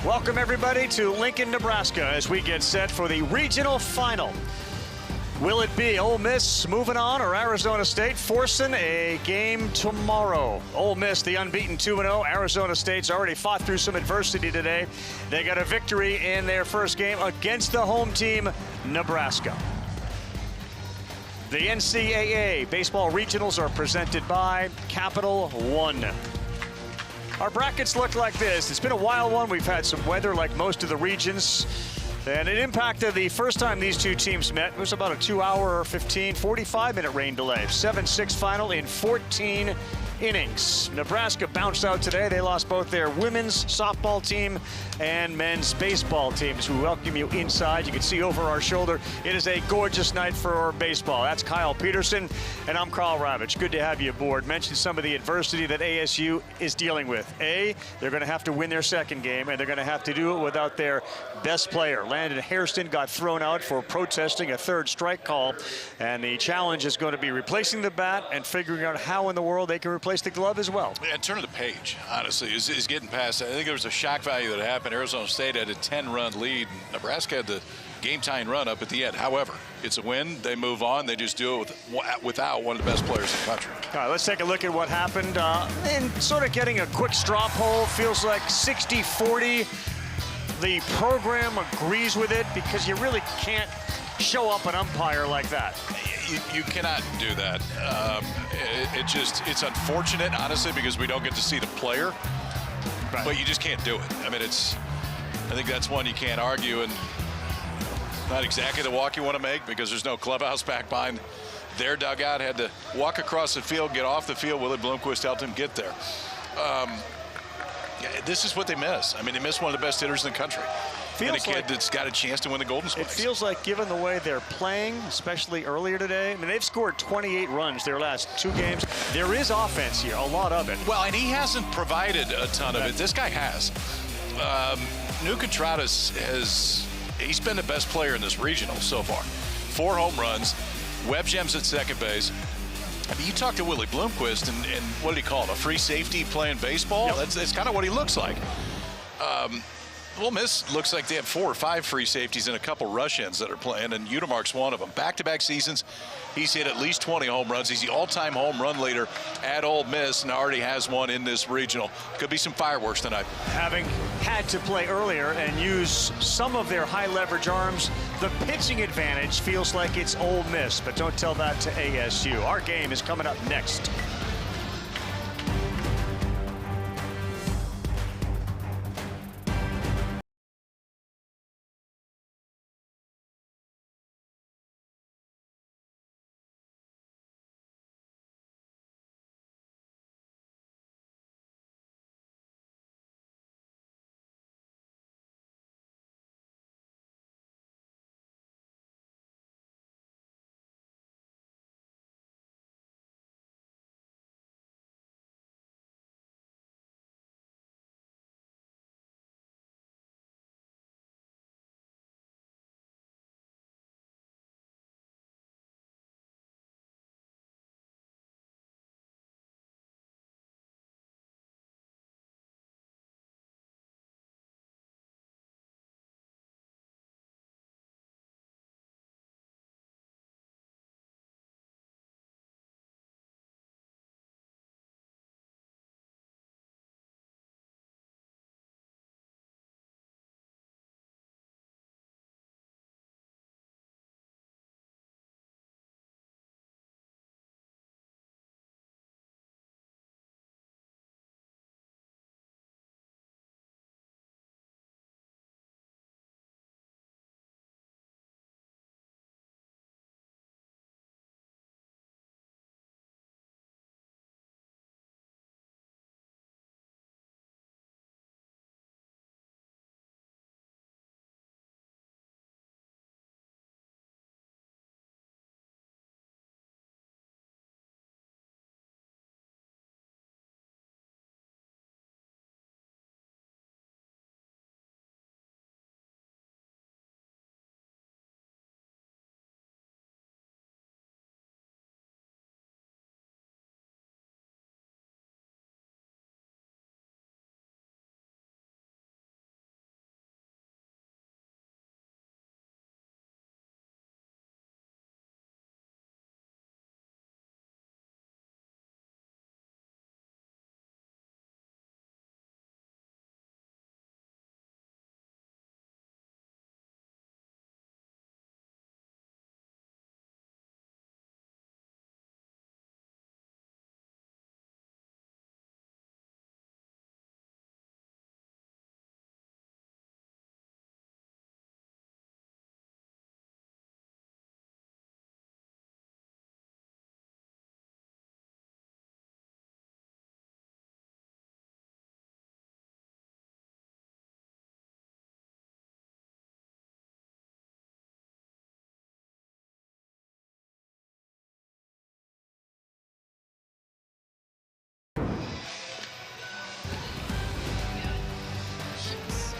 Welcome everybody to Lincoln, Nebraska as we get set for the regional final. Will it be Ole Miss moving on or Arizona State forcing a game tomorrow? Ole Miss, the unbeaten 2-0. Arizona State's already fought through some adversity today. They got a victory in their first game against the home team, Nebraska. The NCAA baseball regionals are presented by Capital One. Our brackets look like this. It's been a wild one. We've had some weather like most of the regions. And it impacted the first time these two teams met. It was about a 2-hour, 45-minute rain delay. 7-6 final in 14 innings. Nebraska bounced out today. They lost both their women's softball team and men's baseball teams. We welcome you inside. You can see over our shoulder. It is a gorgeous night for baseball. That's Kyle Peterson, and I'm Carl Ravitch. Good to have you aboard. Mentioned some of the adversity that ASU is dealing with. They're going to have to win their second game, and they're going to have to do it without their best player. Landon Hairston got thrown out for protesting a third strike call, and the challenge is going to be replacing the bat and figuring out how in the world they can replace the glove as well. Yeah, turn of the page, honestly, is getting past that. I think there was a shock value that happened. Arizona State had a 10-run lead. Nebraska had the game-tying run up at the end. However, it's a win. They move on. They just do it without one of the best players in the country. All right, let's take a look at what happened. And sort of getting a quick straw poll. Feels like 60-40. The program agrees with it because you really can't show up an umpire like that. You cannot do that. It's unfortunate, honestly, because we don't get to see the player. Right. But you just can't do it. I mean, I think that's one you can't argue, and not exactly the walk you want to make because there's no clubhouse back behind their dugout. Had to walk across the field, get off the field. Willie Bloomquist helped him get there. This is what they miss. I mean, they miss one of the best hitters in the country. And a kid that's got a chance to win the Golden Spikes. It feels like, given the way they're playing, especially earlier today, I mean, they've scored 28 runs their last two games. There is offense here, a lot of it. Well, and he hasn't provided a ton of it. This guy has. New Contradas he's been the best player in this regional so far. 4 home runs. Webb Gems at second base. I mean, you talk to Willie Bloomquist, and what did he call it? A free safety playing baseball? Yep. That's kind of what he looks like. Ole Miss looks like they have 4 or 5 free safeties and a couple rush-ins that are playing, and Udemark's one of them. Back-to-back seasons, he's hit at least 20 home runs. He's the all-time home run leader at Ole Miss and already has one in this regional. Could be some fireworks tonight. Having had to play earlier and use some of their high-leverage arms, the pitching advantage feels like it's Ole Miss, but don't tell that to ASU. Our game is coming up next.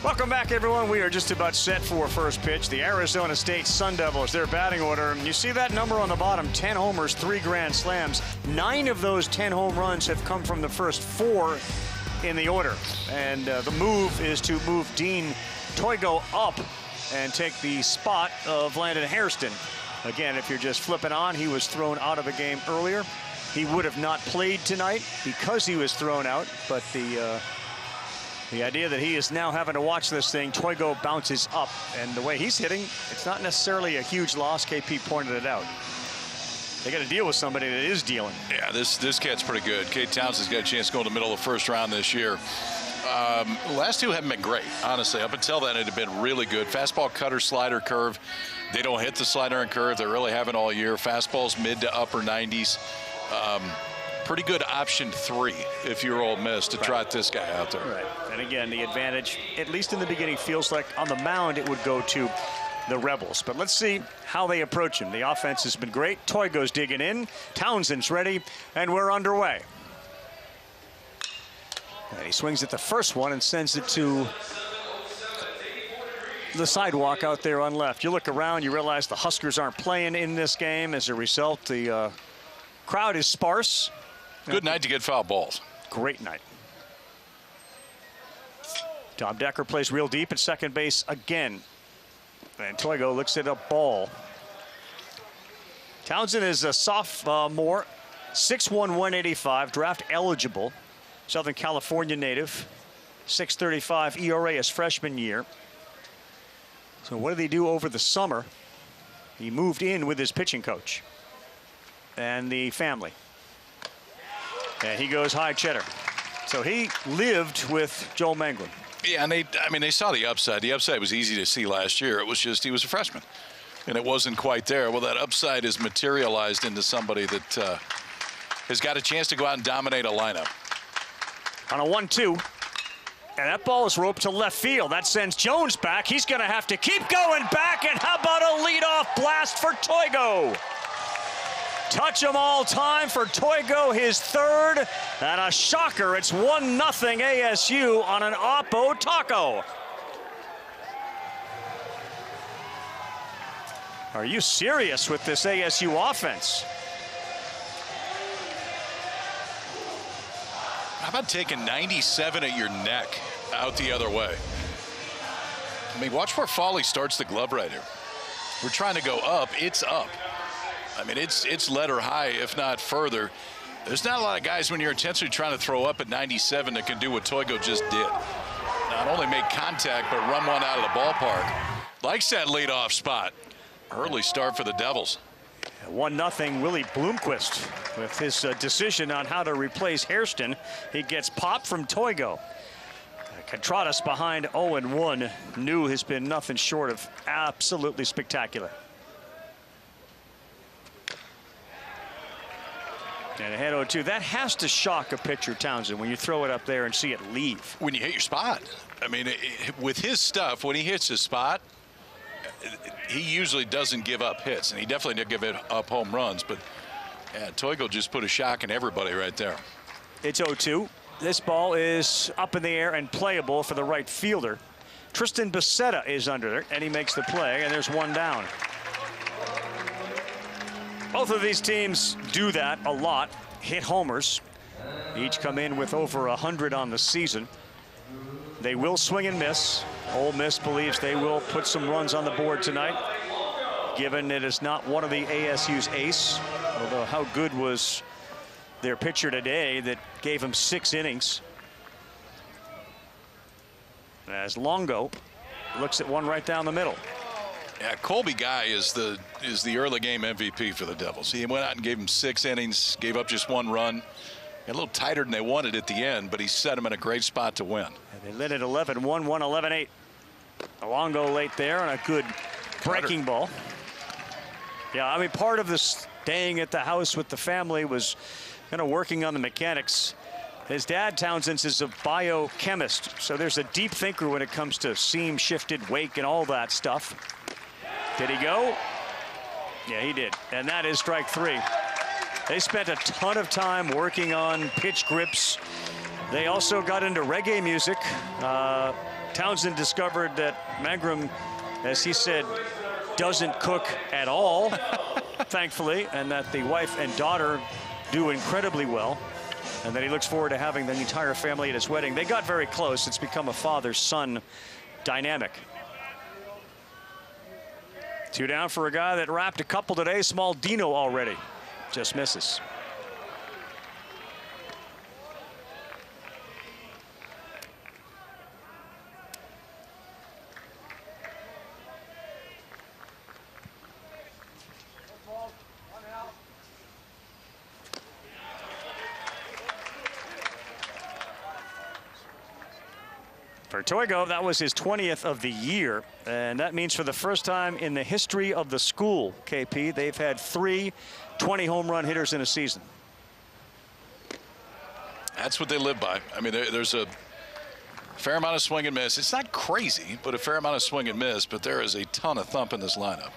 Welcome back, everyone. We are just about set for first pitch. The Arizona State Sun Devils, their batting order. And you see that number on the bottom, 10 homers, 3 grand slams. 9 of those 10 home runs have come from the first 4 in the order. And the move is to move Dean Toigo up and take the spot of Landon Hairston. Again, if you're just flipping on, he was thrown out of the game earlier. He would have not played tonight because he was thrown out, but the idea that he is now having to watch this thing, Toigo bounces up, and the way he's hitting, it's not necessarily a huge loss. KP pointed it out. They got to deal with somebody that is dealing. Yeah, this cat's pretty good. Cade Townsend's got a chance to go in the middle of the first round this year. The last 2 haven't been great, honestly. Up until then, it had been really good. Fastball, cutter, slider, curve. They don't hit the slider and curve. They really haven't all year. Fastballs mid to upper 90s. Pretty good option 3 if you're Ole Miss to trot this guy out there. Right. And again, the advantage, at least in the beginning, feels like on the mound it would go to the Rebels. But let's see how they approach him. The offense has been great. Toigo's digging in. Townsend's ready, and we're underway. And he swings at the first one and sends it to the sidewalk out there on left. You look around, you realize the Huskers aren't playing in this game. As a result, the crowd is sparse. Good night to get foul balls. Great night. Tom Decker plays real deep at second base again. And Toigo looks at a ball. Townsend is a sophomore, 6'1", 185, draft eligible. Southern California native, 6.35 ERA his freshman year. So what did he do over the summer? He moved in with his pitching coach and the family. And he goes high cheddar. So he lived with Joel Manglin. Yeah, and they saw the upside. The upside was easy to see last year. It was just he was a freshman, and it wasn't quite there. Well, that upside is materialized into somebody that has got a chance to go out and dominate a lineup. On a 1-2, and that ball is roped to left field. That sends Jones back. He's going to have to keep going back, and how about a leadoff blast for Toigo? Touch 'em all time for Toigo, his 3rd, and a shocker. It's 1-0 ASU on an Oppo Taco. Are you serious with this ASU offense? How about taking 97 at your neck out the other way? I mean, watch where Foley starts the glove right here. We're trying to go up. It's up. I mean, it's letter high, if not further. There's not a lot of guys when you're intentionally trying to throw up at 97 that can do what Toigo just did. Not only make contact, but run one out of the ballpark. Likes that leadoff spot. Early start for the Devils. 1-0 Willie Bloomquist with his decision on how to replace Hairston. He gets popped from Toigo. Contradas behind 0-1. New has been nothing short of absolutely spectacular. And ahead 0-2. That has to shock a pitcher, Townsend, when you throw it up there and see it leave. When you hit your spot. I mean, with his stuff, when he hits his spot, he usually doesn't give up hits, and he definitely didn't give up home runs. But yeah, Toigo just put a shock in everybody right there. It's 0-2. This ball is up in the air and playable for the right fielder. Tristan Becerra is under there, and he makes the play, and there's one down. Both of these teams do that a lot, hit homers. Each come in with over 100 on the season. They will swing and miss. Ole Miss believes they will put some runs on the board tonight, given it is not one of the ASU's ace, although how good was their pitcher today that gave him 6 innings. As Longo looks at one right down the middle. Yeah, Colby Guy is the early game MVP for the Devils. He went out and gave him 6 innings, gave up just 1 run. A little tighter than they wanted at the end, but he set him in a great spot to win. And they led it 11-1, 11-8. Longo late there on a good breaking ball. Yeah, I mean, part of this staying at the house with the family was kind of working on the mechanics. His dad, Townsend, is a biochemist, so there's a deep thinker when it comes to seam, shifted, wake, and all that stuff. Did he go? Yeah, he did. And that is strike 3. They spent a ton of time working on pitch grips. They also got into reggae music. Townsend discovered that Mangrum, as he said, doesn't cook at all, thankfully, and that the wife and daughter do incredibly well, and that he looks forward to having the entire family at his wedding. They got very close. It's become a father-son dynamic. 2 down for a guy that wrapped a couple today. Small Dino already. Just misses. For Toigo, that was his 20th of the year, and that means for the first time in the history of the school, KP, they've had 3 20-home run hitters in a season. That's what they live by. I mean, there's a fair amount of swing and miss. It's not crazy, but a fair amount of swing and miss, but there is a ton of thump in this lineup.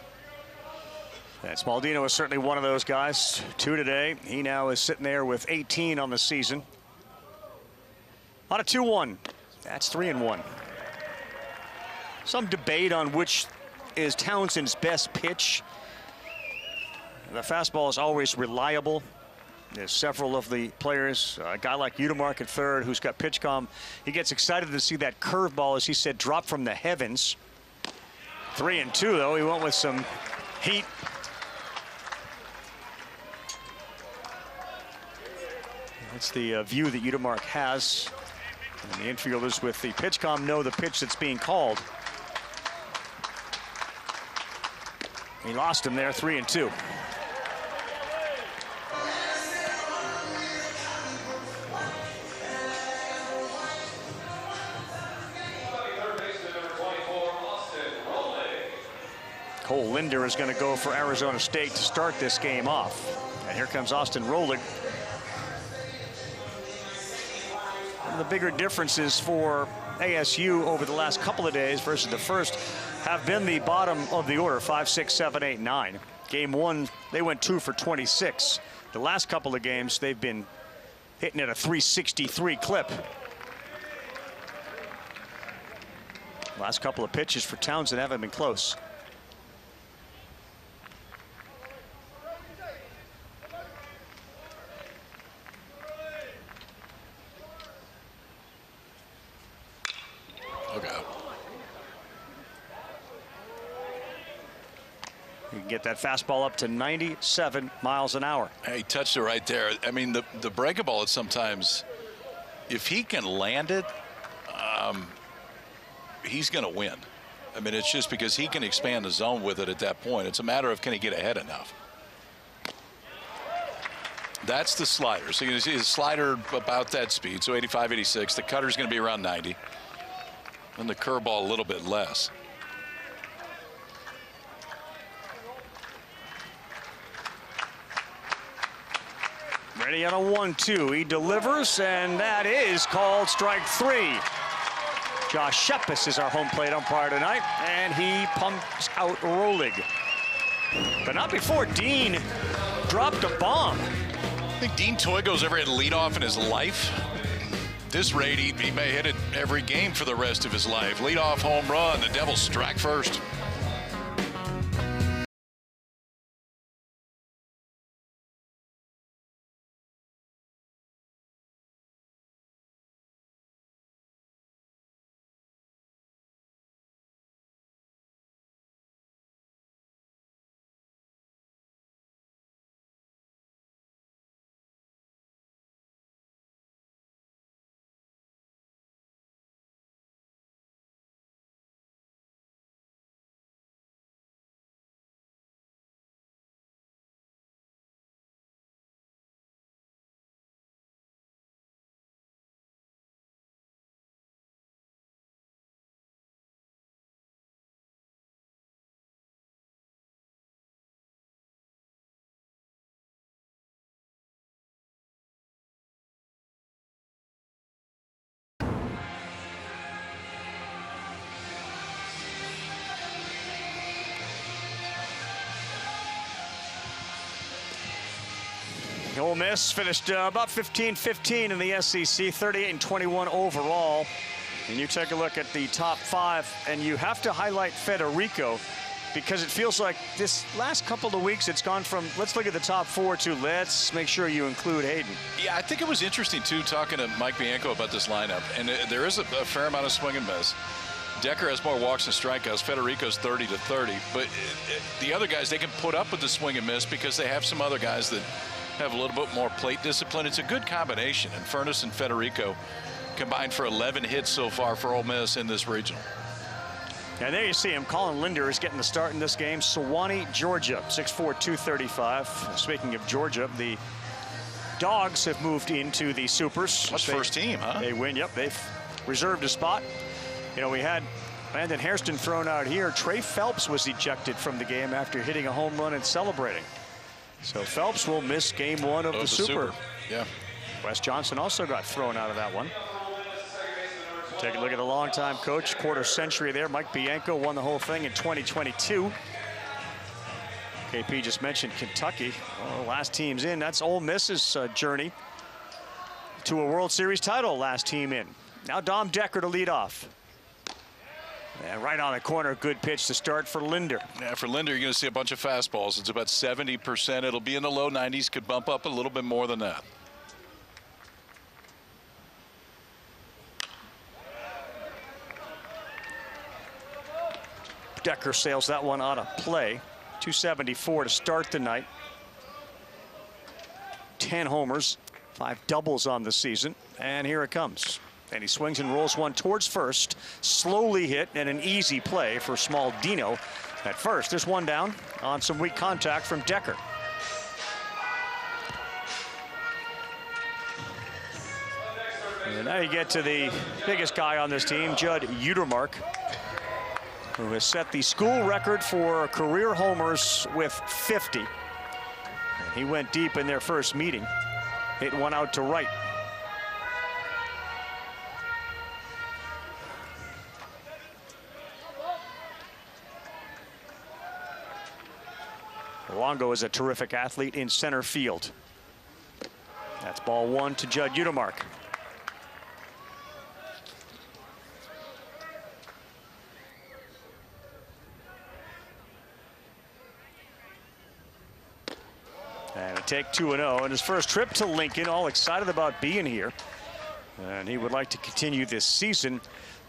And Smaldino is certainly one of those guys. 2 today. He now is sitting there with 18 on the season. On a 2-1. That's 3-1. Some debate on which is Townsend's best pitch. The fastball is always reliable. There's several of the players, a guy like Udemark at third who's got PitchCom. He gets excited to see that curveball, as he said, drop from the heavens. 3-2 though. He went with some heat. That's the view that Udemark has. And the infielders with the PitchCom know the pitch that's being called. He lost him there, 3-2. Cole Linder is going to go for Arizona State to start this game off. And here comes Austin Rolig. One of the bigger differences for ASU over the last couple of days versus the first have been the bottom of the order, 5, 6, 7, 8, 9. Game 1, they went 2 for 26. The last couple of games, they've been hitting at a 363 clip. Last couple of pitches for Townsend haven't been close. You can get that fastball up to 97 miles an hour. He touched it right there. I mean, the breaking ball is sometimes, if he can land it, he's going to win. I mean, it's just because he can expand the zone with it at that point. It's a matter of, can he get ahead enough? That's the slider. So you can see the slider about that speed, so 85, 86. The cutter's going to be around 90. And the curveball a little bit less. Ready on a 1-2. He delivers, and that is called strike 3. Josh Shepis is our home plate umpire tonight, and he pumps out Rolig. But not before Dean dropped a bomb. I think Dean Toigo's ever had leadoff in his life. This rate, he may hit it every game for the rest of his life. Leadoff home run, the Devils strike first. Ole Miss finished about 15-15 in the SEC, 38-21 overall. And you take a look at the top 5, and you have to highlight Federico, because it feels like this last couple of weeks it's gone from let's look at the top 4 to let's make sure you include Hayden. Yeah, I think it was interesting, too, talking to Mike Bianco about this lineup. And there is a fair amount of swing and miss. Decker has more walks and strikeouts. Federico's 30-30. But the other guys, they can put up with the swing and miss because they have some other guys that have a little bit more plate discipline. It's a good combination. And Furness and Federico combined for 11 hits so far for Ole Miss in this regional. And there you see him. Colin Linder is getting the start in this game. Sewanee, Georgia, 6'4", 235. Speaking of Georgia, the Dogs have moved into the Supers. That's first team, huh? They win, yep. They've reserved a spot. You know, we had Landon Hairston thrown out here. Trey Phelps was ejected from the game after hitting a home run and celebrating. So Phelps will miss game 1 of the Super. Yeah. Wes Johnson also got thrown out of that one. Take a look at the longtime coach, quarter century there. Mike Bianco won the whole thing in 2022. KP just mentioned Kentucky. Well, last team's in. That's Ole Miss's journey to a World Series title. Last team in. Now Dom Decker to lead off. And right on the corner, good pitch to start for Linder. Yeah, for Linder, you're going to see a bunch of fastballs. It's about 70%. It'll be in the low 90s. Could bump up a little bit more than that. Decker sails that one out of play. 274 to start the night. 10 homers, 5 doubles on the season. And here it comes. And he swings and rolls one towards first. Slowly hit and an easy play for Small Dino at first. There's one down on some weak contact from Decker. And now you get to the biggest guy on this team, Judd Utermark, who has set the school record for career homers with 50. And he went deep in their first meeting. Hit one out to right. Luongo is a terrific athlete in center field. That's ball 1 to Judd Utermark. And a take 2-0 in his first trip to Lincoln, all excited about being here. And he would like to continue this season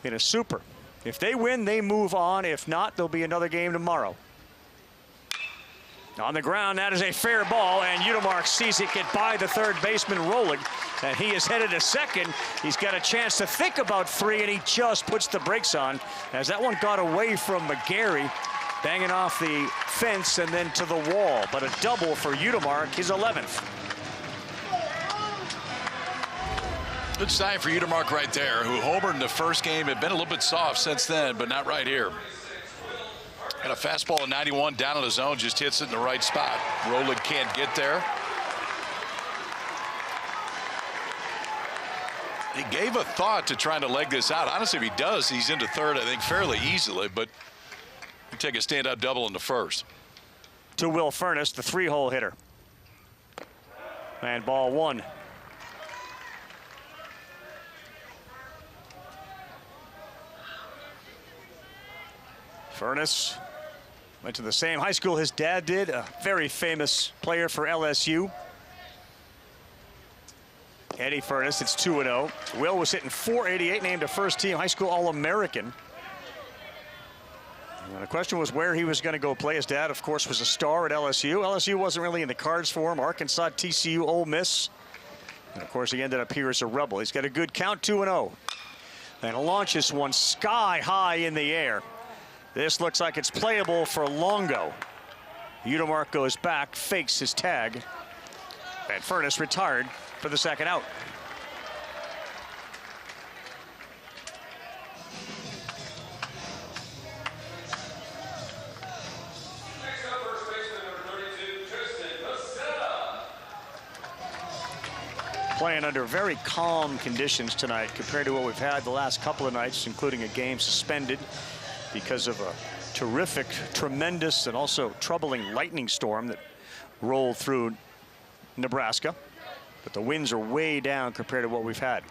in a Super. If they win, they move on. If not, there'll be another game tomorrow. On the ground, that is a fair ball, and Utermark sees it get by the third baseman rolling, and he is headed to second. He's got a chance to think about 3, and he just puts the brakes on as that one got away from McGarry, banging off the fence and then to the wall. But a double for Utermark, his 11th. Good sign for Utermark right there, who homered in the first game. Had been a little bit soft since then, but not right here. And a fastball at 91 down in the zone, just hits it in the right spot. Rolig can't get there. He gave a thought to trying to leg this out. Honestly, if he does, he's into third, I think, fairly easily, but you take a stand-up double in the first. To Will Furness, the 3-hole hitter. And ball 1. Furness went to the same high school his dad did, a very famous player for LSU. Eddie Furness, it's 2-0. Will was hitting .488, named a first-team high school All-American. And the question was where he was going to go play. His dad, of course, was a star at LSU. LSU wasn't really in the cards for him. Arkansas, TCU, Ole Miss. And, of course, he ended up here as a Rebel. He's got a good count, 2-0. And launches one sky high in the air. This looks like it's playable for Longo. Utermark goes back, fakes his tag. And Furness retired for the second out. Playing under very calm conditions tonight compared to what we've had the last couple of nights, including a game suspended because of a terrific, tremendous, and also troubling lightning storm that rolled through Nebraska. But the winds are way down compared to what we've had.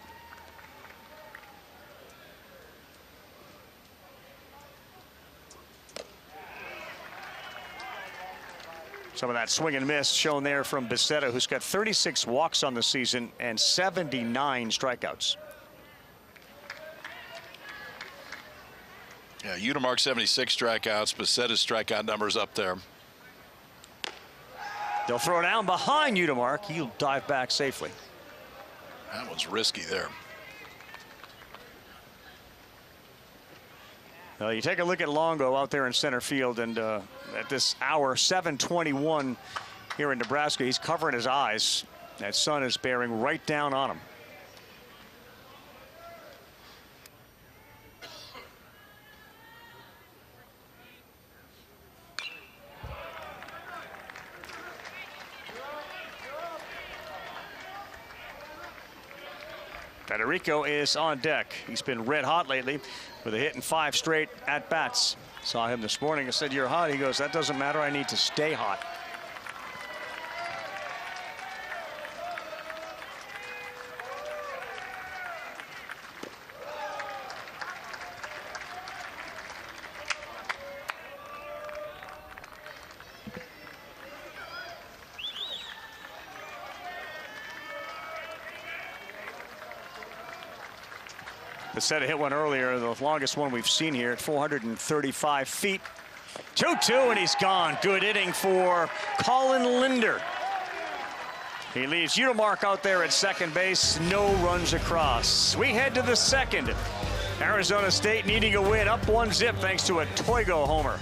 Some of that swing and miss shown there from Bichetta, who's got 36 walks on the season and 79 strikeouts. Yeah, Udemark 76 strikeouts. Bichetta's strikeout numbers up there. They'll throw down behind Udemark. He'll dive back safely. That was risky there. Well, you take a look at Longo out there in center field, and at this hour, 7:21 here in Nebraska, he's covering his eyes. That sun is bearing right down on him. Federico is on deck. He's been red hot lately with a hit in 5 straight at-bats. Saw him this morning. I said, "You're hot." He goes, "That doesn't matter. I need to stay hot." Bichetta hit one earlier, the longest one we've seen here at 435 feet. 2-2, and he's gone. Good inning for Colin Linder. He leaves Udemark out there at second base. No runs across. We head to the second. Arizona State needing a win, up 1-0 thanks to a Toigo homer.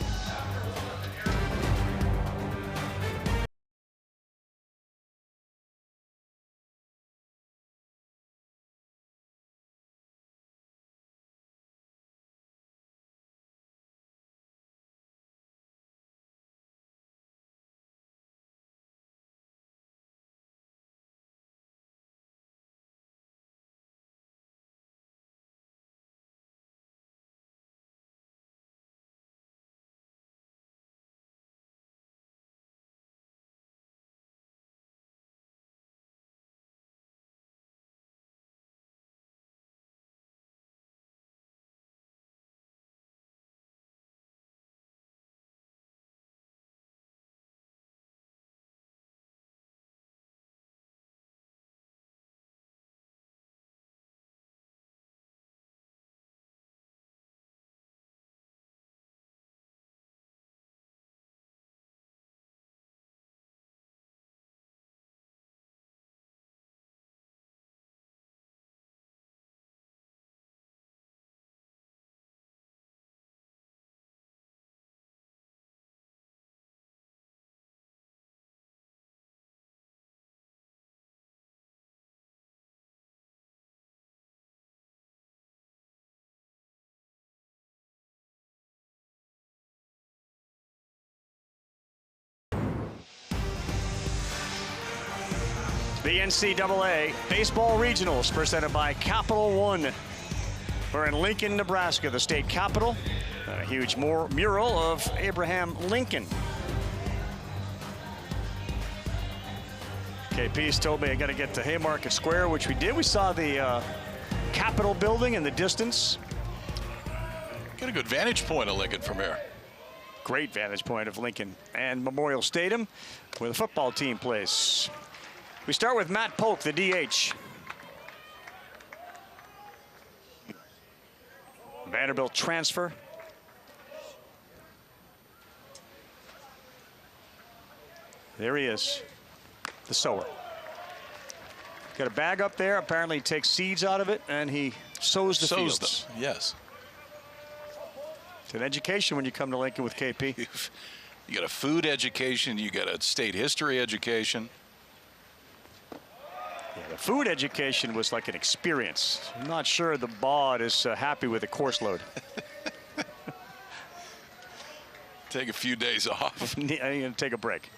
The NCAA Baseball Regionals presented by Capital One. We're in Lincoln, Nebraska, the state capital. A huge mural of Abraham Lincoln. KP's told me I got to get to Haymarket Square, which we did. We saw the Capitol building in the distance. Get a good vantage point of Lincoln from here. Great vantage point of Lincoln and Memorial Stadium, where the football team plays. We start with Matt Polk, the DH. Vanderbilt transfer. There he is, the sower. Got a bag up there. Apparently he takes seeds out of it and he sows the fields. Them. Yes. It's an education when you come to Lincoln with KP. You got a food education. You got a state history education. Yeah, the food education was like an experience. I'm not sure the BOD is happy with the course load. Take a few days off. I'm going to take a break.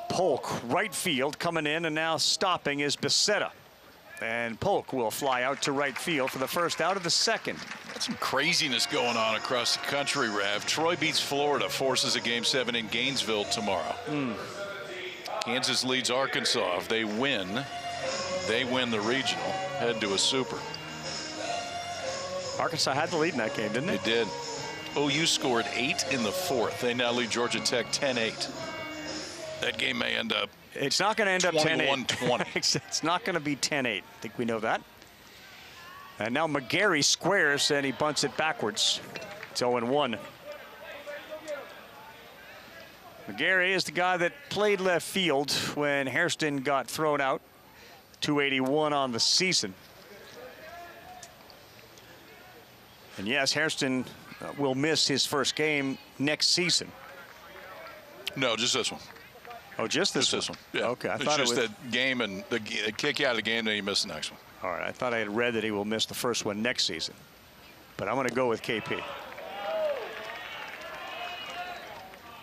Polk, right field, coming in, and now stopping is Bichetta. And Polk will fly out to right field for the first out of the second. Got some craziness going on across the country, Rav. Troy beats Florida, forces a Game 7 in Gainesville tomorrow. Kansas leads Arkansas. If they win the regional, head to a super. Arkansas had the lead in that game, didn't they? They did. OU scored 8 in the 4th. They now lead Georgia Tech 10-8. That game may end up. It's not going to end up 10-8. 21-20. It's not going to be 10-8. I think we know that. And now McGarry squares and he bunts it backwards. It's 0-1. McGarry is the guy that played left field when Hairston got thrown out. 281 on the season. And yes, Hairston will miss his first game next season. No, just this one. Oh, just this one. Yeah. Okay, I it's thought just it was that game and the kick you out of the game, then you miss the next one. All right, I thought I had read that he will miss the first one next season, but I'm going to go with KP.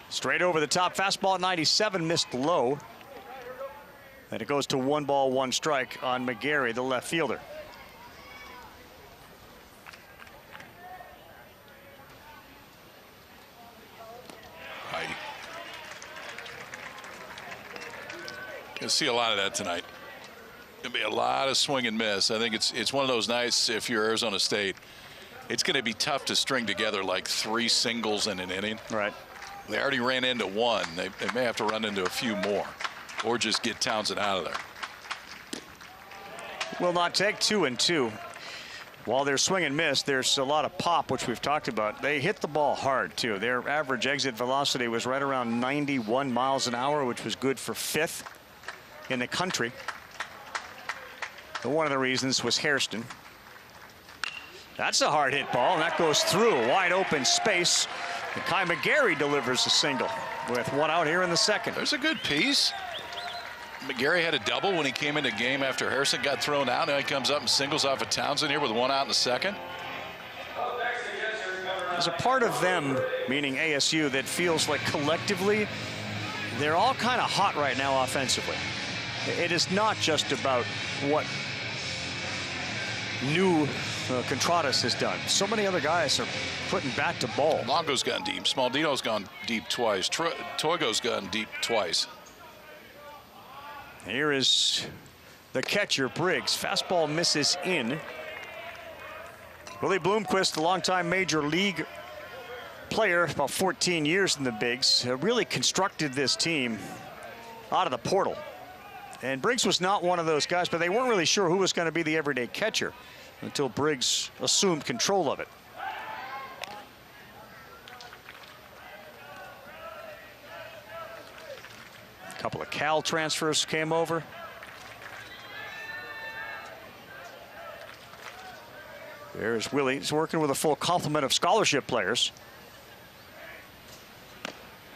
Straight over the top, fastball at 97, missed low. And it goes to 1 ball, 1 strike on McGarry, the left fielder. You'll see a lot of that tonight. There'll be a lot of swing and miss. I think it's one of those nights, if you're Arizona State, it's going to be tough to string together like 3 singles in an inning. Right. They already ran into 1. They may have to run into a few more or just get Townsend out of there. Will not take 2 and 2. While they're swing and miss, there's a lot of pop, which we've talked about. They hit the ball hard, too. Their average exit velocity was right around 91 miles an hour, which was good for 5th in the country. And one of the reasons was Hairston. That's a hard hit ball, and that goes through a wide open space. And Kai McGarry delivers a single with 1 out here in the 2nd. There's a good piece. McGarry had a double when he came into the game after Harrison got thrown out. Now he comes up and singles off of Townsend here with 1 out in the 2nd. There's a part of them, meaning ASU, that feels like collectively they're all kind of hot right now offensively. It is not just about what new Contradas has done. So many other guys are putting bat to ball. Longo's gone deep. Smaldino's gone deep twice. Toigo's gone deep twice. Here is the catcher, Briggs. Fastball misses in. Willie Bloomquist, a longtime major league player, about 14 years in the bigs, really constructed this team out of the portal. And Briggs was not one of those guys, but they weren't really sure who was going to be the everyday catcher until Briggs assumed control of it. A couple of Cal transfers came over. There's Willie. He's working with a full complement of scholarship players.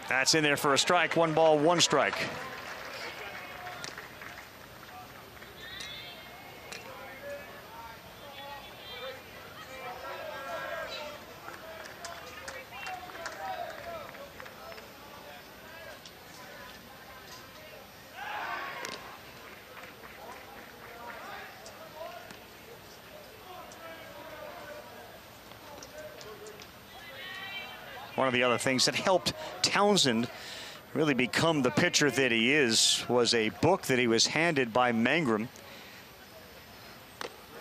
That's in there for a strike. 1 ball, 1 strike. One of the other things that helped Townsend really become the pitcher that he is was a book that he was handed by Mangrum.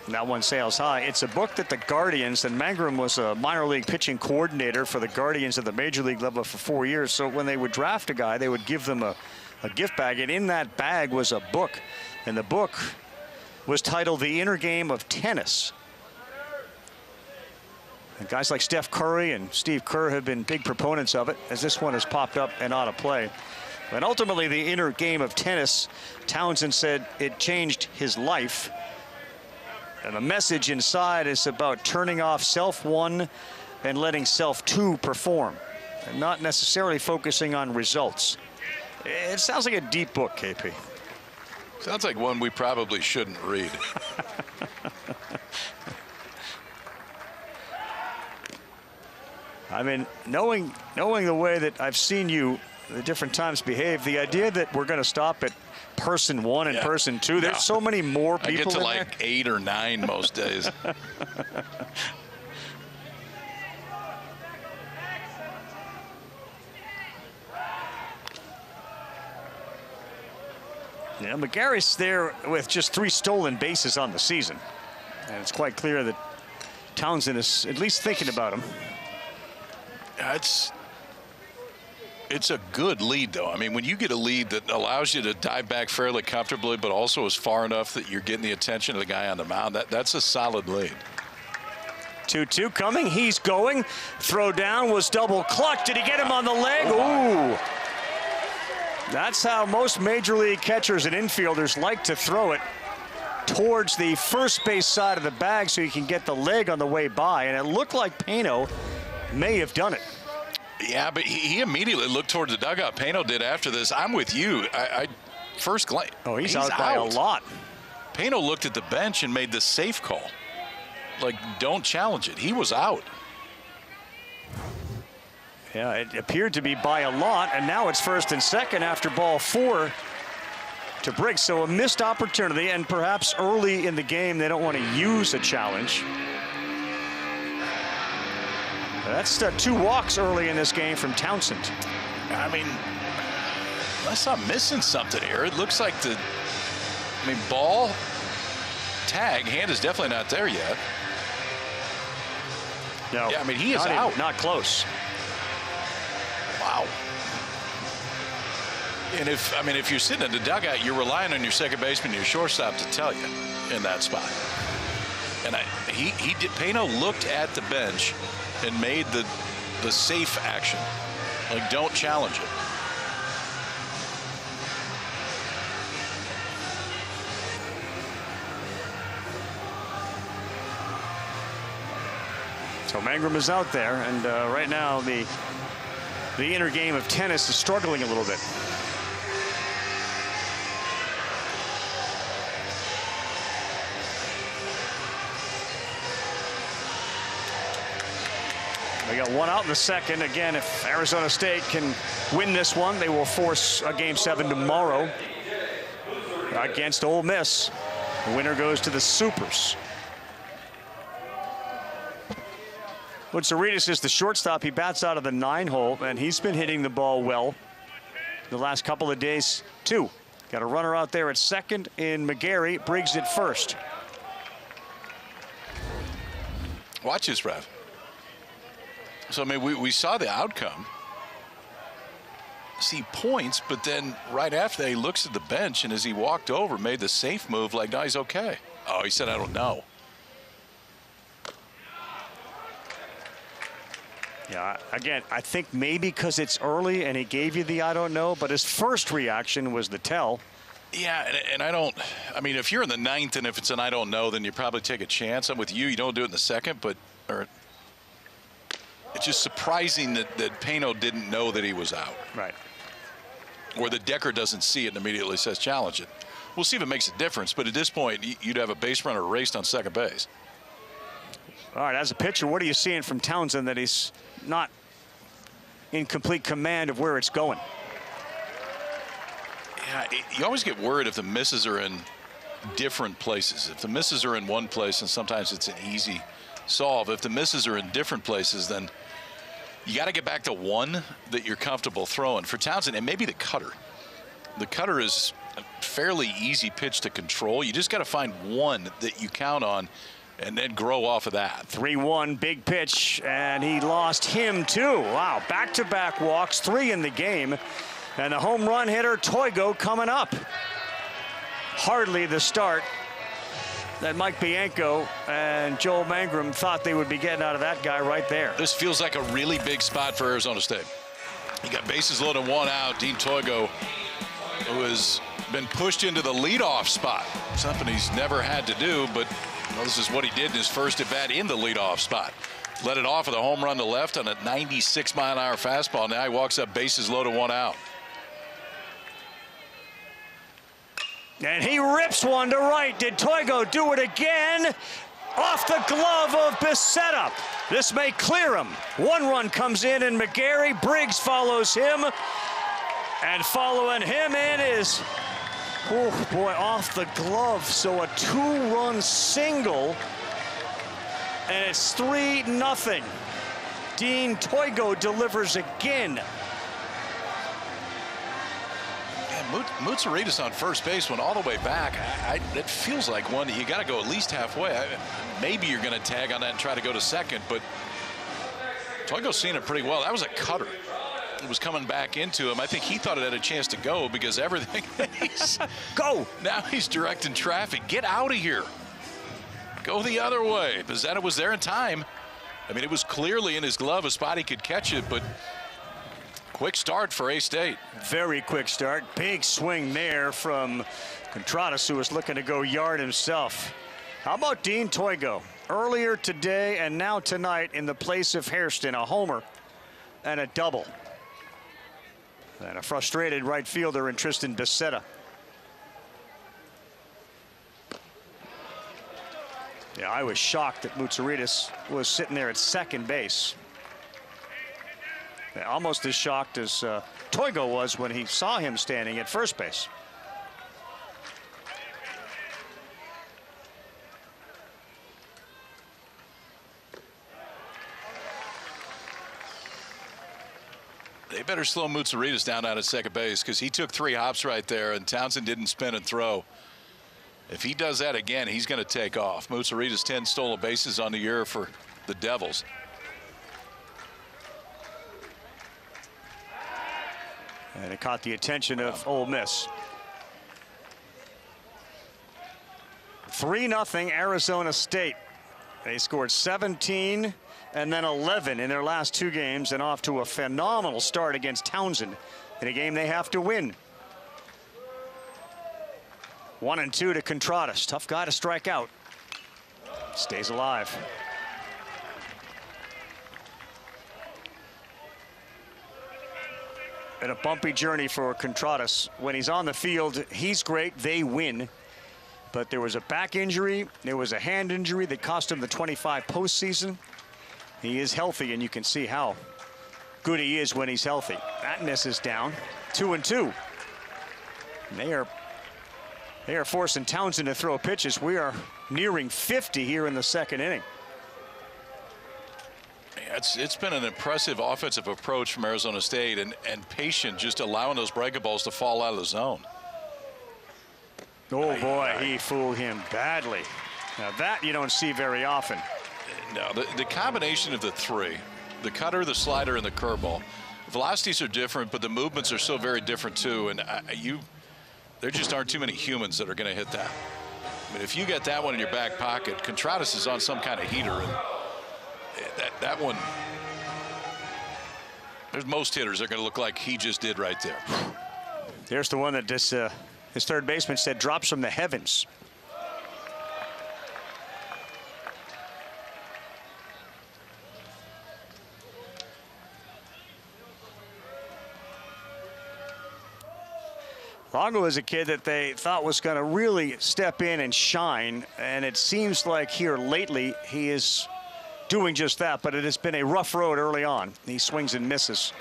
That one sails high. It's a book that the Guardians, and Mangrum was a minor league pitching coordinator for the Guardians at the major league level for 4 years. So when they would draft a guy, they would give them a gift bag, and in that bag was a book. And the book was titled The Inner Game of Tennis. And guys like Steph Curry and Steve Kerr have been big proponents of it, as this one has popped up and out of play. But ultimately, the inner game of tennis, Townsend said it changed his life. And the message inside is about turning off self-one and letting self-two perform, and not necessarily focusing on results. It sounds like a deep book, KP. Sounds like one we probably shouldn't read. I mean, knowing the way that I've seen you the different times behave, the idea that we're going to stop at person 1 and person 2, there's so many more people. I get to in like there. 8 or 9 most days. Yeah, McGarry's there with just 3 stolen bases on the season, and it's quite clear that Townsend is at least thinking about him. It's a good lead, though. I mean, when you get a lead that allows you to dive back fairly comfortably, but also is far enough that you're getting the attention of the guy on the mound, that's a solid lead. 2-2 coming. He's going. Throw down was double clutch. Did he get him on the leg? Ooh. That's how most major league catchers and infielders like to throw it, towards the first base side of the bag so you can get the leg on the way by. And it looked like Payno may have done it. Yeah, but he immediately looked towards the dugout. Payno did after this. I'm with you. I first glance. Oh, he's out by a lot. Payno looked at the bench and made the safe call. Like, don't challenge it. He was out. Yeah, it appeared to be by a lot, and now it's first and second after ball 4 to Briggs. So a missed opportunity, and perhaps early in the game they don't want to use a challenge. That's 2 walks early in this game from Townsend. I mean, unless I'm missing something here, it looks like ball, tag, hand is definitely not there yet. No, yeah, I mean, he is out. Not close. Wow. And if you're sitting in the dugout, you're relying on your second baseman and your shortstop to tell you in that spot. And Payno looked at the bench and made the safe action. Like, don't challenge it. So Mangrum is out there, and right now the inner game of tennis is struggling a little bit. We got 1 out in the second. Again, if Arizona State can win this one, they will force a Game 7 tomorrow against Ole Miss. The winner goes to the Supers. Boutsarides is the shortstop. He bats out of the 9-hole, and he's been hitting the ball well the last couple of days, too. Got a runner out there at second in McGarry. Briggs at first. Watch this, Rev. So, I mean, we saw the outcome. See points, but then right after that, he looks at the bench, and as he walked over, made the safe move like, no, he's okay. Oh, he said, I don't know. Yeah, again, I think maybe because it's early and he gave you the I don't know, but his first reaction was the tell. Yeah, and I mean, if you're in the 9th and if it's an I don't know, then you probably take a chance. I'm with you. You don't do it in the second, it's just surprising that Payno didn't know that he was out. Right. Or that Decker doesn't see it and immediately says challenge it. We'll see if it makes a difference, but at this point, you'd have a base runner raced on second base. All right, as a pitcher, what are you seeing from Townsend that he's not in complete command of where it's going? Yeah, you always get worried if the misses are in different places. If the misses are in one place, and sometimes it's an easy solve. If the misses are in different places, then you got to get back to one that you're comfortable throwing. For Townsend, and maybe the cutter. The cutter is a fairly easy pitch to control. You just got to find one that you count on and then grow off of that. 3-1, big pitch, and he lost him too. Wow, back-to-back walks, 3 in the game. And the home run hitter, Toigo, coming up. Hardly the start that Mike Bianco and Joel Mangrum thought they would be getting out of that guy right there. This feels like a really big spot for Arizona State. You got bases loaded, 1 out. Dean Toigo, who has been pushed into the leadoff spot. Something he's never had to do, but this is what he did in his first at bat in the leadoff spot. Let it off with a home run to left on a 96-mile-an-hour fastball. Now he walks up, bases loaded, 1 out. And he rips one to right. Did Toigo do it again? Off the glove of Bicetta. This may clear him. 1 run comes in, and McGarry. Briggs follows him. And following him in is, oh boy, off the glove. So a 2-run single. And it's 3-0. Dean Toigo delivers again. Boutsarides on first base went all the way back. It feels like one that you got to go at least halfway. Maybe you're going to tag on that and try to go to second, but Toigo's seen it pretty well. That was a cutter. It was coming back into him. I think he thought it had a chance to go because everything. Go! Now he's directing traffic. Get out of here. Go the other way. Pezzetta was there in time. I mean, it was clearly in his glove. A spot he could catch it, but quick start for A-State. Very quick start. Big swing there from Contradas, who was looking to go yard himself. How about Dean Toigo? Earlier today and now tonight in the place of Hairston, a homer and a double. And a frustrated right fielder in Tristan Becerra. Yeah, I was shocked that Mutsaritas was sitting there at second base. Yeah, almost as shocked as Toigo was when he saw him standing at first base. They better slow Mutsaritas down out of second base because he took 3 hops right there and Townsend didn't spin and throw. If he does that again, he's going to take off. Mutsaritas 10 stolen bases on the year for the Devils. And it caught the attention of Ole Miss. 3-0 Arizona State. They scored 17 and then 11 in their last 2 games and off to a phenomenal start against Townsend in a game they have to win. 1-2 to Contradas. Tough guy to strike out. Stays alive. And a bumpy journey for Contradas. When he's on the field, he's great. They win. But there was a back injury. There was a hand injury that cost him the 25 postseason. He is healthy, and you can see how good he is when he's healthy. That misses down. 2-2. And they are forcing Townsend to throw pitches. We are nearing 50 here in the second inning. It's been an impressive offensive approach from Arizona State and patient, just allowing those breaking balls to fall out of the zone. Oh boy, he fooled him badly. Now that you don't see very often. No, the combination of the 3, the cutter, the slider, and the curveball, velocities are different, but the movements are so very different too. And there just aren't too many humans that are going to hit that. I mean, if you get that one in your back pocket, Contradas is on some kind of heater, and that one, there's most hitters that are going to look like he just did right there. There's the one that his third baseman said drops from the heavens. Longo is a kid that they thought was going to really step in and shine, and it seems like here lately he is doing just that, but it has been a rough road early on. He swings and misses.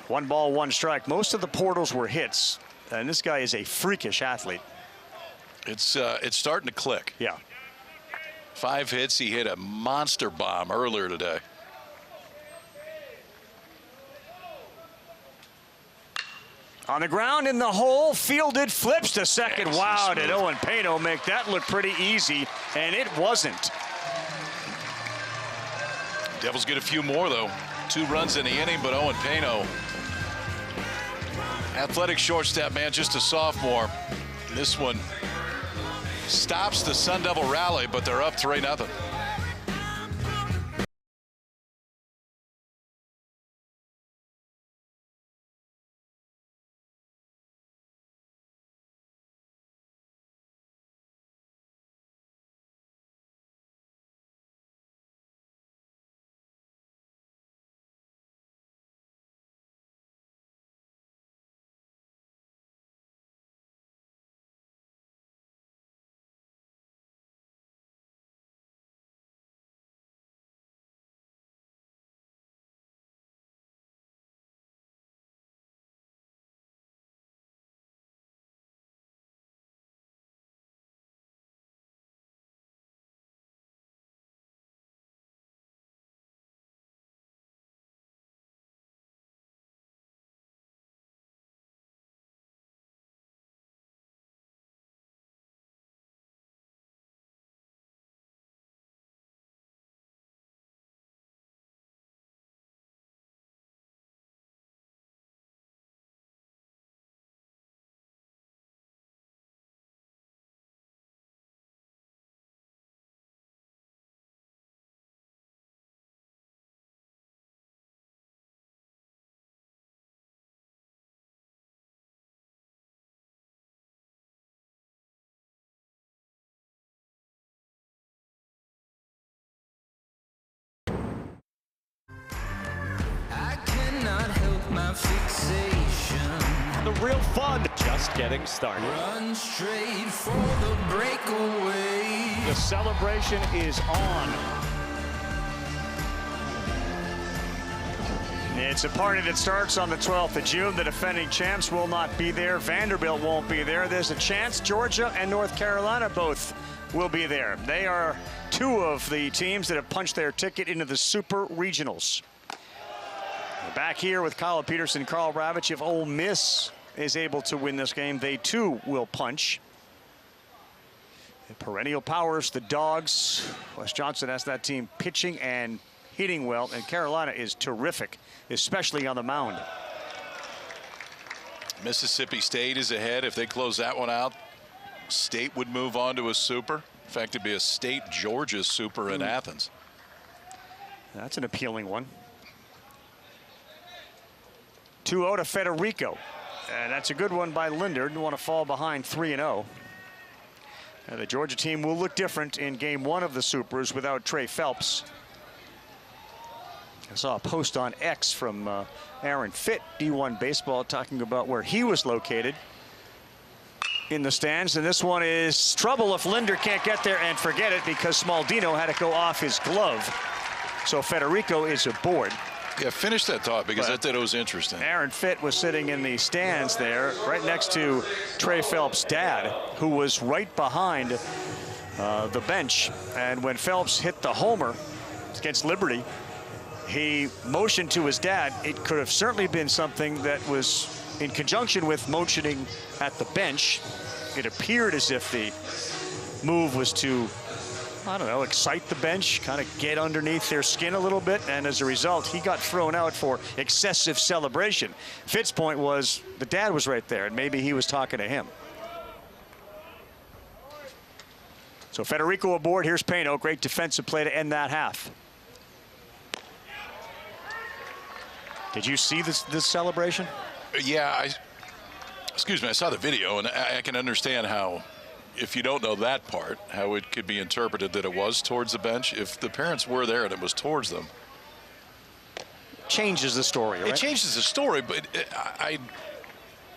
1 ball, 1 strike. Most of the portals were hits, and this guy is a freakish athlete. It's starting to click. Yeah. 5 hits. He hit a monster bomb earlier today. On the ground in the hole, fielded, flips to second. Wow, did Owen Payno make that look pretty easy, and it wasn't. Devils get a few more, though. 2 runs in the inning, but Owen Payno, athletic shortstop, man, just a sophomore. This one stops the Sun Devil rally, but they're up 3-0. my fixation. The real fun just getting started. Run straight for the breakaway. The celebration is on. It's a party that starts on the 12th of June. The defending champs will not be there. Vanderbilt won't be there. There's a chance Georgia and North Carolina both will be there. They are two of the teams that have punched their ticket into the Super Regionals. Back here with Kyle Peterson, Carl Ravitch. If Ole Miss is able to win this game, they too will punch. The perennial powers, the Dogs. Wes Johnson has that team pitching and hitting well, and Carolina is terrific, especially on the mound. Mississippi State is ahead. If they close that one out, State would move on to a super. In fact, it'd be a State-Georgia super in Athens. That's an appealing one. 2-0 to Federico. And that's a good one by Linder. Didn't want to fall behind 3-0. The Georgia team will look different in game one of the Supers without Trey Phelps. I saw a post on X from Aaron Fitt, D1 Baseball, talking about where he was located in the stands. And this one is trouble if Linder can't get there, and forget it because Smaldino had to go off his glove. So Federico is aboard. Yeah, finish that thought because I thought it was interesting. Aaron Fitt was sitting in the stands there right next to Trey Phelps' dad, who was right behind the bench. And when Phelps hit the homer against Liberty, he motioned to his dad. It could have certainly been something that was in conjunction with motioning at the bench. It appeared as if the move was to, I don't know, excite the bench, kind of get underneath their skin a little bit, and as a result, he got thrown out for excessive celebration. Fitt's point was the dad was right there, and maybe he was talking to him. So Federico aboard. Here's Payno. Great defensive play to end that half. Did you see this celebration? Yeah, excuse me, I saw the video, and I can understand how, if you don't know that part, how it could be interpreted that it was towards the bench. If the parents were there and it was towards them, changes the story, right? It changes the story, but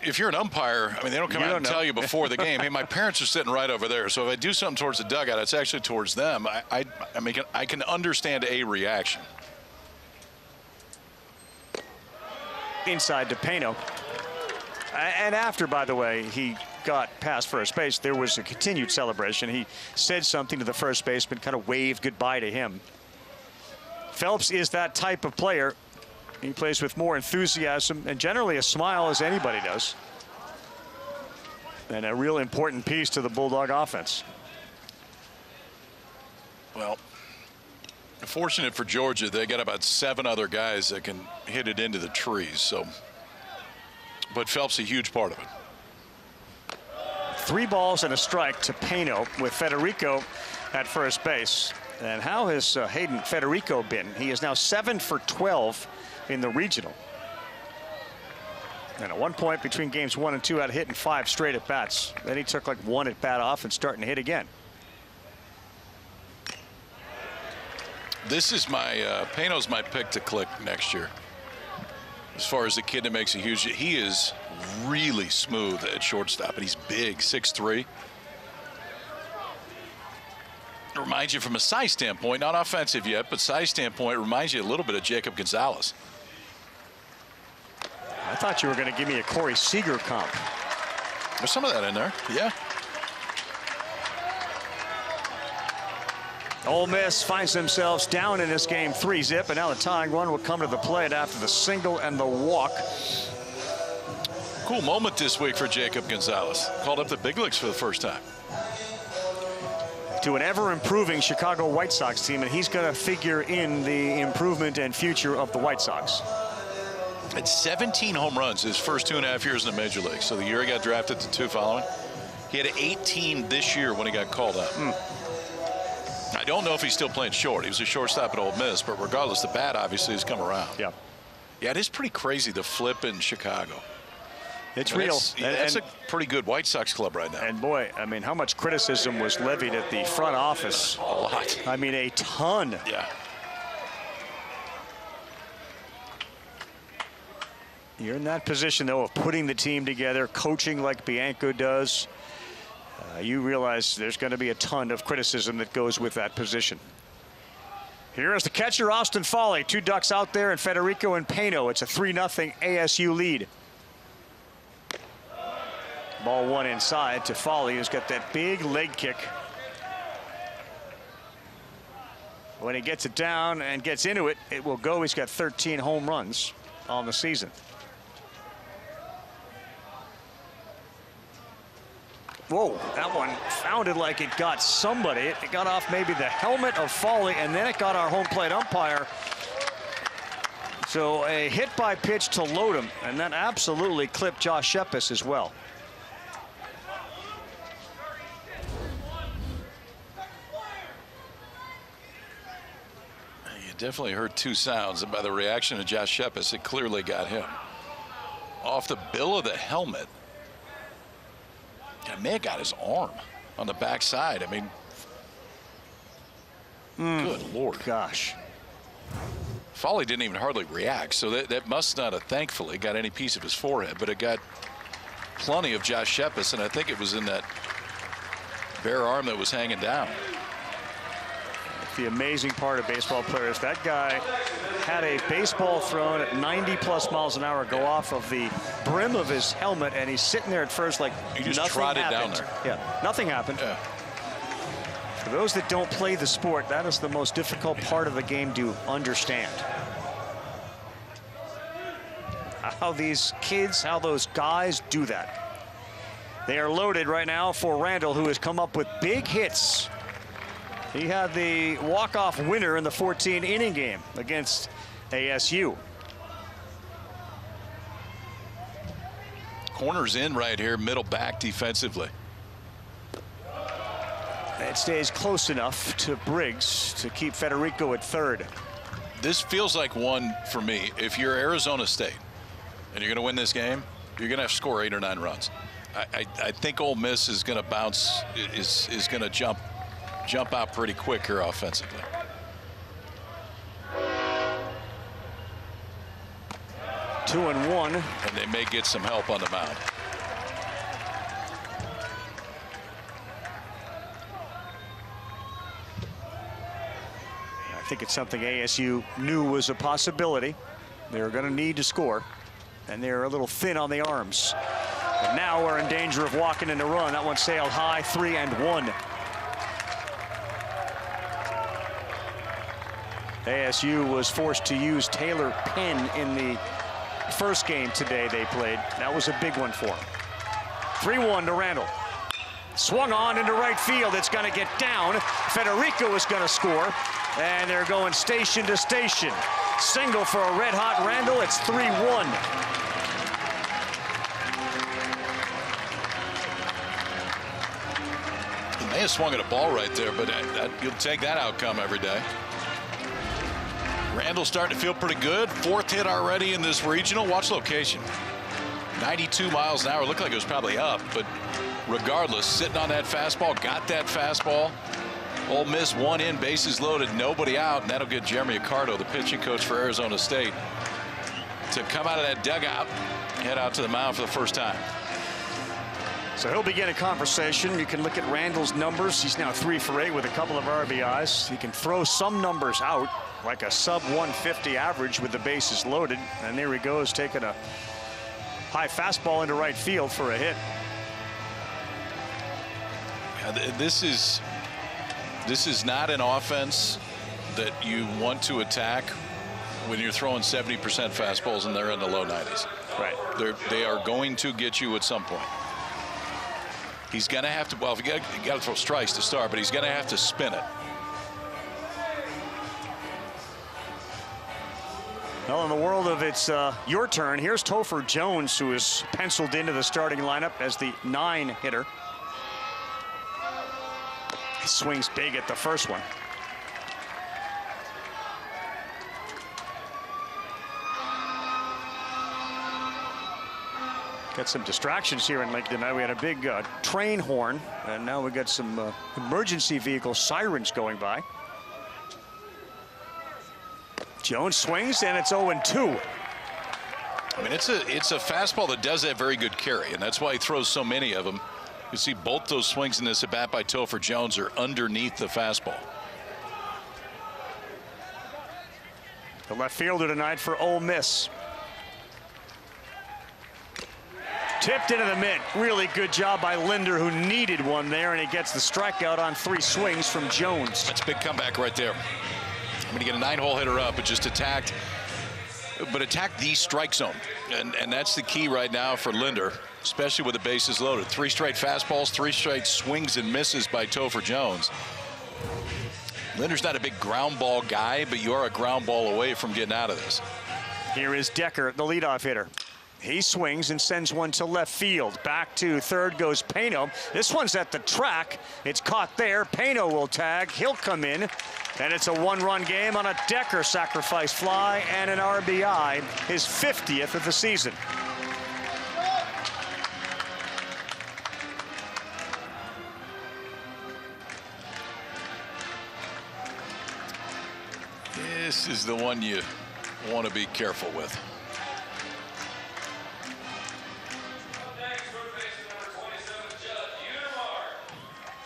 if you're an umpire, I mean, they don't come out and tell you before the game, hey, my parents are sitting right over there. So if I do something towards the dugout, it's actually towards them. I mean, I can understand a reaction. Inside to Payno. And after, by the way, he got past first base, there was a continued celebration. He said something to the first baseman, kind of waved goodbye to him. Phelps is that type of player. He plays with more enthusiasm and generally a smile as anybody does. And a real important piece to the Bulldog offense. Well, fortunate for Georgia, they got about 7 other guys that can hit it into the trees. So, but Phelps a huge part of it. 3 balls and a strike to Payno with Federico at first base. And how has Hayden Federico been? He is now 7 for 12 in the regional. And at one point between games 1 and 2, had hitting 5 straight at bats. Then he took like 1 at bat off and starting to hit again. This is my Payno's my pick to click next year. As far as the kid that makes a huge, he is really smooth at shortstop, and he's big, 6'3". It reminds you from a size standpoint, not offensive yet, but size standpoint, reminds you a little bit of Jacob Gonzalez. I thought you were going to give me a Corey Seager comp. There's some of that in there, yeah. Ole Miss finds themselves down in this game 3-zip, and now the tying run will come to the plate after the single and the walk. Cool moment this week for Jacob Gonzalez. Called up the big leagues for the first time. To an ever-improving Chicago White Sox team, and he's going to figure in the improvement and future of the White Sox. At 17 home runs his first 2.5 years in the major leagues. So the year he got drafted, the 2 following. He had 18 this year when he got called up. I don't know if he's still playing short. He was a shortstop at Ole Miss, but regardless, the bat obviously has come around. Yeah. Yeah, it is pretty crazy, the flip in Chicago. It's real. That's a pretty good White Sox club right now. And boy, I mean, how much criticism was levied at the front office? A lot. I mean, a ton. Yeah. You're in that position, though, of putting the team together, coaching like Bianco does. You realize there's going to be a ton of criticism that goes with that position. Here is the catcher, Austin Foley. 2 ducks out there, and Federico and Payno. It's a 3-0 ASU lead. Ball 1 inside to Foley, who's got that big leg kick. When he gets it down and gets into it, it will go. He's got 13 home runs on the season. Whoa, that one sounded like it got somebody. It got off maybe the helmet of Foley, and then it got our home plate umpire. So a hit by pitch to Lodum, and that absolutely clipped Josh Shepis as well. You definitely heard 2 sounds, and by the reaction of Josh Shepis, it clearly got him. Off the bill of the helmet. It may have got his arm on the backside. I mean, good Lord. Gosh. Foley didn't even hardly react, so that must not have thankfully got any piece of his forehead, but it got plenty of Josh Shepis, and I think it was in that bare arm that was hanging down. The amazing part of baseball players, that guy had a baseball thrown at 90+ miles an hour go off of the brim of his helmet, and he's sitting there at first like he just nothing trotted happened. down there. Yeah, nothing happened. Yeah. For those that don't play the sport, that is the most difficult part of the game to understand. How these kids, how those guys do that. They are loaded right now for Randall, who has come up with big hits. He had the walk-off winner in the 14-inning game against ASU. Corners in right here, middle back defensively. It stays close enough to Briggs to keep Federico at third. This feels like one for me. If you're Arizona State and you're going to win this game, you're going to have to score 8 or 9 runs. I think Ole Miss is going to bounce, is going to jump out pretty quick here offensively. Two and one. And they may get some help on the mound. I think it's something ASU knew was a possibility. They were going to need to score, and they're a little thin on the arms. And now we're in danger of walking in a run. That one sailed high, 3-1. ASU was forced to use Taylor Penn in the first game today they played. That was a big one for them. 3-1 to Randall. Swung on into right field. It's going to get down. Federico is going to score. And they're going station to station. Single for a red-hot Randall. It's 3-1. He may have swung at a ball right there, but you'll take that outcome every day. Randall's starting to feel pretty good. 4th hit already in this regional. Watch location. 92 miles an hour. Looked like it was probably up, but regardless, sitting on that fastball, got that fastball. Ole Miss 1 in, bases loaded, nobody out, and that'll get Jeremy Accardo, the pitching coach for Arizona State, to come out of that dugout, head out to the mound for the first time. So he'll begin a conversation. You can look at Randall's numbers. He's now 3 for 8 with a couple of RBIs. He can throw some numbers out, like a sub-150 average with the bases loaded. And there he goes, taking a high fastball into right field for a hit. Yeah, this is not an offense that you want to attack when you're throwing 70% fastballs and they're in the low 90s. Right. They are going to get you at some point. He's going to have to, well, you got to throw strikes to start, but he's going to have to spin it. Well, in the world of it's your turn, here's Topher Jones, who is penciled into the starting lineup as the 9-hitter. He swings big at the first one. Got some distractions here in Lincoln tonight. We had a big train horn, and now we got some emergency vehicle sirens going by. Jones swings, and it's 0-2. I mean, it's a fastball that does have very good carry, and that's why he throws so many of them. You see both those swings in this at bat by Topher Jones are underneath the fastball. The left fielder tonight for Ole Miss. Tipped into the mitt. Really good job by Linder, who needed one there, and he gets the strikeout on 3 swings from Jones. That's a big comeback right there. I'm going to get a 9-hole hitter up, but just attacked the strike zone. And that's the key right now for Linder, especially with the bases loaded. 3 straight fastballs, 3 straight swings and misses by Topher Jones. Linder's not a big ground ball guy, but you are a ground ball away from getting out of this. Here is Decker, the leadoff hitter. He swings and sends one to left field. Back to third goes Payno. This one's at the track. It's caught there. Payno will tag. He'll come in. And it's a 1-run game on a Decker sacrifice fly and an RBI, his 50th of the season. This is the one you want to be careful with.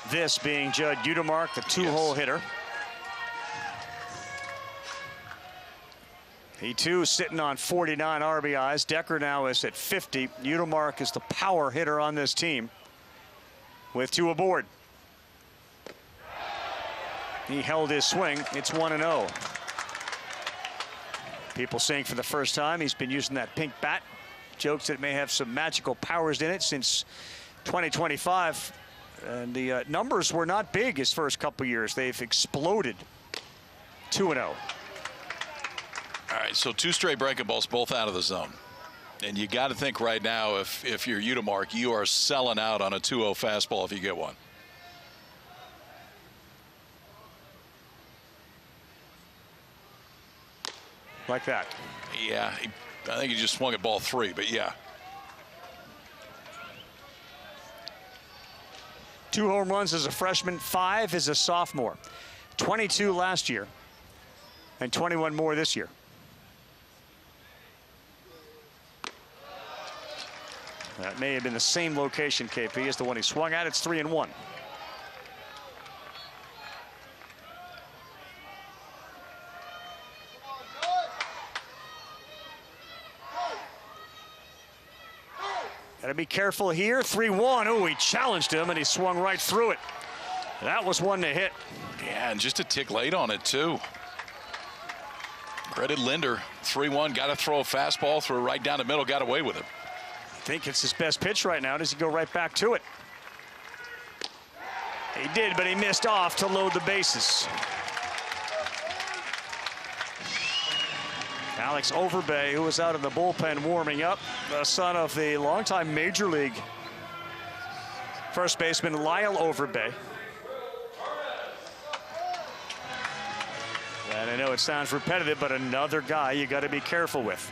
This being Judd Udemark, the 2-hole hitter. He too sitting on 49 RBIs. Decker now is at 50. Udemark is the power hitter on this team with 2 aboard. He held his swing. It's 1-0. People saying for the first time he's been using that pink bat. Jokes that it may have some magical powers in it since 2025. And the numbers were not big his first couple years. They've exploded. 2-0. All right, so 2 straight breaking balls, both out of the zone. And you got to think right now, if you're Udemark, you are selling out on a 2-0 fastball if you get one. Like that. Yeah, I think he just swung at ball 3, but yeah. 2 home runs as a freshman, 5 as a sophomore. 22 last year and 21 more this year. That may have been the same location, KP, as the one he swung at. It's 3-1. Gotta be careful here. 3-1. Oh, he challenged him and he swung right through it. That was one to hit. Yeah, and just a tick late on it too. Credit Linder. 3-1. Got to throw a fastball, threw it right down the middle, got away with it. I think it's his best pitch right now. Does he go right back to it? He did, but he missed off to load the bases. Alex Overbay, who was out in the bullpen warming up, the son of the longtime Major League first baseman Lyle Overbay. And I know it sounds repetitive, but another guy you got to be careful with.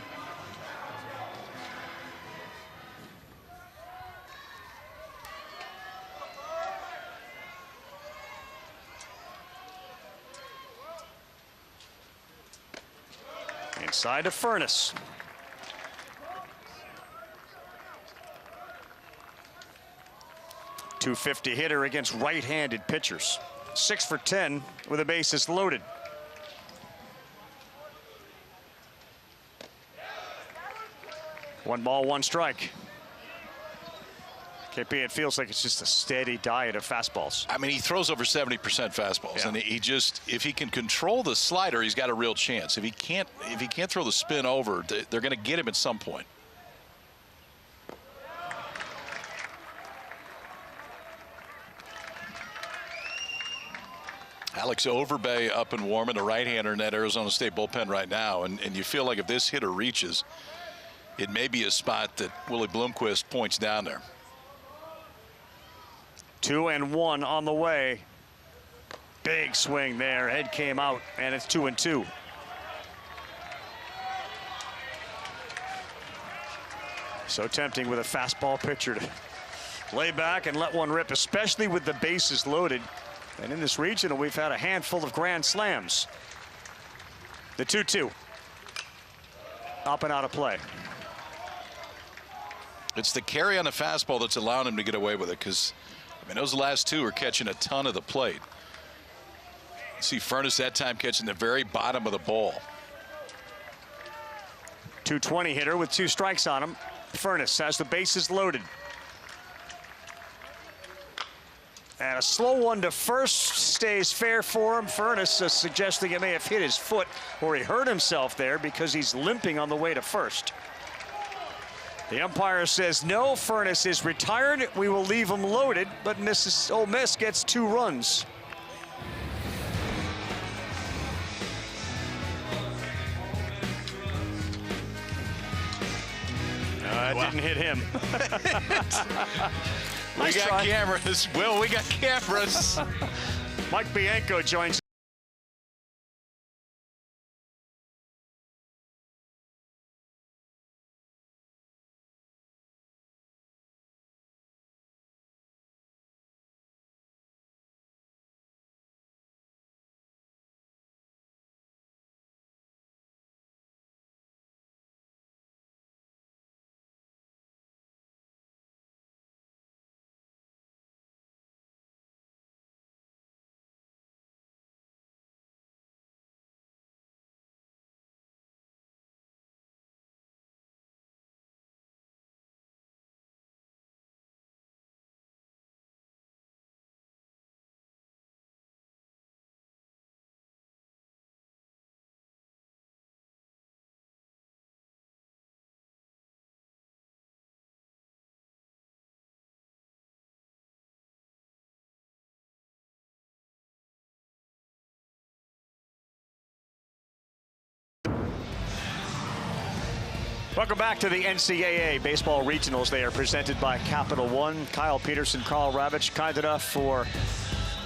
Inside to Furness. .250 hitter against right-handed pitchers. 6 for 10 with the bases loaded. One ball, one strike. KP, it feels like it's just a steady diet of fastballs. I mean, he throws over 70% fastballs, yeah. and he just, if he can control the slider, he's got a real chance. If he can't throw the spin over, they're going to get him at some point. Alex Overbay up and warming, a right-hander in that Arizona State bullpen right now, and you feel like if this hitter reaches, it may be a spot that Willie Bloomquist points down there. 2-1 on the way. Big swing there. Head came out, and it's 2-2. So tempting with a fastball pitcher to lay back and let one rip, especially with the bases loaded. And in this regional, we've had a handful of grand slams. The 2-2. Up and out of play. It's the carry on the fastball that's allowing him to get away with it, because, I mean, those last two are catching a ton of the plate. You see Furness that time catching the very bottom of the ball. 220 hitter with 2 strikes on him. Furness has the bases loaded. And a slow one to first stays fair for him. Furness suggesting it may have hit his foot, or he hurt himself there because he's limping on the way to first. The umpire says no, Furness is retired. We will leave him loaded, but Ole Miss gets 2 runs. Didn't hit him. We got cameras. Will, we got cameras. Mike Bianco joins. Welcome back to the NCAA Baseball Regionals. They are presented by Capital One. Kyle Peterson, Carl Ravitch, kind enough for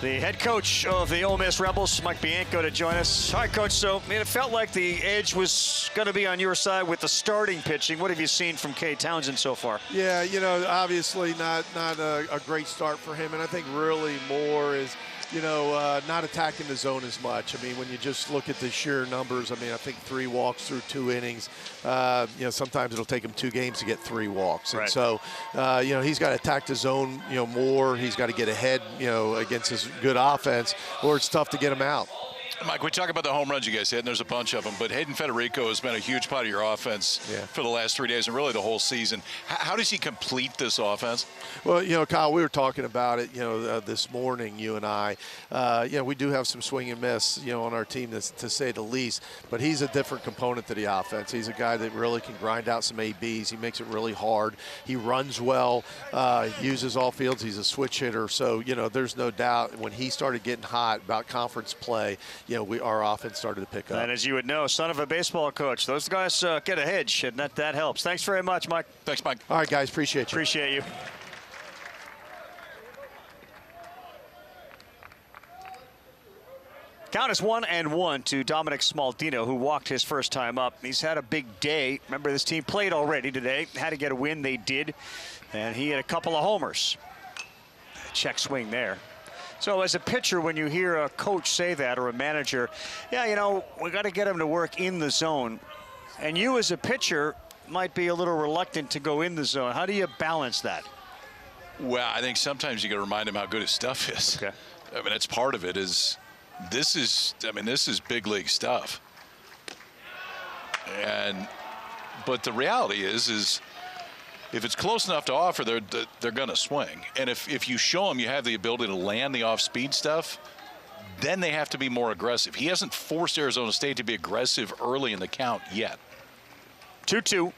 the head coach of the Ole Miss Rebels, Mike Bianco, to join us. All right, Coach, so it felt like the edge was going to be on your side with the starting pitching. What have you seen from Kay Townsend so far? Yeah, you know, obviously not a great start for him, and I think really more is, you know, not attacking the zone as much. I mean, when you just look at the sheer numbers, I mean, I think 3 walks through 2 innings. You know, sometimes it'll take him 2 games to get 3 walks. Right. And so, you know, he's got to attack the zone, you know, more. He's got to get ahead, you know, against his good offense, or it's tough to get him out. Mike, we talk about the home runs you guys hit, and there's a bunch of them, but Hayden Federico has been a huge part of your offense for the last 3 days and really the whole season. How does he complete this offense? Well, you know, Kyle, we were talking about it, you know, this morning, you and I. You know, we do have some swing and miss, you know, on our team, to say the least, but he's a different component to the offense. He's a guy that really can grind out some ABs. He makes it really hard. He runs well, uses all fields. He's a switch hitter. So, you know, there's no doubt when he started getting hot about conference play, you know, our offense started to pick up. And as you would know, son of a baseball coach, those guys get a hedge, and that helps. Thanks very much, Mike. Thanks, Mike. All right, guys, appreciate you. Appreciate you. Count is 1-1 to Dominic Smaldino, who walked his first time up. He's had a big day. Remember, this team played already today. Had to get a win. They did. And he had a couple of homers. Check swing there. So as a pitcher, when you hear a coach say that, or a manager, yeah, you know, we got to get him to work in the zone. And you as a pitcher might be a little reluctant to go in the zone. How do you balance that? Well, I think sometimes you got to remind him how good his stuff is. Okay. I mean, that's part of it. This is big league stuff. But the reality is if it's close enough to offer, they're going to swing. And if you show them you have the ability to land the off-speed stuff, then they have to be more aggressive. He hasn't forced Arizona State to be aggressive early in the count yet. 2-2.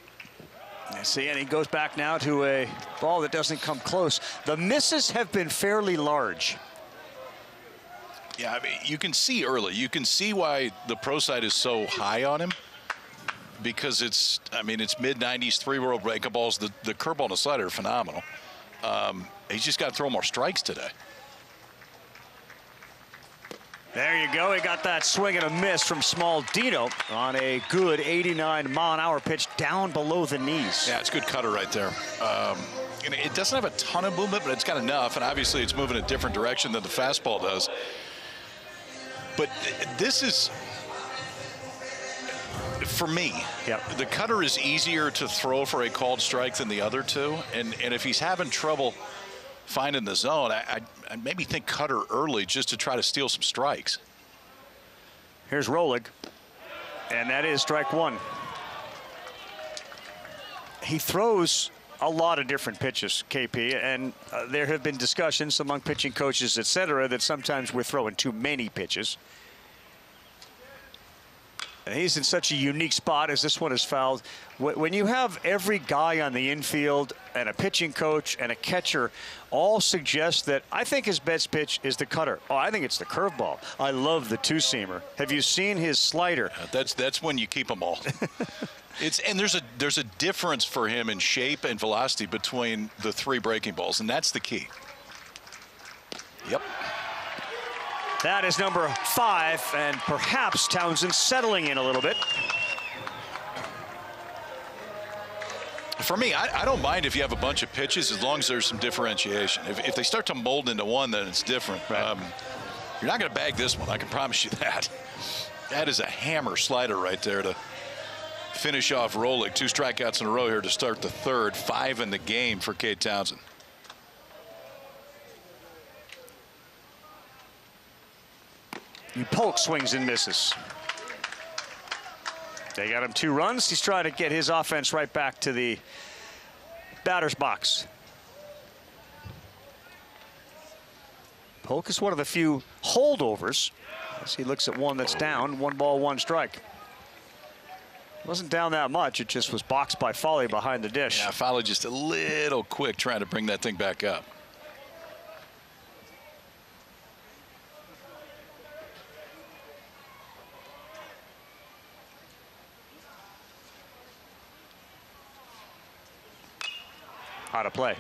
See, and he goes back now to a ball that doesn't come close. The misses have been fairly large. Yeah, I mean, you can see early. You can see why the pro side is so high on him. Because it's mid-90s, 3 world breakup balls. The curveball and the slider are phenomenal. He's just got to throw more strikes today. There you go. He got that swing and a miss from Smaldino on a good 89-mile-an-hour pitch down below the knees. Yeah, it's a good cutter right there. And it doesn't have a ton of movement, but it's got enough. And obviously, it's moving a different direction than the fastball does. But this is For me, the cutter is easier to throw for a called strike than the other two. And if he's having trouble finding the zone, I'd maybe think cutter early just to try to steal some strikes. Here's Rolig, and that is strike one. He throws a lot of different pitches, KP, and there have been discussions among pitching coaches, et cetera, that sometimes we're throwing too many pitches. And he's in such a unique spot as this one is fouled. When you have every guy on the infield and a pitching coach and a catcher all suggest that I think his best pitch is the cutter. Oh, I think it's the curveball. I love the two-seamer. Have you seen his slider? That's when you keep them all. And there's a difference for him in shape and velocity between the three breaking balls, and that's the key. Yep. That is number 5, and perhaps Townsend settling in a little bit. For me, I don't mind if you have a bunch of pitches as long as there's some differentiation. If they start to mold into one, then it's different. Right. You're not going to bag this one, I can promise you that. That is a hammer slider right there to finish off Rolig. 2 strikeouts in a row here to start the third. 5 in the game for Cade Townsend. Polk swings and misses. They got him 2 runs. He's trying to get his offense right back to the batter's box. Polk is one of the few holdovers as he looks at one that's down. 1 ball, 1 strike. Wasn't down that much. It just was boxed by Foley behind the dish. Yeah, Foley just a little quick trying to bring that thing back up. Out of play.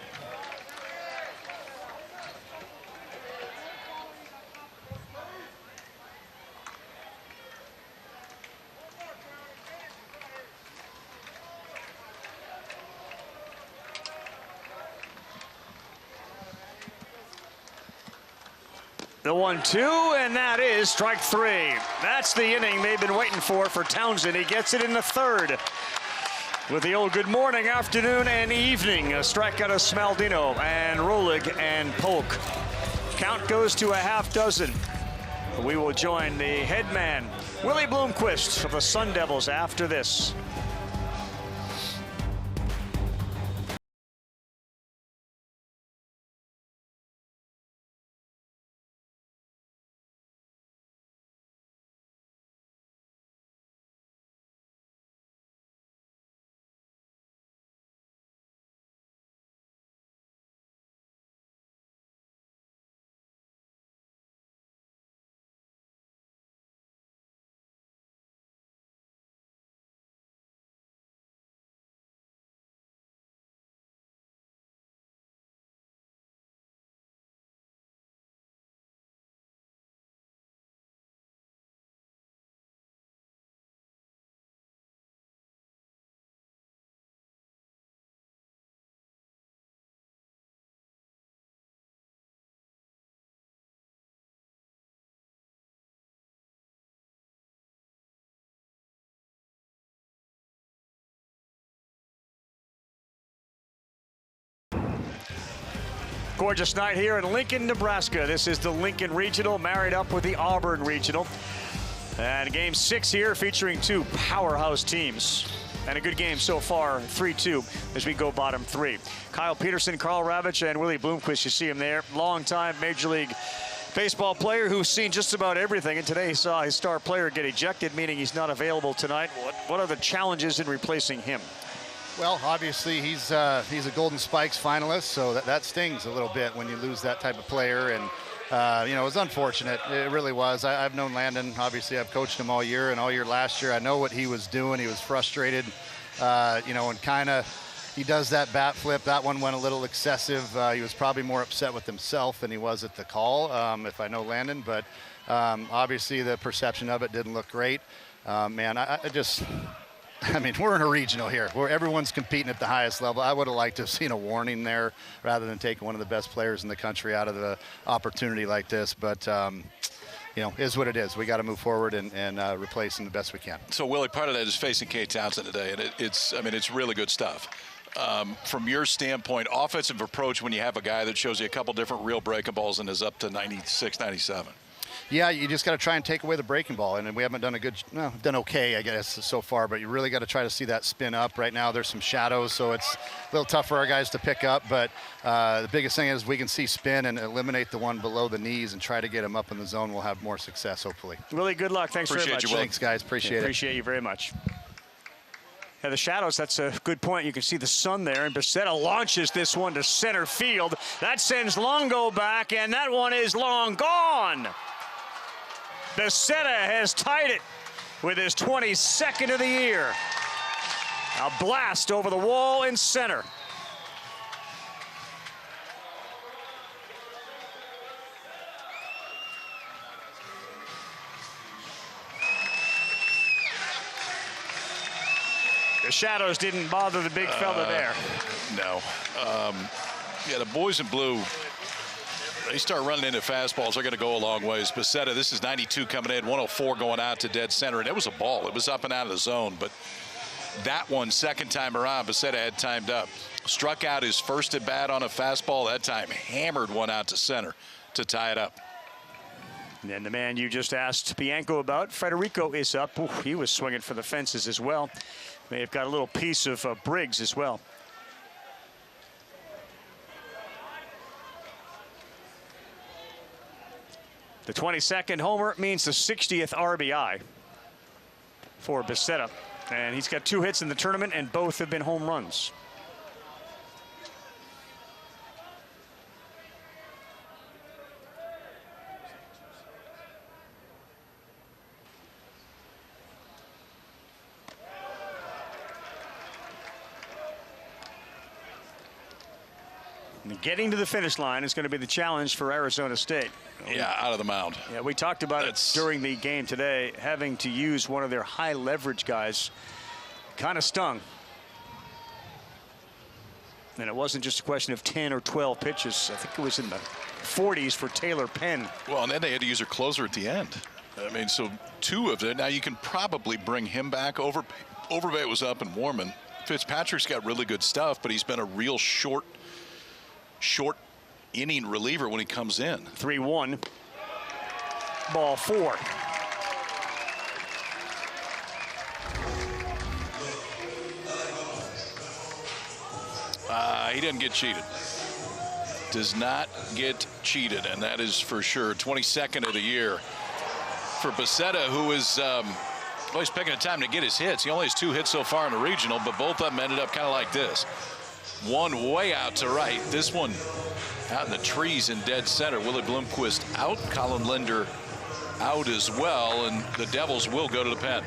The 1-2, and that is strike 3. That's the inning they've been waiting for Townsend. He gets it in the third. With the old good morning, afternoon, and evening. A strikeout of Smaldino and Rolig and Polk. Count goes to a half-dozen. We will join the head man, Willie Bloomquist of the Sun Devils, after this. Gorgeous night here in Lincoln, Nebraska. This is the Lincoln Regional, married up with the Auburn Regional. And game 6 here featuring 2 powerhouse teams. And a good game so far, 3-2 as we go bottom 3. Kyle Peterson, Carl Ravitch, and Willie Bloomquist, you see him there. Long-time Major League Baseball player who's seen just about everything. And today he saw his star player get ejected, meaning he's not available tonight. What are the challenges in replacing him? Well, obviously he's a Golden Spikes finalist, so that stings a little bit when you lose that type of player. And you know, it was unfortunate. It really was. I've known Landon. Obviously, I've coached him all year and all year last year. I know what he was doing. He was frustrated, you know, and kind of he does that bat flip. That one went a little excessive. He was probably more upset with himself than he was at the call, if I know Landon. But obviously, the perception of it didn't look great. Man, I mean, we're in a regional here where everyone's competing at the highest level. I would have liked to have seen a warning there rather than taking one of the best players in the country out of the opportunity like this. But is what it is. We got to move forward and replace him the best we can. So, Willie, part of that is facing Kate Townsend today, and it's really good stuff. From your standpoint, offensive approach when you have a guy that shows you a couple different real breaking balls and is up to 96, 97. Yeah, you just got to try and take away the breaking ball, and we haven't done done okay, I guess, so far. But you really got to try to see that spin up. Right now, there's some shadows, so it's a little tough for our guys to pick up. But the biggest thing is we can see spin and eliminate the one below the knees and try to get him up in the zone. We'll have more success, hopefully. Willie, good luck. Thanks very much. You, Will. Thanks, guys. Appreciate it. Appreciate you very much. Yeah, the shadows, that's a good point. You can see the sun there, and Becerra launches this one to center field. That sends Longo back, and that one is long gone. Becerra has tied it with his 22nd of the year. A blast over the wall in center. The shadows didn't bother the big fella there. No. Yeah, the boys in blue, they start running into fastballs, they're going to go a long ways. Becerra, this is 92 coming in, 104 going out to dead center, and it was a ball. It was up and out of the zone, but that one, second time around, Becerra had timed up. Struck out his first at bat on a fastball. That time hammered one out to center to tie it up. And then the man you just asked Bianco about, Federico, is up. Ooh, he was swinging for the fences as well. May have got a little piece of Briggs as well. The 22nd homer means the 60th RBI for Becerra. And he's got 2 hits in the tournament, and both have been home runs. And getting to the finish line is going to be the challenge for Arizona State. Yeah, out of the mound. Yeah, we talked about it during the game today, having to use one of their high leverage guys. Kind of stung. And it wasn't just a question of 10 or 12 pitches. I think it was in the 40s for Taylor Penn. Well, and then they had to use their closer at the end. I mean, so 2 of them. Now you can probably bring him back. Overbay was up and Warman. Fitzpatrick's got really good stuff, but he's been a real short inning reliever when he comes in. 3-1. Ball 4. He didn't get cheated. Does not get cheated, and that is for sure. 22nd of the year for Becerra, who is he's picking a time to get his hits. He only has 2 hits so far in the regional, but both of them ended up kind of like this. One way out to right. This one out in the trees in dead center. Willie Bloomquist out. Colin Linder out as well, and the Devils will go to the pen.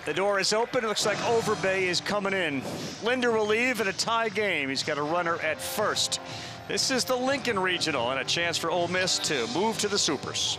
The door is open. It looks like Overbay is coming in. Linder will leave in a tie game. He's got a runner at first. This is the Lincoln Regional and a chance for Ole Miss to move to the Supers.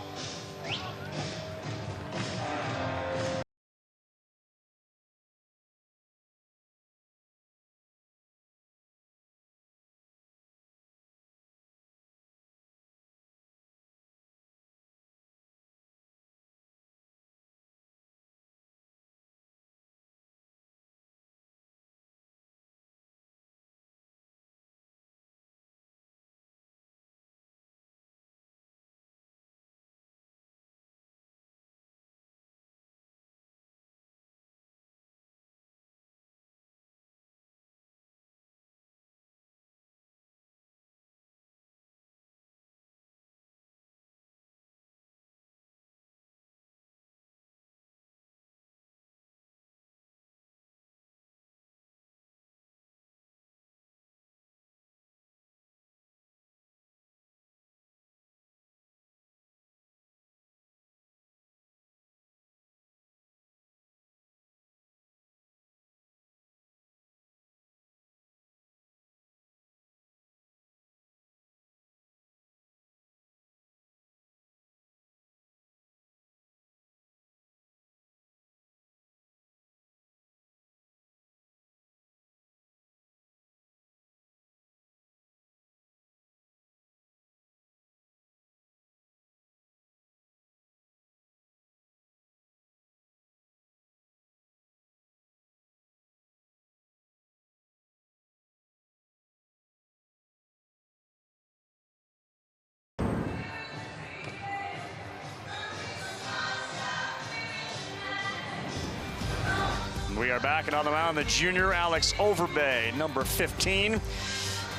We are back, and on the mound, the junior Alex Overbay, number 15.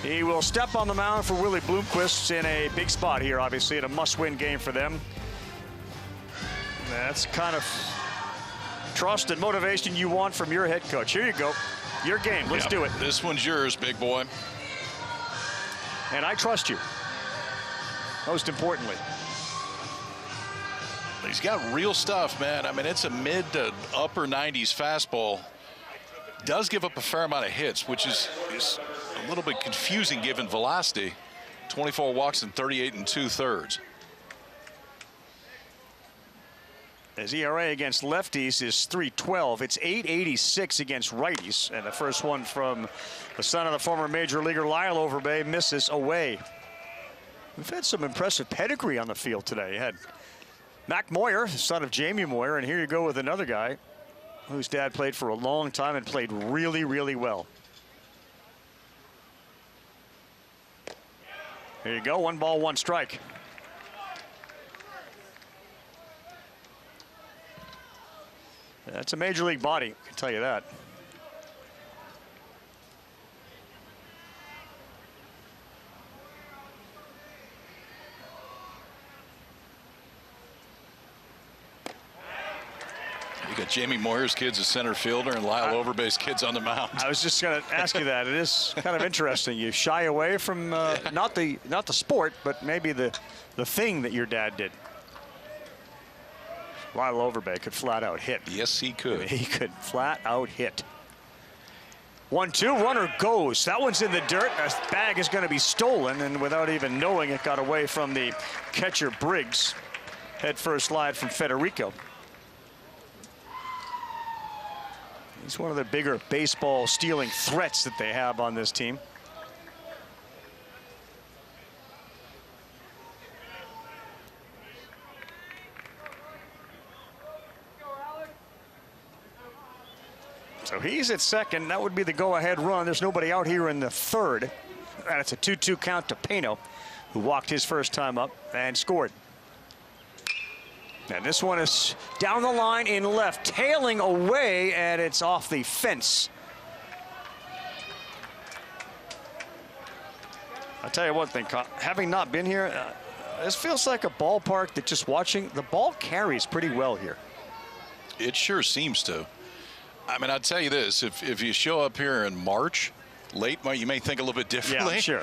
He will step on the mound for Willie Bloomquist in a big spot here, obviously, in a must-win game for them. That's kind of trust and motivation you want from your head coach. Here you go. Your game. Let's do it. This one's yours, big boy. And I trust you. Most importantly. He's got real stuff, man. I mean, it's a mid to upper 90s fastball. Does give up a fair amount of hits, which is a little bit confusing given velocity. 24 walks and 38 2/3. His ERA against lefties is 3.12. It's 8.86 against righties. And the first one from the son of the former major leaguer Lyle Overbay misses away. We've had some impressive pedigree on the field today. You had Mac Moyer, son of Jamie Moyer, and here you go with another guy whose dad played for a long time and played really, really well. Here you go, 1 ball, 1 strike. That's a major league body, I can tell you that. You got Jamie Moyer's kids as center fielder and Lyle Overbay's kids on the mound. I was just going to ask you that. It is kind of interesting. You shy away from not the sport, but maybe the thing that your dad did. Lyle Overbay could flat out hit. Yes, he could. I mean, he could flat out hit. 1-2, runner goes. That one's in the dirt. That bag is going to be stolen, and without even knowing it, got away from the catcher Briggs. Head first slide from Federico. He's one of the bigger baseball stealing threats that they have on this team. So he's at second. That would be the go-ahead run. There's nobody out here in the third. And it's a 2-2 count to Peno, who walked his first time up and scored. And this one is down the line in left, tailing away, and it's off the fence. I'll tell you one thing, having not been here, this feels like a ballpark that just watching, the ball carries pretty well here. It sure seems to. I mean, I'll tell you this, if you show up here in March, late March, you may think a little bit differently. Yeah, sure.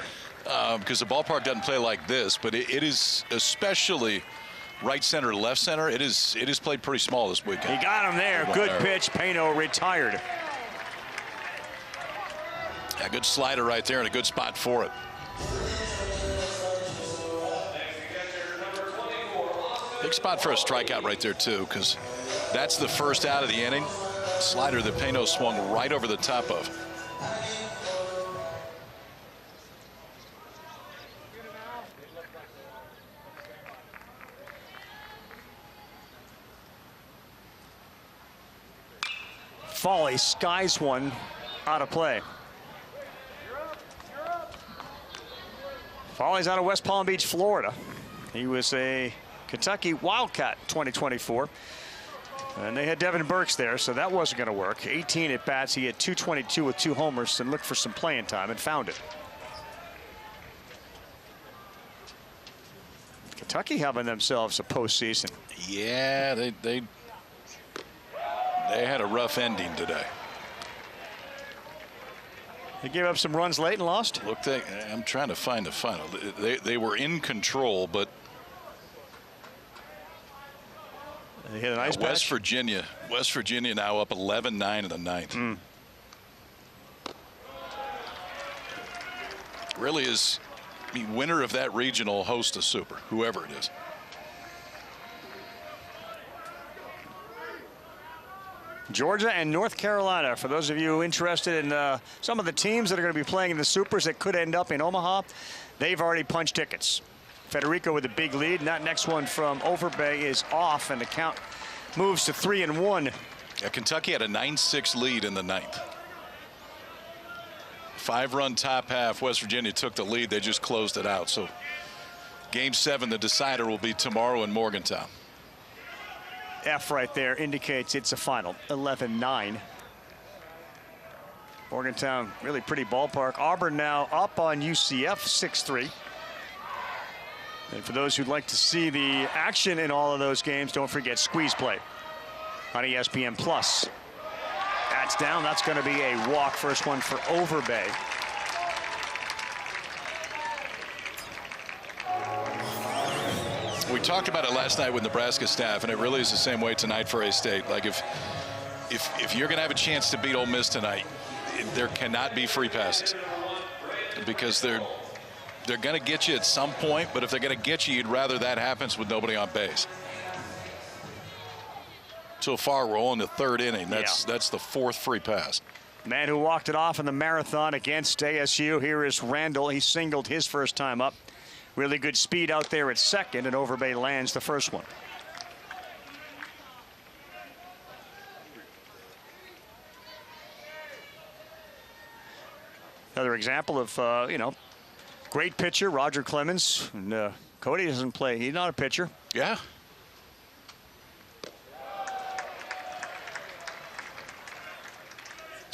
Because the ballpark doesn't play like this, but it is especially right center, left center. It is played pretty small this weekend. He got him there. Good pitch. Peno retired. A good slider right there and a good spot for it. Big spot for a strikeout right there, too, because that's the first out of the inning. Slider that Peno swung right over the top of. Foley skies one out of play. Foley's out of West Palm Beach, Florida. He was a Kentucky Wildcat 2024. And they had Devin Burks there, so that wasn't going to work. 18 at bats. He had 222 with 2 homers and looked for some playing time and found it. Kentucky having themselves a postseason. Yeah, they had a rough ending today. They gave up some runs late and lost. Look, I'm trying to find the final. They were in control, but they hit a nice West Virginia now up 11-9 in the ninth. Really is, I mean, winner of that regional host a super, whoever it is. Georgia and North Carolina, for those of you interested in some of the teams that are going to be playing in the Supers that could end up in Omaha, they've already punched tickets. Federico with a big lead, and that next one from Overbay is off, and the count moves to 3-1. Yeah, Kentucky had a 9-6 lead in the ninth. 5-run top half. West Virginia took the lead. They just closed it out. So Game 7, the decider, will be tomorrow in Morgantown. F right there indicates it's a final, 11-9. Morgantown, really pretty ballpark. Auburn now up on UCF 6-3. And for those who'd like to see the action in all of those games, don't forget Squeeze Play on ESPN Plus. That's down. That's going to be a walk. First one for Overbay. We talked about it last night with Nebraska staff, and it really is the same way tonight for A-State. Like if you're going to have a chance to beat Ole Miss tonight, there cannot be free passes, because they're going to get you at some point. But if they're going to get you, you'd rather that happens with nobody on base. So far, we're all in the third inning. That's the fourth free pass. Man who walked it off in the marathon against ASU. Here is Randall. He singled his first time up. Really good speed out there at second, and Overbay lands the first one. Another example of, you know, great pitcher, Roger Clemens. And Cody doesn't play. He's not a pitcher. Yeah.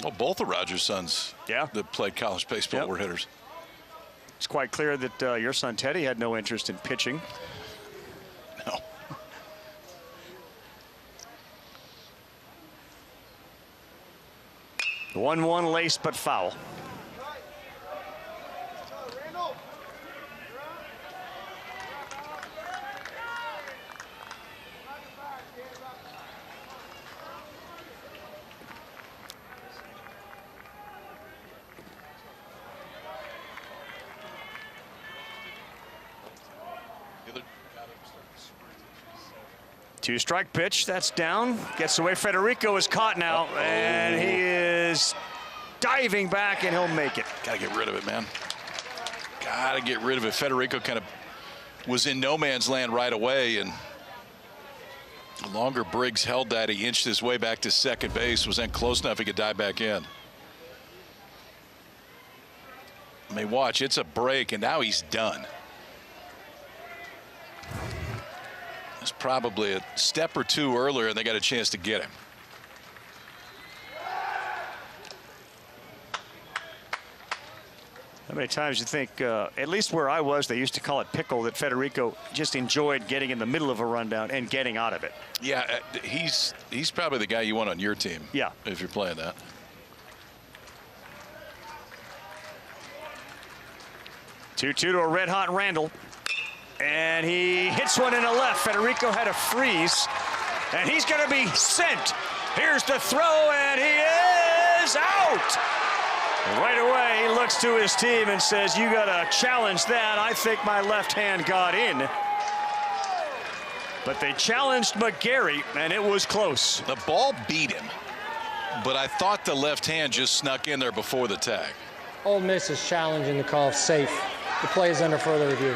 Well, both of Roger's sons that played college baseball were hitters. It's quite clear that your son Teddy had no interest in pitching. No. The 1-1 laced but foul. Two-strike pitch, that's down. Gets away. Federico is caught now, and he is diving back, and he'll make it. Gotta get rid of it, man. Gotta get rid of it. Federico kind of was in no man's land right away, and the longer Briggs held that, he inched his way back to second base, was then close enough he could dive back in. I mean, watch, it's a break, and now he's done. It's probably a step or two earlier, and they got a chance to get him. How many times you think, at least where I was, they used to call it pickle, that Federico just enjoyed getting in the middle of a rundown and getting out of it? Yeah, he's probably the guy you want on your team. Yeah. If you're playing that. 2-2 to a red-hot Randall. And he hits one in the left. Federico had a freeze, and he's going to be sent. Here's the throw, and he is out. Right away, he looks to his team and says, you got to challenge that. I think my left hand got in. But they challenged McGarry, and it was close. The ball beat him, but I thought the left hand just snuck in there before the tag. Ole Miss is challenging the call safe. The play is under further review.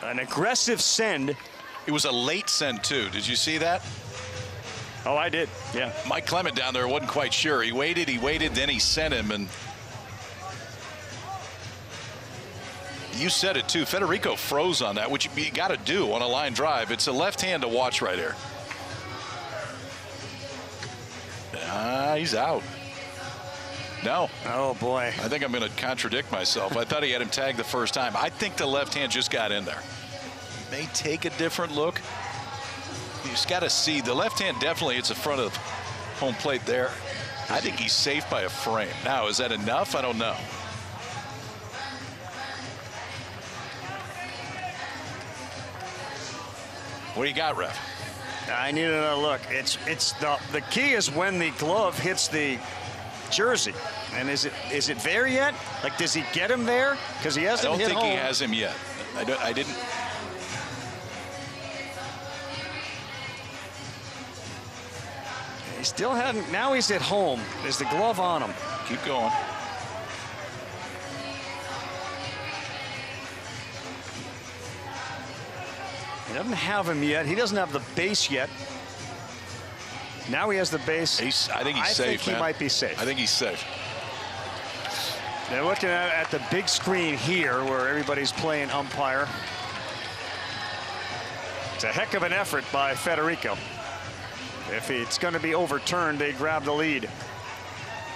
An aggressive send. It was a late send, too. Did you see that? Oh, I did, yeah. Mike Clement down there wasn't quite sure. He waited, then he sent him, and you said it, too. Federico froze on that, which you got to do on a line drive. It's a left hand to watch right here. He's out. No. Oh, boy. I think I'm going to contradict myself. I thought he had him tagged the first time. I think the left hand just got in there. May take a different look. You just got to see. The left hand definitely hits the front of home plate there. I think he's safe by a frame. Now, is that enough? I don't know. What do you got, ref? I need another look. It's the key is when the glove hits the jersey. And is it there yet? Like, does he get him there? Because he hasn't hit home. I don't think he has him yet. I didn't. He still hadn't. Now he's at home. Is the glove on him? Keep going. He doesn't have him yet. He doesn't have the base yet. Now he has the base. I think he's safe, I think he might be safe. I think he's safe. They're looking at the big screen here where everybody's playing umpire. It's a heck of an effort by Federico. If it's going to be overturned, they grab the lead.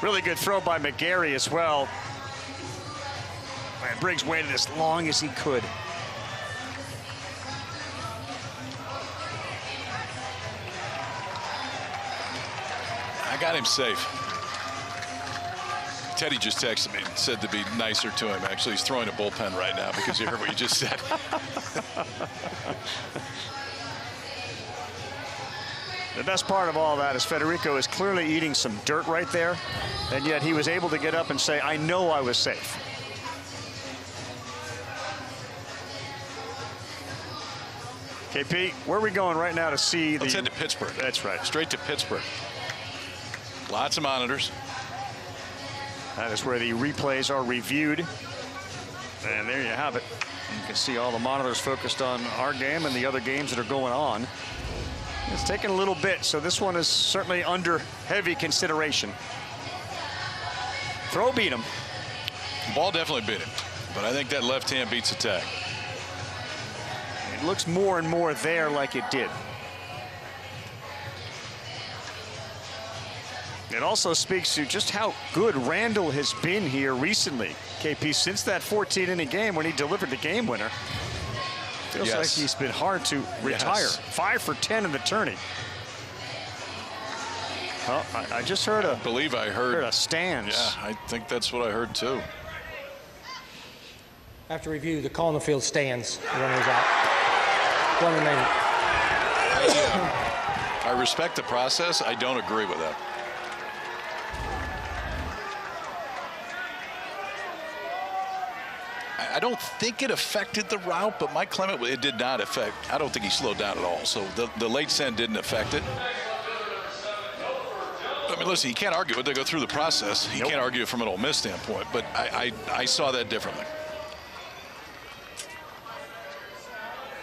Really good throw by McGarry as well. And Briggs waited as long as he could. I got him safe. Teddy just texted me and said to be nicer to him. Actually, he's throwing a bullpen right now because he heard what you just said. The best part of all that is Federico is clearly eating some dirt right there, and yet he was able to get up and say, I know I was safe. KP, where are we going right now to see Let's the... head to Pittsburgh. That's right. Straight to Pittsburgh. Lots of monitors. That is where the replays are reviewed. And there you have it. You can see all the monitors focused on our game and the other games that are going on. It's taken a little bit, so this one is certainly under heavy consideration. Throw beat him. Ball definitely beat him, but I think that left hand beats the tag. It looks more and more there like it did. It also speaks to just how good Randall has been here recently, KP, since that 14-inning game when he delivered the game winner. Feels like he's been hard to retire. Yes. 5 for 10 in the tourney. Well, I just heard I believe I heard a stands. Yeah, I think that's what I heard too. After review, the call on the field stands. The runner's out. One remaining. I respect the process. I don't agree with that. I don't think it affected the route, but Mike Clement, it did not affect. I don't think he slowed down at all. So the late send didn't affect it. I mean, listen, you can't argue it. They go through the process. You can't argue it from an Ole Miss standpoint, but I saw that differently.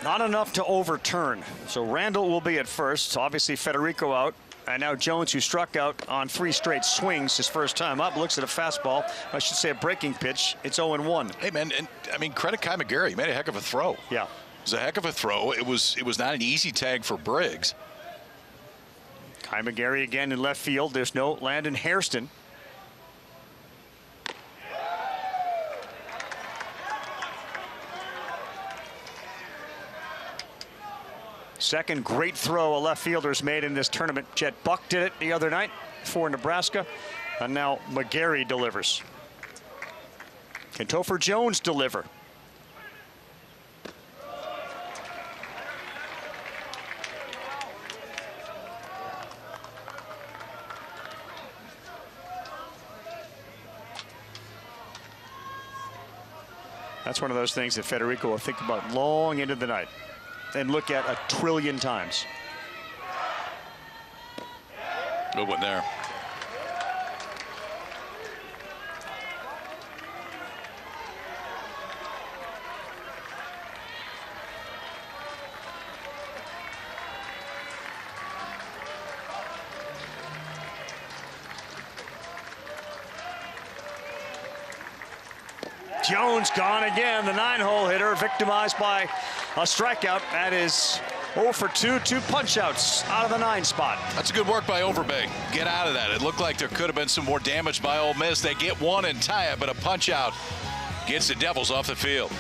Not enough to overturn. So Randall will be at first. Obviously Federico out. And now Jones, who struck out on 3 straight swings his first time up, looks at a fastball. I should say a breaking pitch. It's 0-1. Hey, man, and I mean, credit Kai McGarry. He made a heck of a throw. Yeah. It was a heck of a throw. It was not an easy tag for Briggs. Kai McGarry again in left field. There's no Landon Hairston. Second great throw a left fielder's made in this tournament. Jet Buck did it the other night for Nebraska. And now McGarry delivers. Can Topher Jones deliver? That's one of those things that Federico will think about long into the night and look at 1 trillion times. Good one there. Jones gone again, the 9-hole hitter, victimized by a strikeout. That is 0 for 2, 2 punch-outs out of the 9 spot. That's good work by Overbay. Get out of that. It looked like there could have been some more damage by Ole Miss. They get one and tie it, but a punch-out gets the Devils off the field.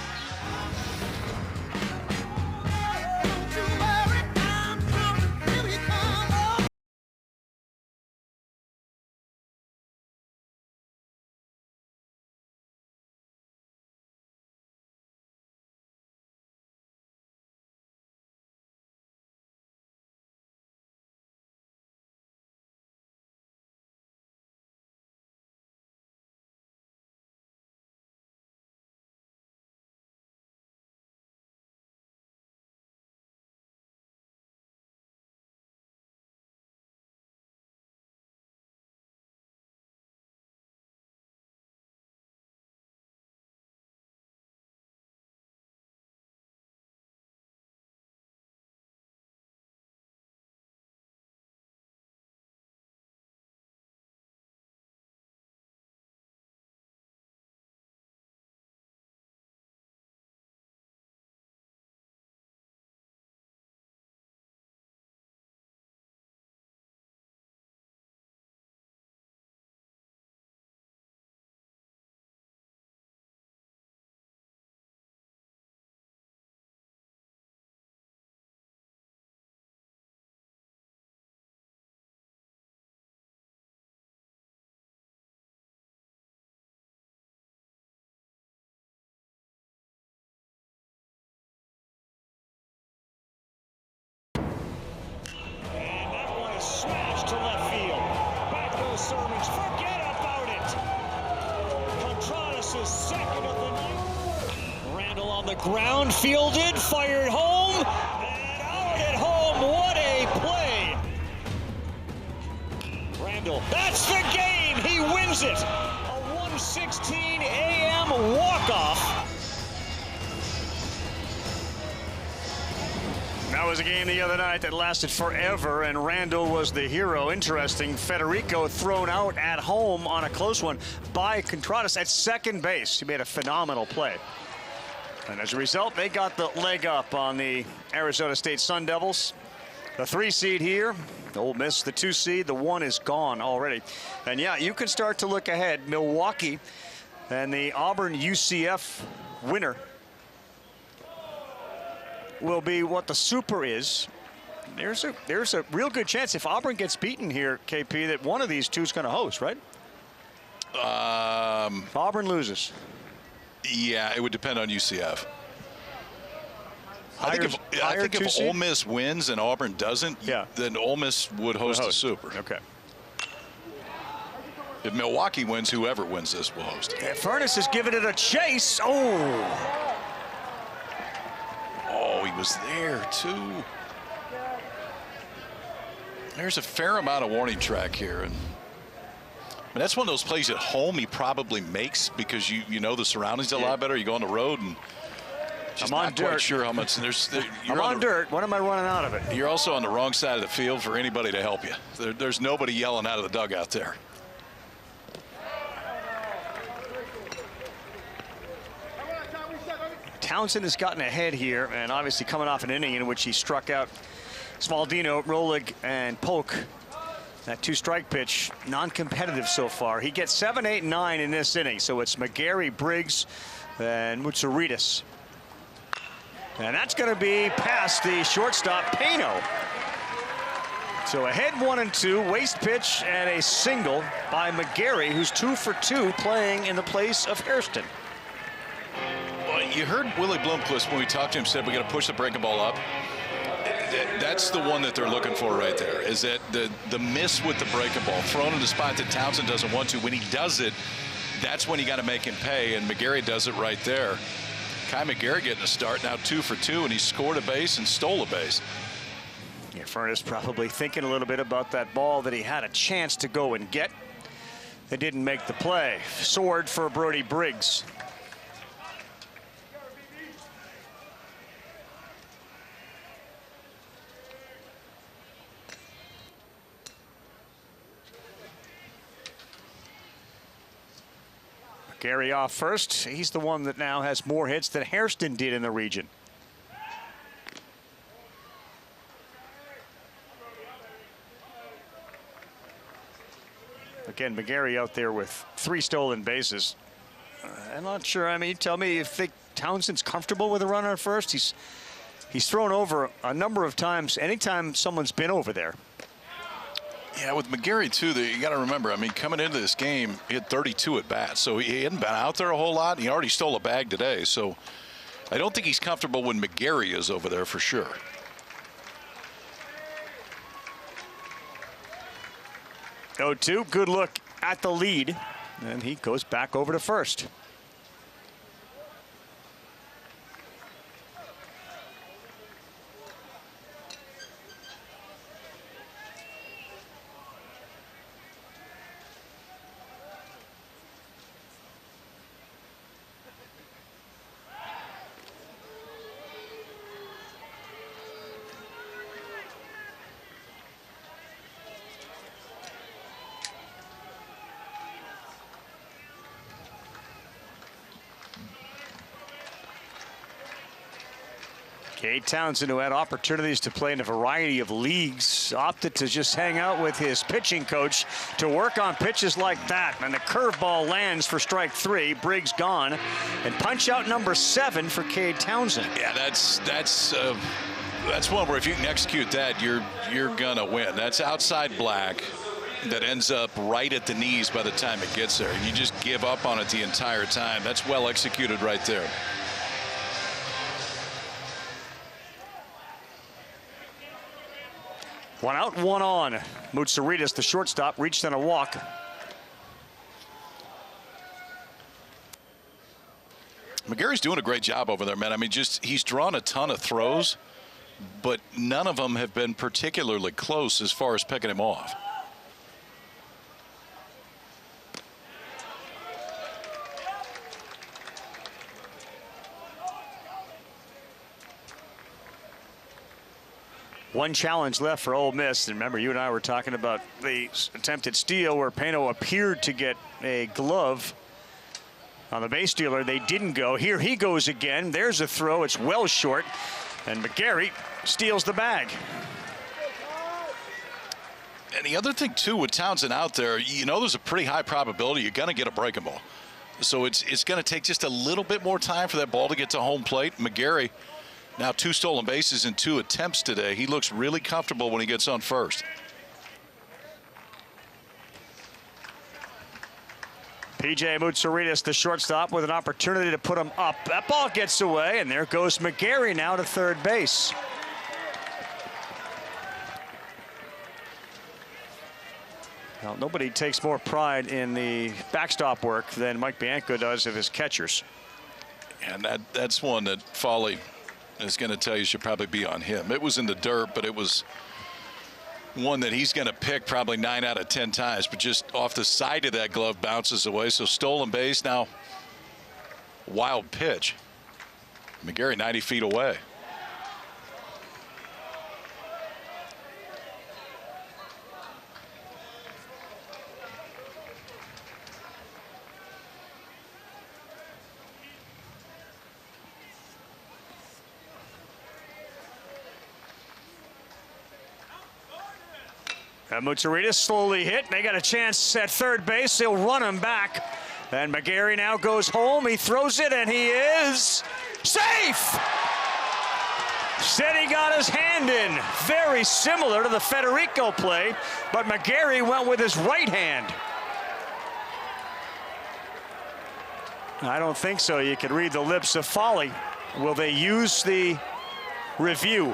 Randall on the ground, fielded, fired home, and out at home. What a play! Randall, that's the game. He wins it. A 1:16 a.m. walk-off. That was a game the other night that lasted forever, and Randall was the hero. Interesting, Federico thrown out at home on a close one by Contreras at second base. He made a phenomenal play. And as a result, they got the leg up on the Arizona State Sun Devils. The 3 seed here, Ole Miss the 2 seed, the 1 is gone already. And yeah, you can start to look ahead. Milwaukee and the Auburn UCF winner will be what the super is. There's a real good chance if Auburn gets beaten here, KP, that one of these two is going to host, right? If Auburn loses. Yeah, it would depend on UCF. I think if Ole Miss wins and Auburn doesn't, then Ole Miss would host the super. Okay. If Milwaukee wins, whoever wins this will host. Yeah, Furness has given it a chase. Oh, he was there too. There's a fair amount of warning track here, and that's one of those plays at home he probably makes because you know the surroundings a lot better. You go on the road and just I'm on not dirt. quite sure how much. I'm on dirt. When am I running out of it? You're also on the wrong side of the field for anybody to help you. There's nobody yelling out of the dugout there. Townsend has gotten ahead here, and obviously coming off an inning in which he struck out Smaldino, Rolig, and Polk. That 2-strike pitch, non-competitive so far. He gets 7, 8, 9 in this inning, so it's McGarry, Briggs, and Mutsuritas. And that's going to be past the shortstop, Pano. So ahead 1 and 2, waste pitch and a single by McGarry, who's 2 for 2 playing in the place of Hairston. You heard Willie Blomqvist when we talked to him said we got to push the breaking ball up. That's the one that they're looking for right there, is that the miss with the breaking ball, thrown in the spot that Townsend doesn't want to. When he does it, that's when you got to make him pay, and McGarry does it right there. Kai McGarry getting a start, now 2 for 2, and he scored a base and stole a base. Yeah, Furness probably thinking a little bit about that ball that he had a chance to go and get. They didn't make the play. Sword for Brody Briggs. Gary off first. He's the one that now has more hits than Hairston did in the region. Again, McGarry out there with 3 stolen bases. I'm not sure. I mean, tell me if Townsend's comfortable with a runner at first. He's thrown over a number of times anytime someone's been over there. Yeah, with McGarry, too, you got to remember, I mean, coming into this game, he had 32 at bats, so he hadn't been out there a whole lot. He already stole a bag today, so I don't think he's comfortable when McGarry is over there for sure. Oh, 2, good look at the lead, and he goes back over to first. Cade Townsend, who had opportunities to play in a variety of leagues, opted to just hang out with his pitching coach to work on pitches like that. And the curveball lands for strike 3. Briggs gone. And punch out number 7 for Cade Townsend. Yeah, that's one where if you can execute that, you're gonna win. That's outside black that ends up right at the knees by the time it gets there. And you just give up on it the entire time. That's well executed right there. One out, one on. Mutsuritas, the shortstop, reached on a walk. McGarry's doing a great job over there, man. I mean, just he's drawn a ton of throws, but none of them have been particularly close as far as picking him off. One challenge left for Ole Miss. And remember, you and I were talking about the attempted steal where Pano appeared to get a glove on the base stealer. They didn't go. Here he goes again. There's a throw. It's well short. And McGarry steals the bag. And the other thing, too, with Townsend out there, you know there's a pretty high probability you're going to get a breaking ball. So it's going to take just a little bit more time for that ball to get to home plate. McGarry, now 2 stolen bases in 2 attempts today. He looks really comfortable when he gets on first. P.J. Moutsouridis, the shortstop, with an opportunity to put him up. That ball gets away, and there goes McGarry now to third base. Well, nobody takes more pride in the backstop work than Mike Bianco does of his catchers. And that's one that Foley is going to tell you should probably be on him. It was in the dirt, but it was one that he's going to pick probably 9 out of 10 times, but just off the side of that glove bounces away. So stolen base now. Wild pitch. McGarry 90 feet away. Moutsouridis slowly hit. They got a chance at third base. They'll run him back. And McGarry now goes home. He throws it, and he is safe. Said he got his hand in. Very similar to the Federico play, but McGarry went with his right hand. I don't think so. You can read the lips of Foley. Will they use the review?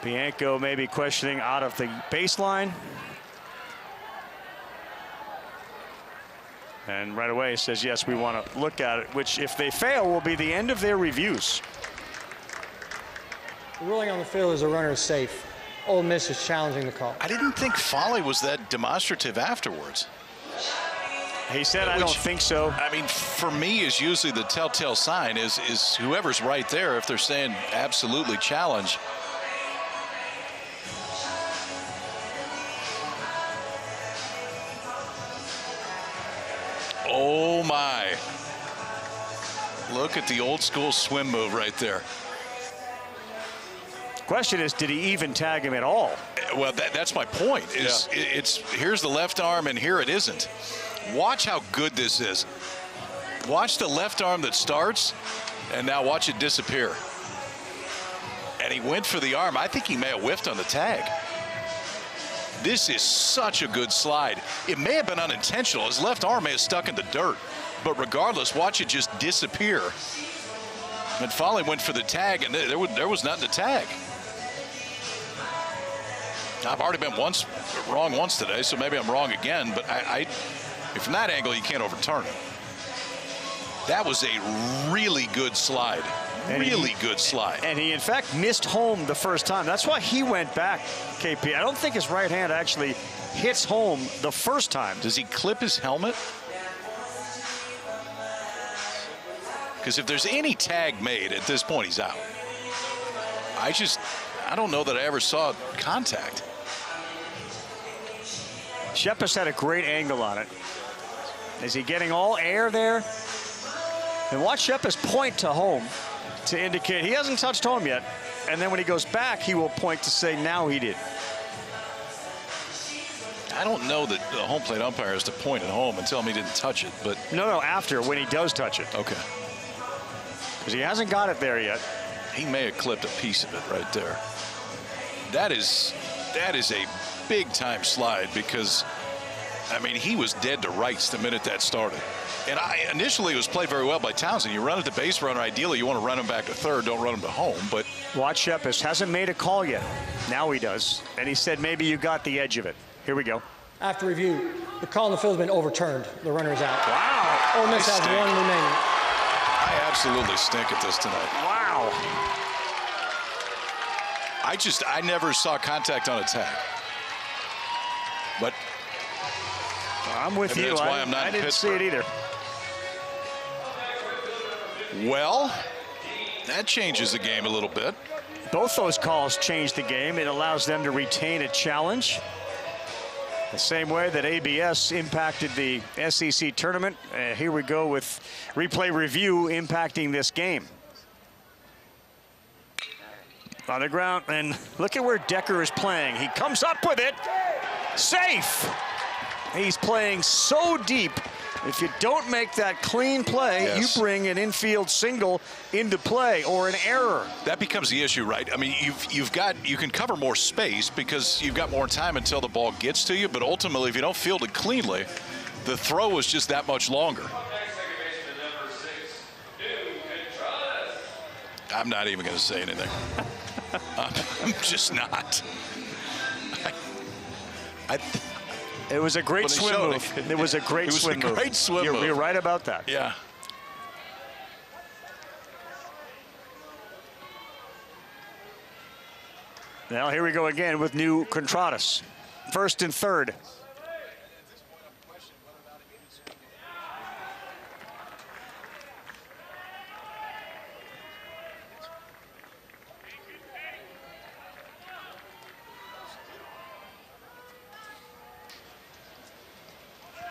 Bianco maybe questioning out of the baseline. And right away says, yes, we want to look at it, which if they fail will be the end of their reviews. The ruling on the field is a runner is safe. Ole Miss is challenging the call. I didn't think Foley was that demonstrative afterwards. He said, I don't think so. I mean, for me, is usually the telltale sign is whoever's right there, if they're saying absolutely challenge. Oh, my. Look at the old school swim move right there. Question is, did he even tag him at all? Well, that's my point. It's here's the left arm, and here it isn't. Watch how good this is. Watch the left arm that starts, and now watch it disappear. And he went for the arm. I think he may have whiffed on the tag. This is such a good slide. It may have been unintentional. His left arm may have stuck in the dirt. But regardless, watch it just disappear. And Foley went for the tag, and there was nothing to tag. I've already been wrong once today, so maybe I'm wrong again. But from that angle, you can't overturn it. That was a really good slide. Really good slide. And he, in fact, missed home the first time. That's why he went back, KP. I don't think his right hand actually hits home the first time. Does he clip his helmet? Because if there's any tag made at this point, he's out. I don't know that I ever saw contact. Shepis had a great angle on it. Is he getting all air there? And watch Shepis point to home to indicate he hasn't touched home yet. And then when he goes back, he will point to say now he did. I don't know that the home plate umpire has to point at home and tell him he didn't touch it, but. No, after, when he does touch it. Okay. Because he hasn't got it there yet. He may have clipped a piece of it right there. That is a big time slide because, I mean, he was dead to rights the minute that started. And initially it was played very well by Townsend. You run at the base runner, ideally you want to run him back to third, don't run him to home. But Watchepis hasn't made a call yet. Now he does. And he said maybe you got the edge of it. Here we go. After review, the call in the field has been overturned. The runner is out. Wow. Ole Miss has one remaining. I absolutely stink at this tonight. Wow. I never saw contact on a tag. But I'm with you. That's why I'm not I in didn't see it either. Well, that changes the game a little bit. Both those calls change the game. It allows them to retain a challenge. The same way that ABS impacted the SEC tournament. Here we go with replay review impacting this game. On the ground, and look at where Decker is playing. He comes up with it. Safe. He's playing so deep. If you don't make that clean play, yes, you bring an infield single into play or an error. That becomes the issue, right? I mean, you can cover more space because you've got more time until the ball gets to you, but ultimately if you don't field it cleanly, the throw is just that much longer. I'm not even going to say anything. I'm just not. It was a great swim move. It was a great swim move. Great swim move. You're right about that. Yeah. Now here we go again with new Contradas. First and third.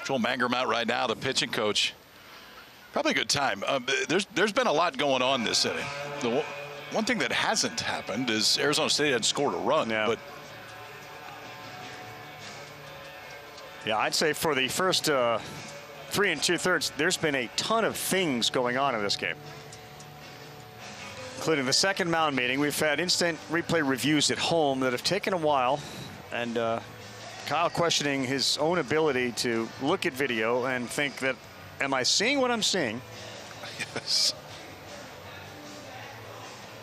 Joel Mangrum out right now, the pitching coach. Probably a good time. There's been a lot going on this inning. The one thing that hasn't happened is Arizona State hadn't scored a run. Yeah. But yeah, I'd say for the first 3 2/3, there's been a ton of things going on in this game, including the second mound meeting. We've had instant replay reviews at home that have taken a while, and Kyle questioning his own ability to look at video and think that, am I seeing what I'm seeing? yes.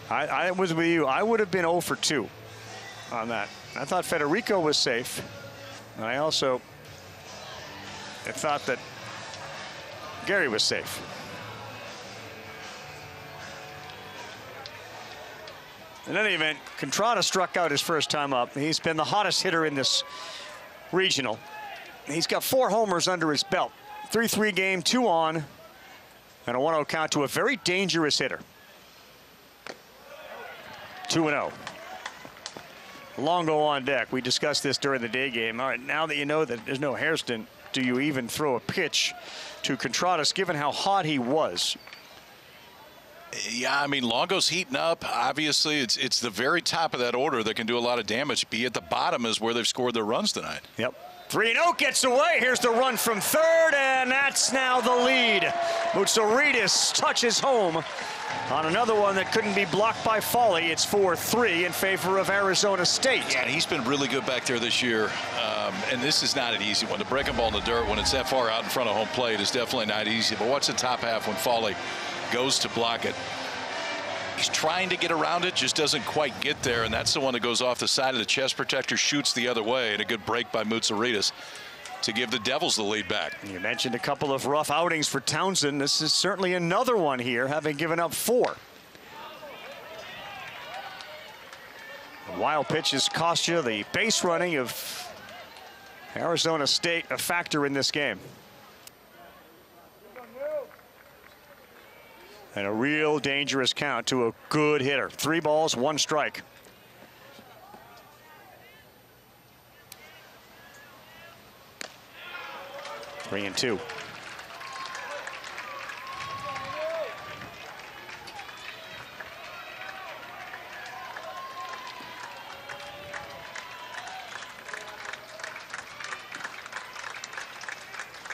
I was with you. I would have been 0 for 2 on that. I thought Federico was safe. And I also thought that Gary was safe. In any event, Contrada struck out his first time up. He's been the hottest hitter in this regional. He's got 4 homers under his belt. 3-3 game, 2 on, and a 1-0 count to a very dangerous hitter. 2-0. Longo on deck. We discussed this during the day game. All right, now that you know that there's no Hairston, do you even throw a pitch to Contradas, given how hot he was? Yeah, I mean, Longo's heating up. Obviously, it's the very top of that order that can do a lot of damage. Be at the bottom is where they've scored their runs tonight. Yep. 3-0 gets away. Here's the run from third, and that's now the lead. Moutsaridis touches home on another one that couldn't be blocked by Foley. It's 4-3 in favor of Arizona State. Yeah, he's been really good back there this year. And this is not an easy one. To break a ball in the dirt when it's that far out in front of home plate is definitely not easy. But watch the top half when Foley goes to block it. He's trying to get around it, just doesn't quite get there, and that's the one that goes off the side of the chest protector, shoots the other way, and a good break by Moutsaridis to give the Devils the lead back. You mentioned a couple of rough outings for Townsend. This is certainly another one here, having given up 4. The wild pitches cost you. The base running of Arizona State a factor in this game. And a real dangerous count to a good hitter. 3 balls, 1 strike. Three and 2.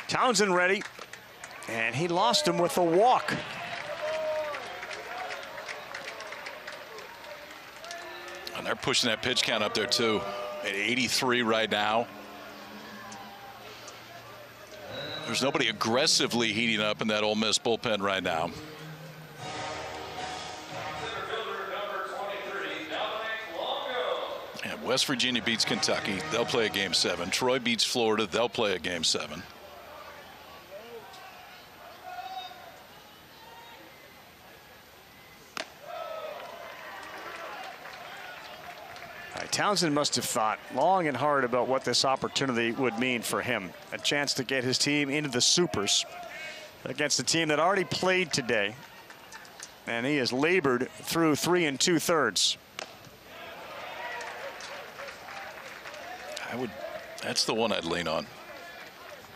Townsend ready, and he lost him with a walk. And they're pushing that pitch count up there too, at 83 right now. There's nobody aggressively heating up in that Ole Miss bullpen right now. West Virginia beats Kentucky. They'll play a Game 7. Troy beats Florida. They'll play a Game 7. Townsend must have thought long and hard about what this opportunity would mean for him. A chance to get his team into the Supers against a team that already played today. And he has labored through 3 2/3. That's the one I'd lean on,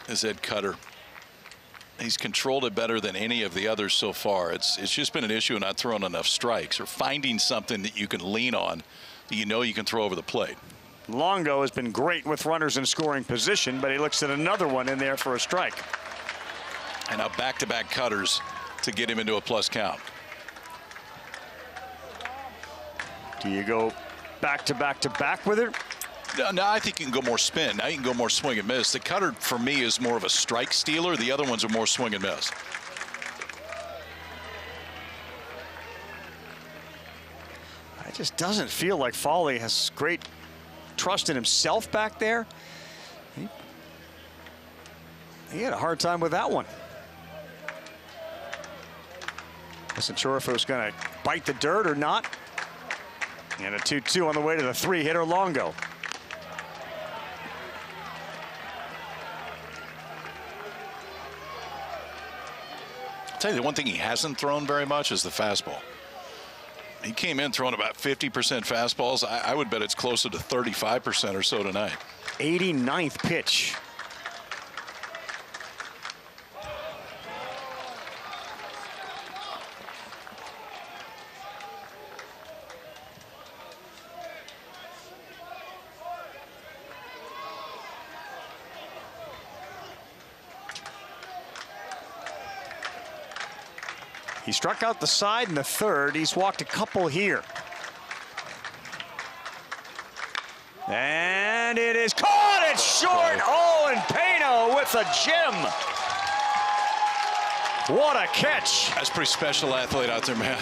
is Ed Cutter. He's controlled it better than any of the others so far. It's just been an issue of not throwing enough strikes or finding something that you can lean on that you know you can throw over the plate. Longo has been great with runners in scoring position, but he looks at another one in there for a strike. And now back-to-back cutters to get him into a plus count. Do you go back-to-back with it? No, I think you can go more spin. Now you can go more swing and miss. The cutter, for me, is more of a strike stealer. The other ones are more swing and miss. It just doesn't feel like Foley has great trust in himself back there. He had a hard time with that one. Wasn't sure if it was going to bite the dirt or not. And a 2-2 on the way to the 3-hitter Longo. I'll tell you, the one thing he hasn't thrown very much is the fastball. He came in throwing about 50% fastballs. I would bet it's closer to 35% or so tonight. 89th pitch. He struck out the side in the third. He's walked a couple here. And it is caught. It's short. Owen Pano with a gem. What a catch. That's a pretty special athlete out there, man.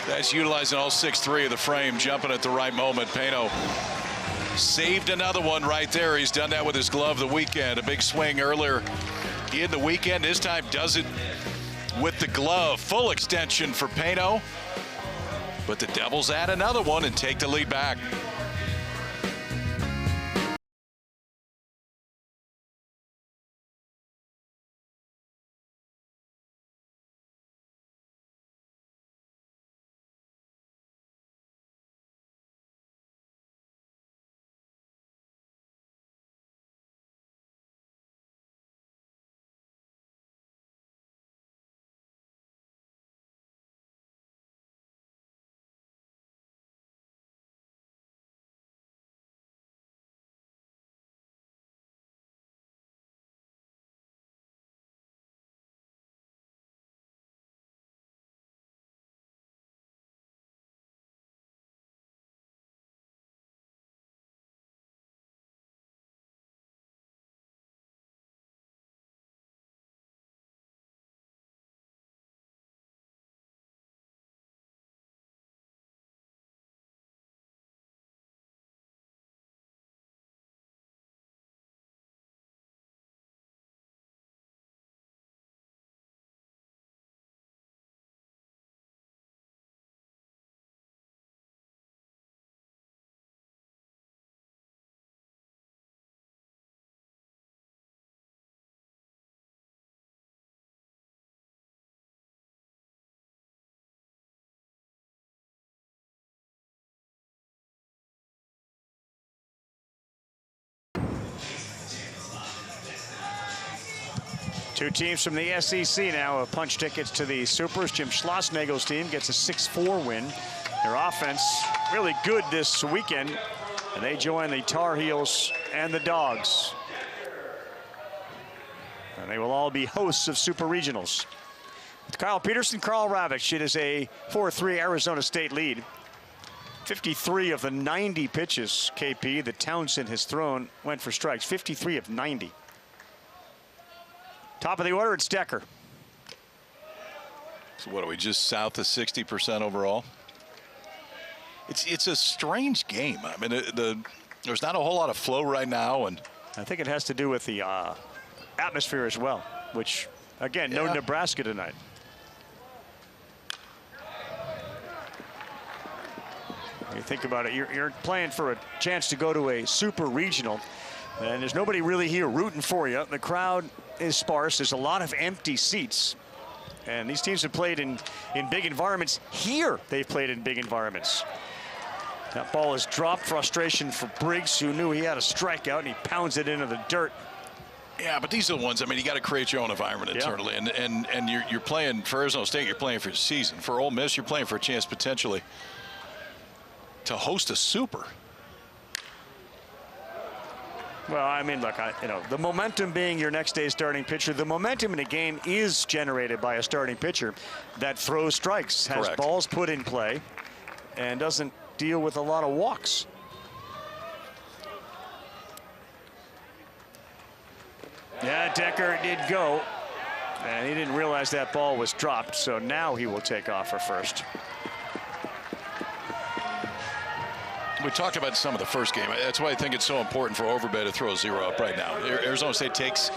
That's utilizing all 6'3" of the frame, jumping at the right moment. Pano saved another one right there. He's done that with his glove the weekend. A big swing earlier in the weekend. This time does it with the glove. Full extension for Pano. But the Devils add another one and take the lead back. Two teams from the SEC now have punch tickets to the Supers. Jim Schlossnagel's team gets a 6-4 win. Their offense really good this weekend, and they join the Tar Heels and the Dogs. And they will all be hosts of Super Regionals. With Kyle Peterson, Karl Ravech, it is a 4-3 Arizona State lead. 53 of the 90 pitches, KP, that Townsend has thrown went for strikes. 53 of 90. Top of the order, it's Decker. So what are we, just south of 60% overall? It's a strange game. I mean, there's not a whole lot of flow right now, and I think it has to do with the atmosphere as well, which, again, no Nebraska tonight. You think about it, you're playing for a chance to go to a super regional, and there's nobody really here rooting for you. The crowd is sparse. There's a lot of empty seats. And these teams have played in big environments. Here, they've played in big environments. That ball is dropped. Frustration for Briggs, who knew he had a strikeout, and he pounds it into the dirt. Yeah, but these are the ones, I mean, you got to create your own environment internally. And you're playing for Arizona State, you're playing for a season. For Ole Miss, you're playing for a chance potentially to host a super. Well, I mean, look, the momentum being your next day's starting pitcher, the momentum in a game is generated by a starting pitcher that throws strikes, has balls put in play, and doesn't deal with a lot of walks. Yeah, Decker did go, and he didn't realize that ball was dropped, so now he will take off for first. We talked about some of the first game. That's why I think it's so important for Overbay to throw a 0 up right now. Arizona State takes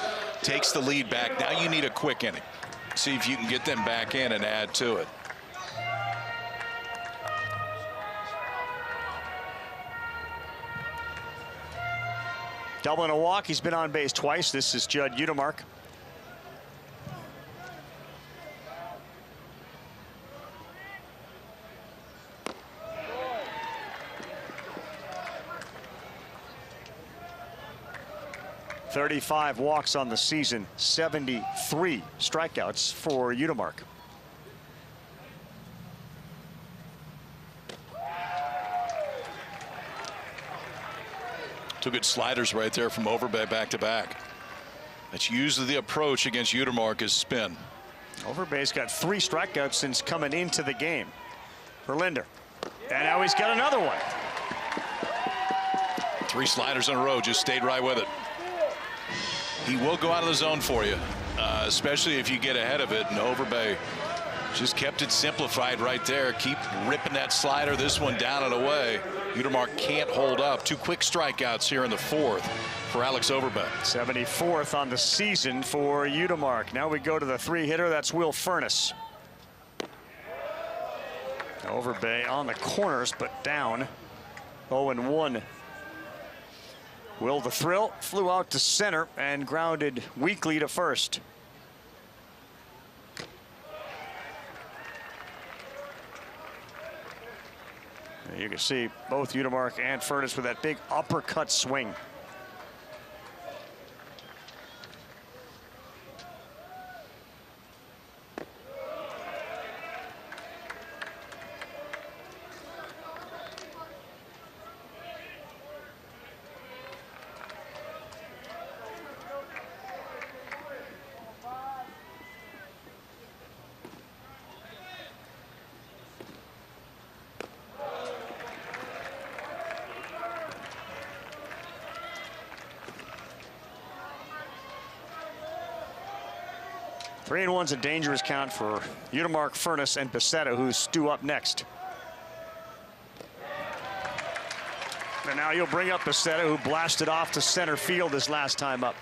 the lead back. Now you need a quick inning. See if you can get them back in and add to it. Double and a walk. He's been on base twice. This is Judd Udemark. .35 walks on the season, 73 strikeouts for Udemark. Two good sliders right there from Overbay back to back. That's usually the approach against Udemark is spin. Overbay's got 3 strikeouts since coming into the game for Linder. And now he's got another one. 3 sliders in a row, just stayed right with it. He will go out of the zone for you, especially if you get ahead of it. And Overbay just kept it simplified right there. Keep ripping that slider, this one down and away. Udemark can't hold up. 2 quick strikeouts here in the 4th for Alex Overbay. 74th on the season for Udemark. Now we go to the 3-hitter. That's Will Furnace. Overbay on the corners, but down 0-1. Will the Thrill flew out to center and grounded weakly to first. You can see both Udemark and Furnace with that big uppercut swing. Three and one's a dangerous count for Udemark, Furnace, and Becerra, who's due up next. And now you'll bring up Becerra, who blasted off to center field his last time up.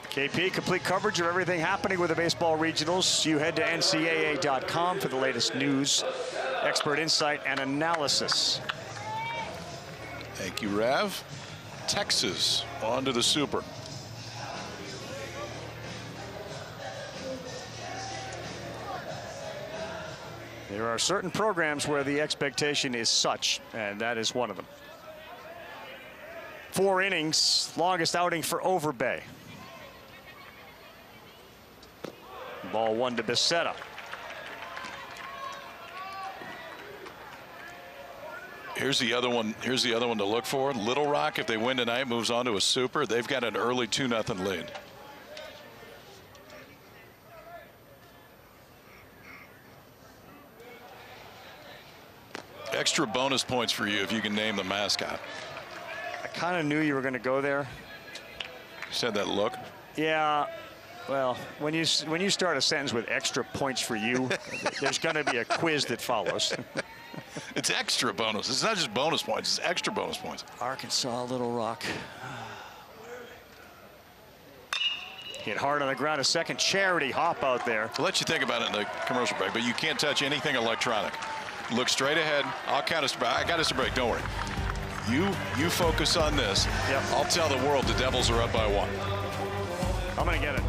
KP, complete coverage of everything happening with the baseball regionals. You head to ncaa.com for the latest news, expert insight, and analysis. Thank you, Rav. Texas on to the Super. There are certain programs where the expectation is such, and that is one of them. 4 innings, longest outing for Overbay. Ball 1 to Becerra. Here's the other one. Here's the other one to look for. Little Rock, if they win tonight, moves on to a Super. They've got an early 2-0 lead. Extra bonus points for you if you can name the mascot. I kind of knew you were going to go there. You said that look. Yeah. Well, when you start a sentence with extra points for you, there's going to be a quiz that follows. It's extra bonus. It's not just bonus points. It's extra bonus points. Arkansas, Little Rock. Hit hard on the ground. A second charity hop out there. I'll let you think about it in the commercial break, but you can't touch anything electronic. Look straight ahead. I'll count us. I got us a break. Don't worry. You focus on this. Yep. I'll tell the world the Devils are up by 1. I'm going to get it.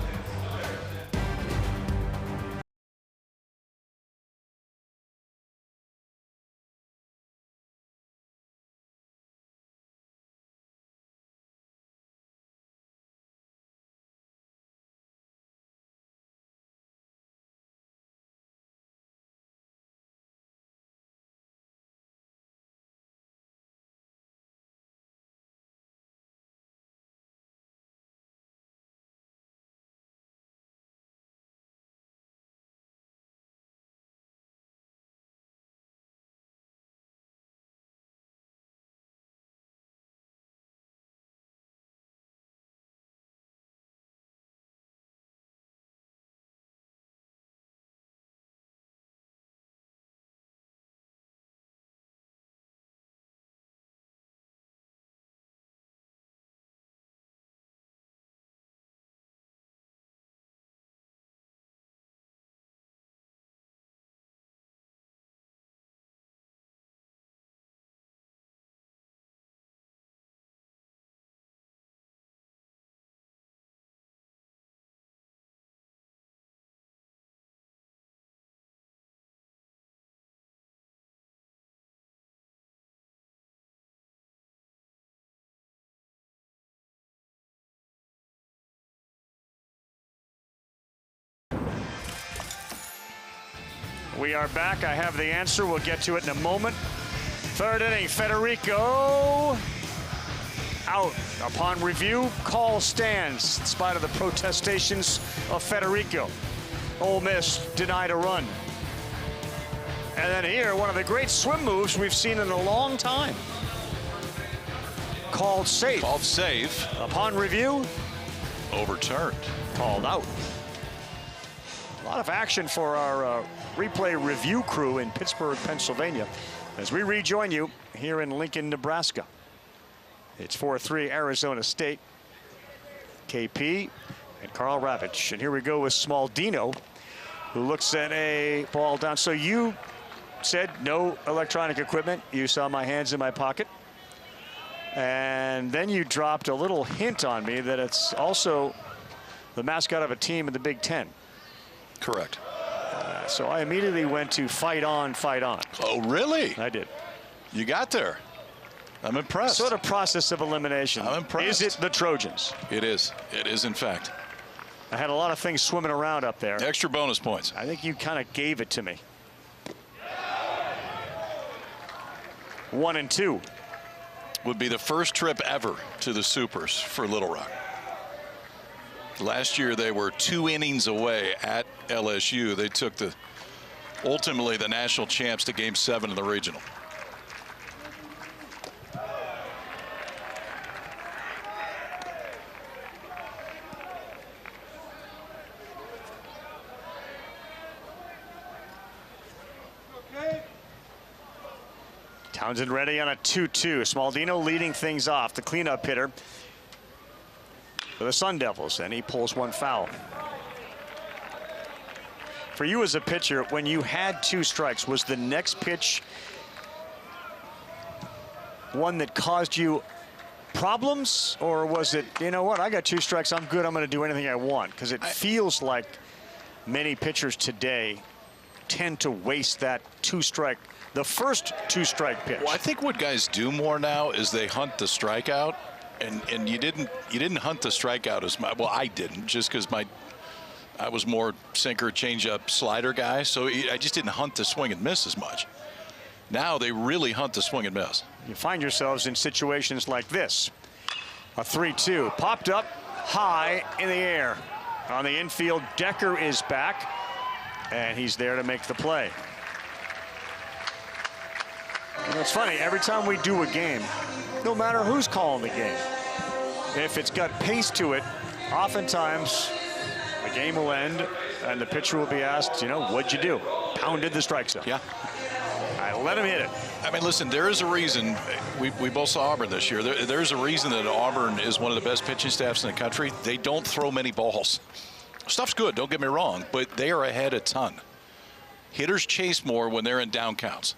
We are back. I have the answer. We'll get to it in a moment. Third inning, Federico out. Upon review, call stands in spite of the protestations of Federico. Ole Miss denied a run. And then here, one of the great swim moves we've seen in a long time. Called safe. Called safe. Upon review, Overturned. called out. A lot of action for our replay review crew in Pittsburgh, Pennsylvania, as we rejoin you here in Lincoln, Nebraska. It's 4-3 Arizona State. KP and Karl Ravech. And here we go with Smaldino, who looks at a ball down. So you said no electronic equipment. You saw my hands in my pocket. And then you dropped a little hint on me that it's also the mascot of a team in the Big Ten. Correct. So I immediately went to fight on, fight on. Oh, really? I did. You got there. I'm impressed. Sort of process of elimination. I'm impressed. Is it the Trojans? It is. It is, in fact. I had a lot of things swimming around up there. Extra bonus points. I think you kind of gave it to me. 1-2. Would be the first trip ever to the Supers for Little Rock. Last year they were 2 innings away at LSU. They took ultimately the national champs to Game 7 of the regional. Townsend ready on a 2-2. Smaldino leading things off, the cleanup hitter for the Sun Devils, and he pulls one foul. For you as a pitcher, when you had 2 strikes, was the next pitch one that caused you problems, or was it, you know what, I got 2 strikes, I'm good, I'm going to do anything I want? Because it feels like many pitchers today tend to waste that 2-strike, the first 2-strike pitch. Well, I think what guys do more now is they hunt the strikeout, and you didn't hunt the strikeout as much. Well, I didn't, just because I was more sinker, changeup, slider guy, so I just didn't hunt the swing and miss as much. Now they really hunt the swing and miss. You find yourselves in situations like this. A 3-2 popped up high in the air. On the infield, Decker is back, and he's there to make the play. And it's funny, every time we do a game, no matter who's calling the game, if it's got pace to it, oftentimes the game will end and the pitcher will be asked, you know, what'd you do? Pounded the strike zone. Yeah. I Let him hit it. I mean, listen, there is a reason. We both saw Auburn this year. There's a reason that Auburn is one of the best pitching staffs in the country. They don't throw many balls. Stuff's good, don't get me wrong, but they are ahead a ton. Hitters chase more when they're in down counts.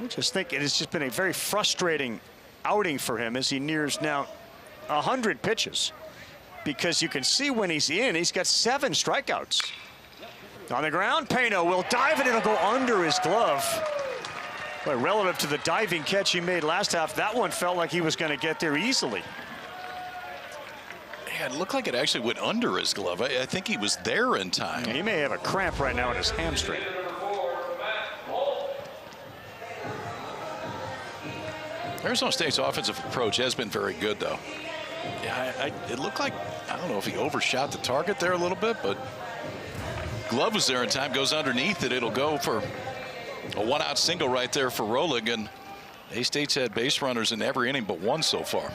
I just think it has just been a very frustrating outing for him as he nears now 100 pitches, because you can see when he's in, he's got 7 strikeouts. On the ground, Pano will dive and it'll go under his glove. But relative to the diving catch he made last half, that one felt like he was going to get there easily. Yeah, it looked like it actually went under his glove. I think he was there in time. He may have a cramp right now in his hamstring. Arizona State's offensive approach has been very good, though. Yeah, it looked like, I don't know if he overshot the target there a little bit, but glove was there in time, goes underneath it. It'll go for a 1-out single right there for Rolig, and A-State's had base runners in every inning but one so far.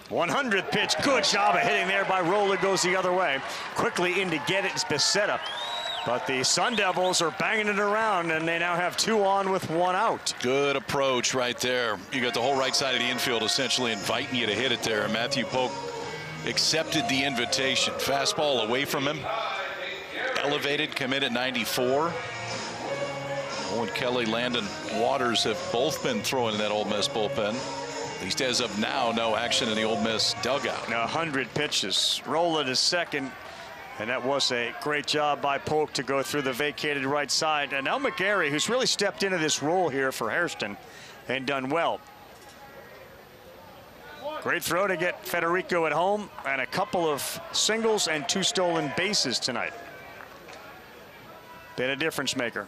#100th pitch, good job of hitting there by Rolig, goes the other way. Quickly in to get it, it's Becerra. But the Sun Devils are banging it around, and they now have 2 on with 1 out. Good approach right there. You got the whole right side of the infield essentially inviting you to hit it there. And Matthew Polk accepted the invitation. Fastball away from him. Elevated, come in at 94. Owen Kelly, Landon Waters have both been throwing in that Ole Miss bullpen. At least as of now, no action in the Ole Miss dugout. 100 pitches. Roland is second. And that was a great job by Polk to go through the vacated right side. And now McGarry, who's really stepped into this role here for Hairston and done well. Great throw to get Federico at home, and a couple of singles and 2 stolen bases tonight. Been a difference maker.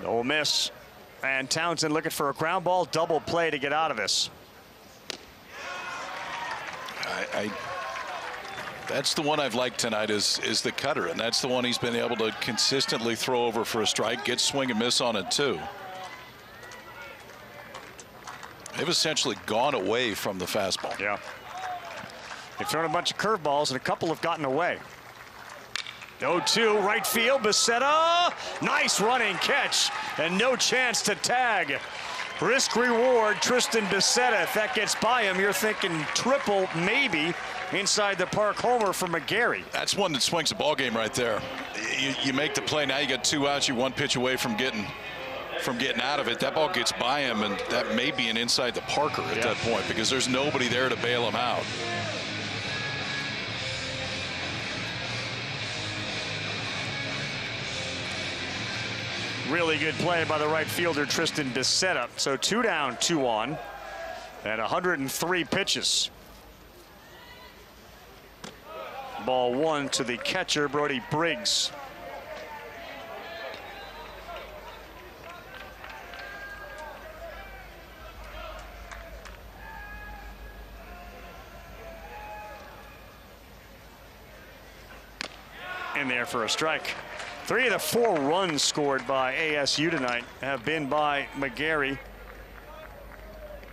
Ole Miss and Townsend looking for a ground ball double play to get out of this. That's the one I've liked tonight is the cutter, and that's the one he's been able to consistently throw over for a strike, get swing and miss on it too. They've essentially gone away from the fastball. Yeah. They've thrown a bunch of curveballs and a couple have gotten away. 0-2 right field, Becerra, nice running catch and no chance to tag. Risk reward, Tristan Becerra. If that gets by him, you're thinking triple maybe inside the park homer for McGarry. That's one that swings a ball game right there. You make the play, now you got 2 outs, you're 1 pitch away from getting out of it. That ball gets by him, and that may be an inside the Parker at that point because there's nobody there to bail him out. Really good play by the right fielder, Tristan Becerra. So 2 down, 2 on, at 103 pitches. Ball 1 to the catcher, Brody Briggs. In there for a strike. 3 of the 4 runs scored by ASU tonight have been by McGarry,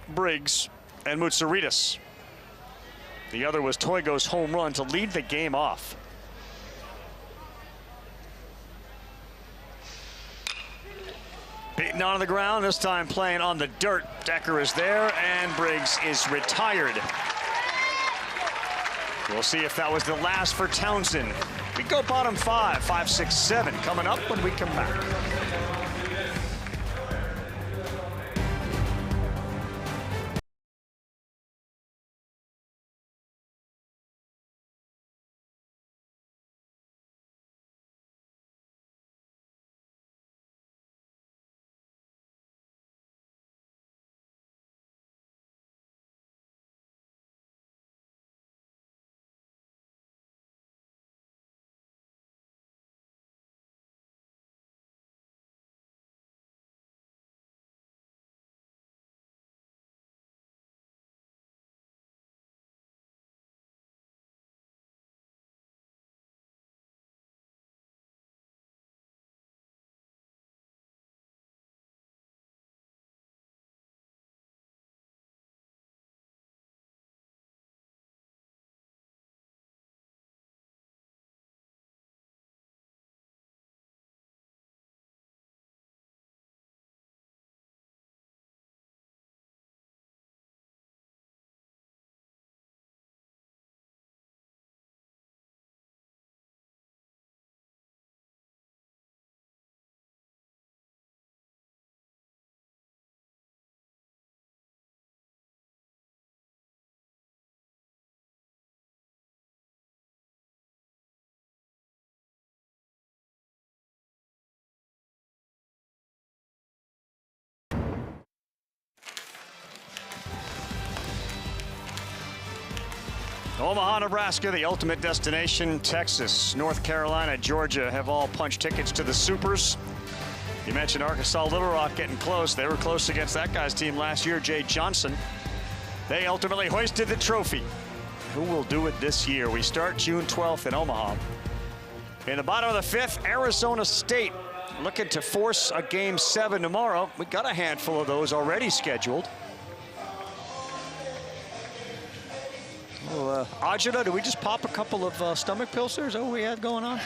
Briggs, and Moutsouridis. The other was Toigo's home run to lead the game off. Beaten onto the ground, this time playing on the dirt. Decker is there, and Briggs is retired. We'll see if that was the last for Townsend. We go bottom 5, 5, 6, 7 coming up when we come back. Omaha, Nebraska, the ultimate destination. Texas, North Carolina, Georgia have all punched tickets to the Supers. You mentioned Arkansas Little Rock getting close. They were close against that guy's team last year, Jay Johnson. They ultimately hoisted the trophy. Who will do it this year? We start June 12th in Omaha. In the bottom of the fifth, Arizona State looking to force a Game 7 tomorrow. We got a handful of those already scheduled. Well, Ajita, did we just pop a couple of stomach pills there? Is that what we had going on?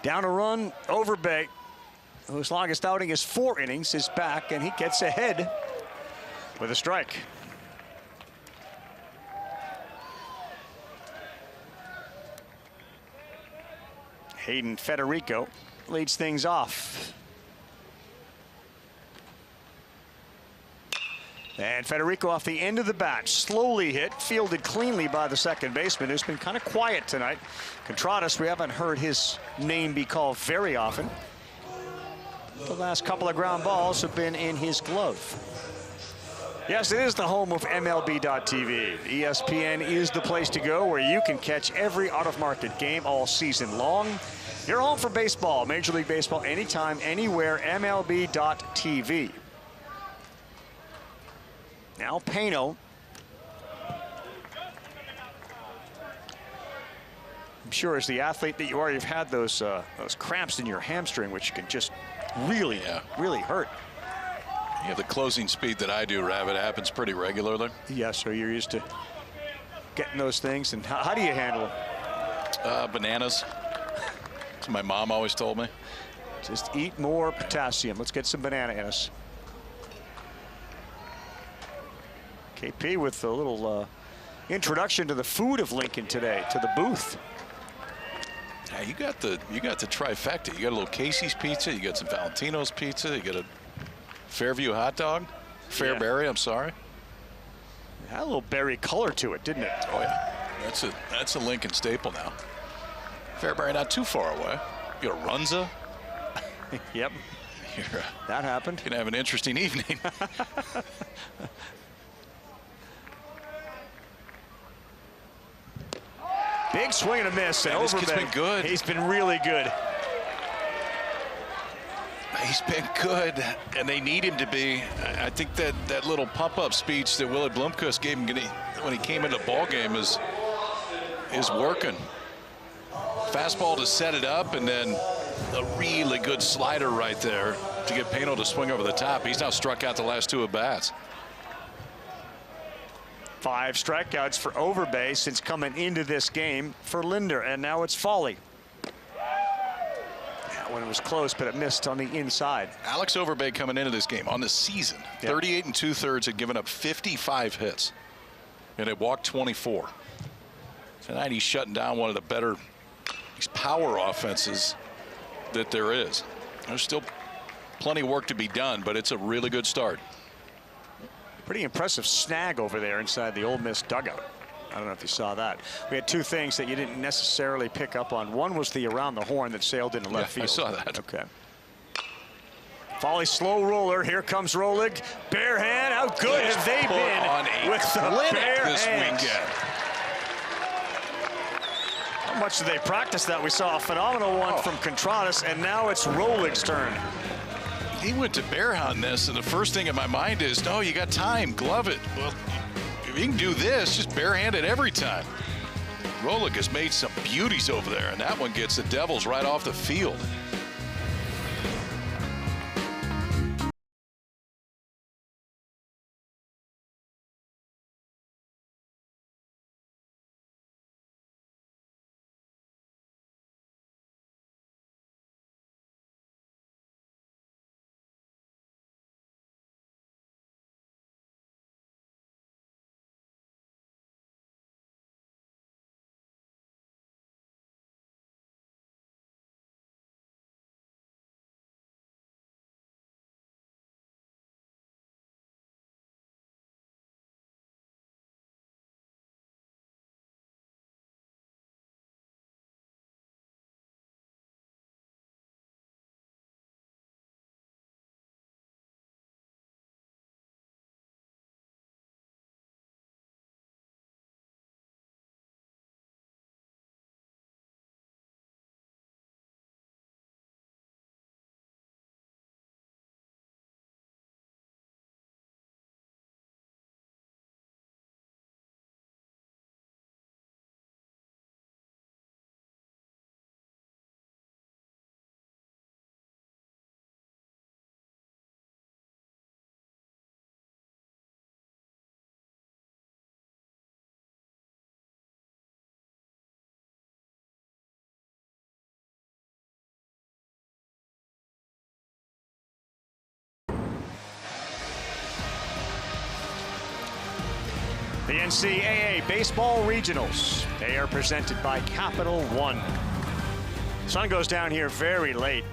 Down a run, Overbay, whose longest outing is 4 innings, is back, and he gets ahead with a strike. Hayden Federico leads things off. And Federico off the end of the bat, slowly hit, fielded cleanly by the second baseman, who's been kind of quiet tonight. Contreras, we haven't heard his name be called very often. The last couple of ground balls have been in his glove. Yes, it is the home of MLB.TV. ESPN is the place to go where you can catch every out-of-market game all season long. You're home for baseball, Major League Baseball, anytime, anywhere, MLB.TV. Now Pano. I'm sure as the athlete that you are, you've had those cramps in your hamstring, which can just really hurt. You have the closing speed that I do, Rav. It happens pretty regularly. Yes, so you're used to getting those things. And how do you handle them? Bananas. That's what my mom always told me. Just eat more potassium. Let's get some banana in us. KP with a little introduction to the food of Lincoln today, to the booth. Yeah, you got the trifecta. You got a little Casey's pizza. You got some Valentino's pizza. You got a Fairview hot dog. Fairberry, I'm sorry. It had a little berry color to it, didn't it? Oh yeah, that's a Lincoln staple now. Fairberry not too far away. You got a Runza. Yep. That happened. Gonna have an interesting evening. Big swing and a miss. And this kid's been good. He's been really good. He's been good, and they need him to be. I think that little pump-up speech that Willie Blomqvist gave him when he came into the ball game is working. Fastball to set it up, and then a really good slider right there to get Pano to swing over the top. He's now struck out the last 2 at-bats. 5 strikeouts for Overbay since coming into this game for Linder, and now it's Foley. That one was close, but it missed on the inside. Alex Overbay coming into this game on the season, 38 2/3, had given up 55 hits, and had walked 24. Tonight he's shutting down one of the better power offenses that there is. There's still plenty of work to be done, but it's a really good start. Pretty impressive snag over there inside the Ole Miss dugout. I don't know if you saw that. We had 2 things that you didn't necessarily pick up on. One was the around the horn that sailed into left field. I saw that. Okay. Foley slow roller. Here comes Rolig. Bare hand. How good have they been with the bare this hands? weekend? How much did they practice that? We saw a phenomenal one from Contreras, and now it's Rolig's turn. He went to bear hunt this, and the first thing in my mind is, no, you got time, glove it. Well, if you can do this, just barehand it every time. Rolig has made some beauties over there, and that one gets the Devils right off the field. The NCAA Baseball Regionals. They are presented by Capital One. Sun goes down here very late.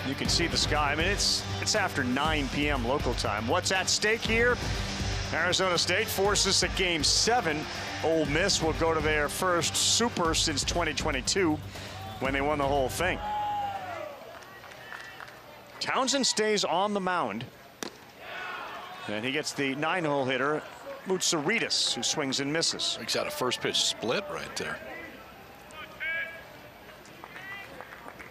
You can see the sky. I mean, it's after 9 p.m. local time. What's at stake here? Arizona State forces a Game 7. Ole Miss will go to their first super since 2022 when they won the whole thing. Townsend stays on the mound. And he gets the 9-hole hitter, Moutsouridis, who swings and misses. He's got a first pitch split right there.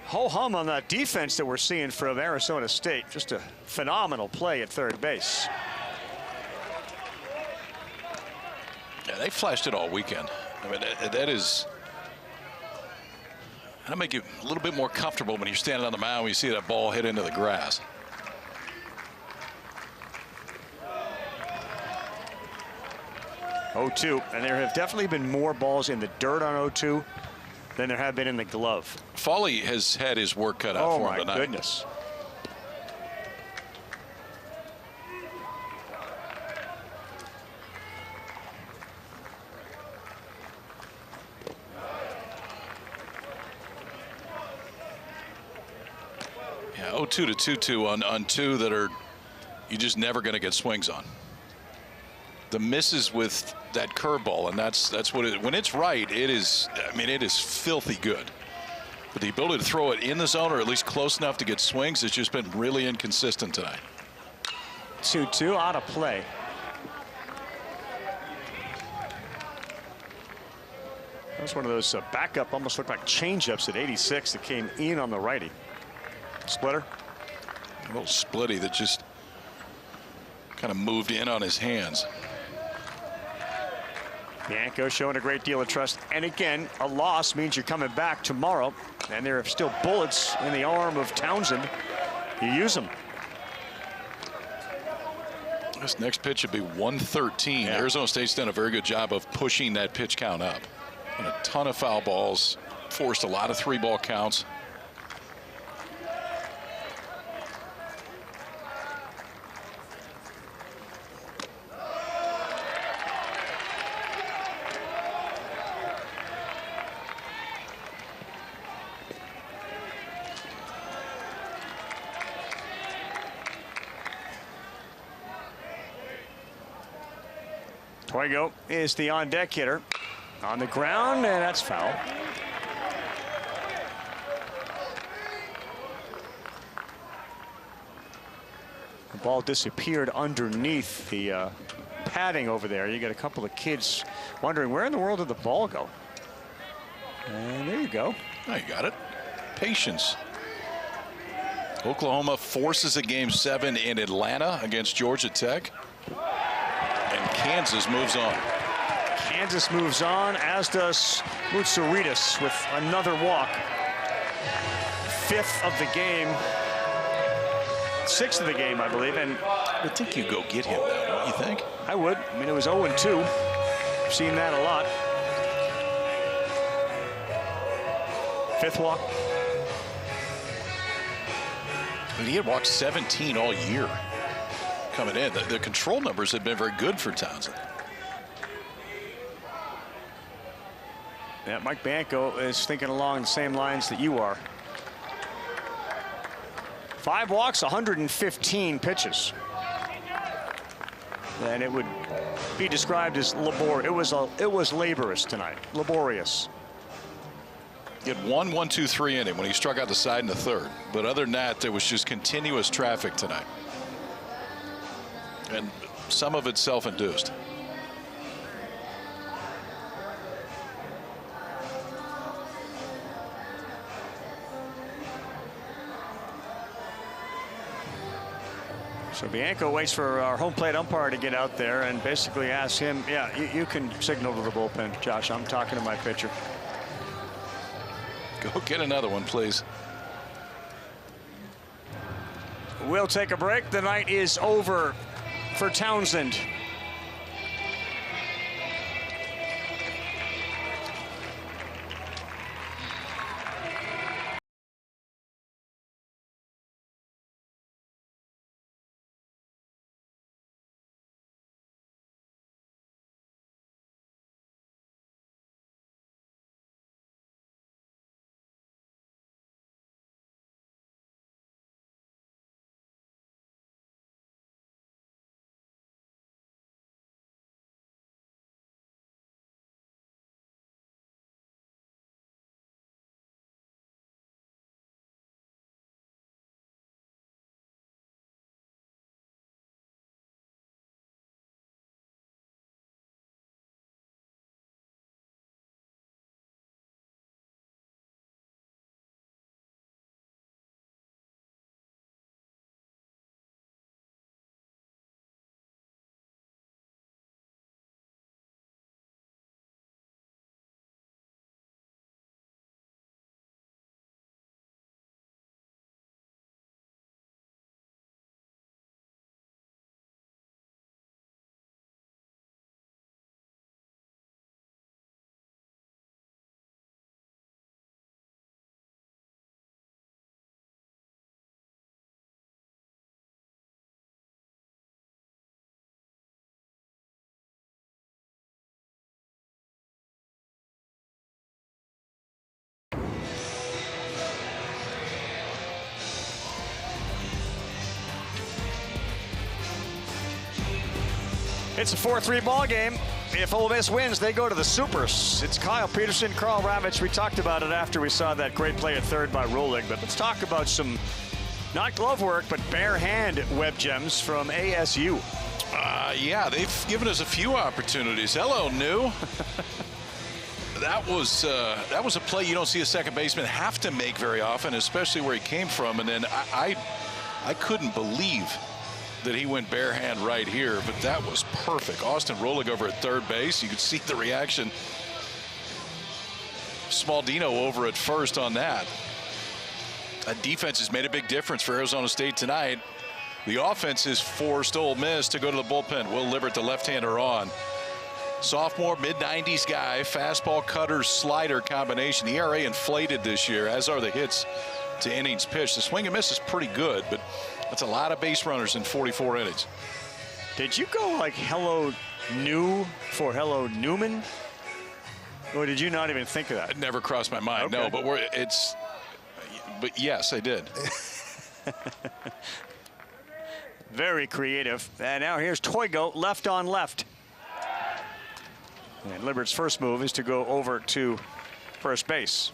Ho-hum on that defense that we're seeing from Arizona State. Just a phenomenal play at third base. Yeah, they flashed it all weekend. I mean, that'll make you a little bit more comfortable when you're standing on the mound when you see that ball hit into the grass. Oh-2, and there have definitely been more balls in the dirt on 0-2 than there have been in the glove. Foley has had his work cut out for him tonight. Oh, my goodness. Yeah, 0-2 to 2-2 on two that are you're just never going to get swings on. The misses with that curveball, and that's what it, when it's right, it is. I mean, it is filthy good. But the ability to throw it in the zone or at least close enough to get swings has just been really inconsistent tonight. 2-2 out of play. That was one of those backup, almost looked like changeups at 86 that came in on the righty. Splitter. A little splitty that just kind of moved in on his hands. Bianco showing a great deal of trust. And again, a loss means you're coming back tomorrow. And there are still bullets in the arm of Townsend. You use them. This next pitch should be 113. Yeah. Arizona State's done a very good job of pushing that pitch count up. And a ton of foul balls, forced a lot of 3-ball counts. Toigo is the on-deck hitter. On the ground, and that's foul. The ball disappeared underneath the padding over there. You got a couple of kids wondering where in the world did the ball go? And there you go. Oh, you got it. Patience. Oklahoma forces a Game 7 in Atlanta against Georgia Tech. And Kansas moves on. Kansas moves on, as does Moutsouridis with another walk. 5th of the game. 6th of the game, I believe. And I think you go get him now, don't you think? I would. I mean, it was 0-2. I've seen that a lot. 5th walk. But he had walked 17 all year coming in. The control numbers have been very good for Townsend. Yeah, Mike Bianco is thinking along the same lines that you are. 5 walks, 115 pitches. And it would be described as laborious. It was laborious tonight, laborious. He had 1-1-2-3 in him when he struck out the side in the 3rd. But other than that, there was just continuous traffic tonight. And some of it self-induced. So Bianco waits for our home plate umpire to get out there and basically asks him, yeah, you can signal to the bullpen, Josh. I'm talking to my pitcher. Go get another one, please. We'll take a break. The night is over for Townsend. It's a 4-3 ball game. If Ole Miss wins, they go to the Supers. It's Kyle Peterson, Karl Ravech. We talked about it after we saw that great play at third by Rolig. But let's talk about some, not glove work, but bare hand web gems from ASU. Yeah, they've given us a few opportunities. Hello, New. That was a play you don't see a second baseman have to make very often, especially where he came from. And then I couldn't believe that he went bare hand right here, but that was perfect. Austin Rolig over at third base. You could see the reaction. Smaldino over at first on that. That defense has made a big difference for Arizona State tonight. The offense has forced Ole Miss to go to the bullpen. Will Libbert, the left-hander, on. Sophomore, mid-90s guy, fastball, cutter, slider combination. The ERA inflated this year, as are the hits to innings pitched. The swing and miss is pretty good, but that's a lot of base runners in 44 innings. Did you go like hello New for hello Newman? Or did you not even think of that? It never crossed my mind. Okay. No, but but yes, I did. Very creative. And now here's Toigo, left on left. And Libbert's first move is to go over to first base.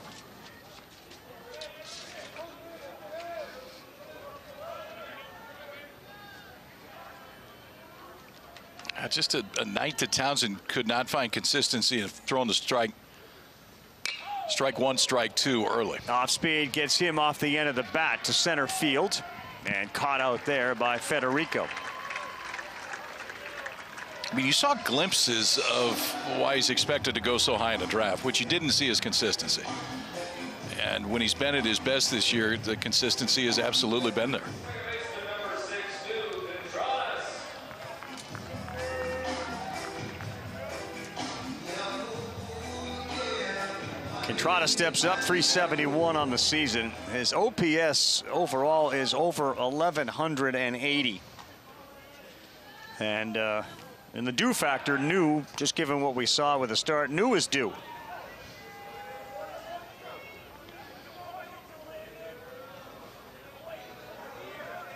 Just a night that Townsend could not find consistency in throwing the strike one, strike two early. Off speed gets him off the end of the bat to center field and caught out there by Federico. I mean, you saw glimpses of why he's expected to go so high in the draft, which you didn't see as consistency. And when he's been at his best this year, the consistency has absolutely been there. Entrada steps up, 371 on the season. His OPS overall is over 1,180. And in the due factor, New, just given what we saw with the start, New is due.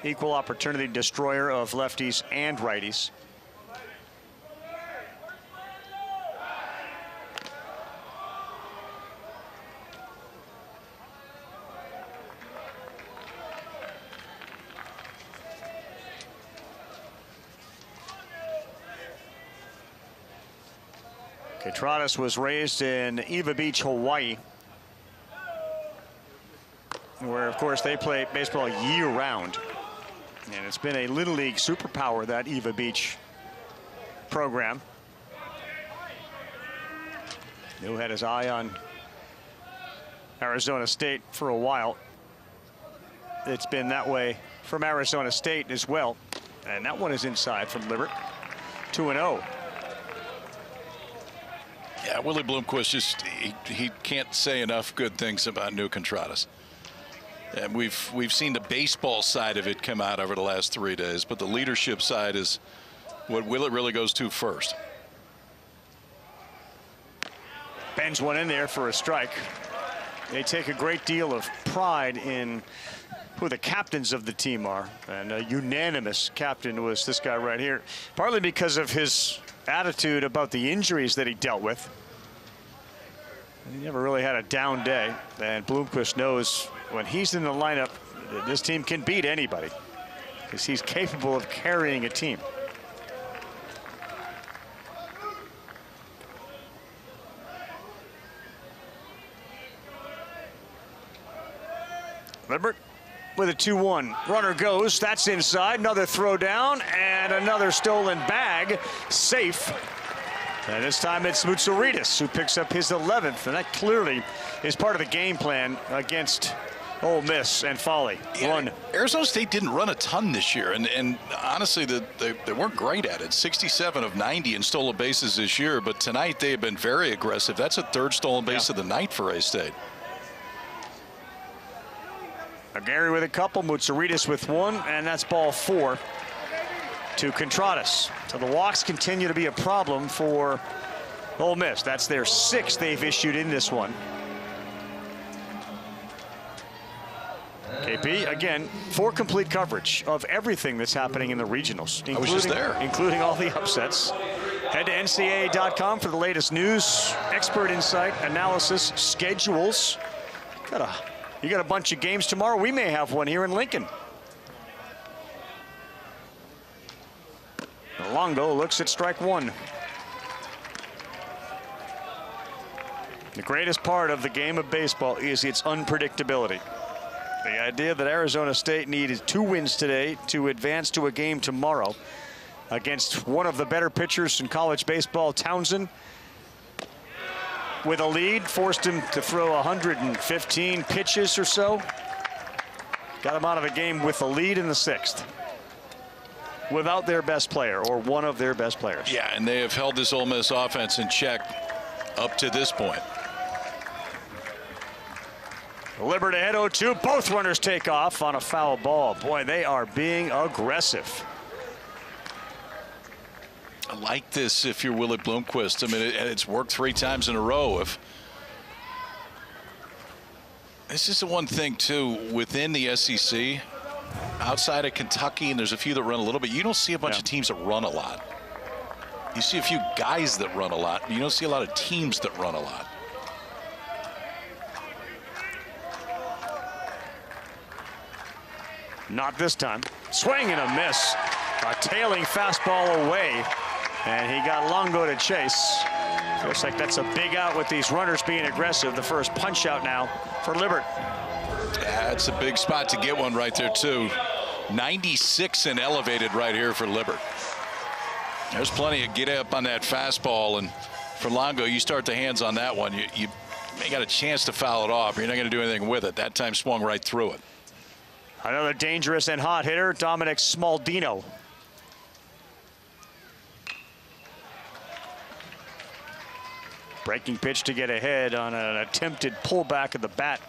Equal opportunity destroyer of lefties and righties. Quetradas was raised in Eva Beach, Hawaii, where, of course, they play baseball year-round. And it's been a Little League superpower, that Eva Beach program. New had his eye on Arizona State for a while. It's been that way from Arizona State as well. And that one is inside from Libbert. 2-0. Yeah, Willie Bloomquist just he can't say enough good things about New Contradas. And we've seen the baseball side of it come out over the last 3 days, but the leadership side is what Willett really goes to first. Bends one in there for a strike. They take a great deal of pride in who the captains of the team are, and a unanimous captain was this guy right here, partly because of his attitude about the injuries that he dealt with. He never really had a down day, and Bloomquist knows when he's in the lineup, this team can beat anybody because he's capable of carrying a team. Libbert with a 2-1. Runner goes. That's inside. Another throw down and another stolen bag. Safe. And this time it's Moutsouridis who picks up his 11th. And that clearly is part of the game plan against Ole Miss and Foley. Yeah, Arizona State didn't run a ton this year. And honestly, they weren't great at it. 67 of 90 in stolen bases this year. But tonight they have been very aggressive. That's a third stolen base of the night for A-State. Gary with a couple, Moutsouridis with one, and that's ball 4 to Contradas. So the walks continue to be a problem for Ole Miss. That's their 6th they've issued in this one. KP, again, for complete coverage of everything that's happening in the regionals, I was just there. including all the upsets. Head to ncaa.com for the latest news, expert insight, analysis, schedules. You got a bunch of games tomorrow. We may have one here in Lincoln. Longo looks at strike one. The greatest part of the game of baseball is its unpredictability. The idea that Arizona State needed 2 wins today to advance to a game tomorrow against one of the better pitchers in college baseball, Townsend, with a lead, forced him to throw 115 pitches or so. Got him out of a game with a lead in the 6th. Without their best player, or one of their best players. Yeah, and they have held this Ole Miss offense in check up to this point. Libbert ahead 0-2. Both runners take off on a foul ball. Boy, they are being aggressive. I like this if you're Willie Bloomquist. I mean, it's worked 3 times in a row. This is the one thing, too, within the SEC, outside of Kentucky, and there's a few that run a little bit, you don't see a bunch of teams that run a lot. You see a few guys that run a lot. You don't see a lot of teams that run a lot. Not this time. Swing and a miss. A tailing fastball away. And he got Longo to chase. Looks like that's a big out with these runners being aggressive. The first punch out now for Libbert. That's a big spot to get one right there, too. 96 and elevated right here for Libbert. There's plenty of get up on that fastball. And for Longo, you start the hands on that one. You may got a chance to foul it off. You're not going to do anything with it. That time swung right through it. Another dangerous and hot hitter, Dominic Smaldino. Breaking pitch to get ahead on an attempted pullback of the bat.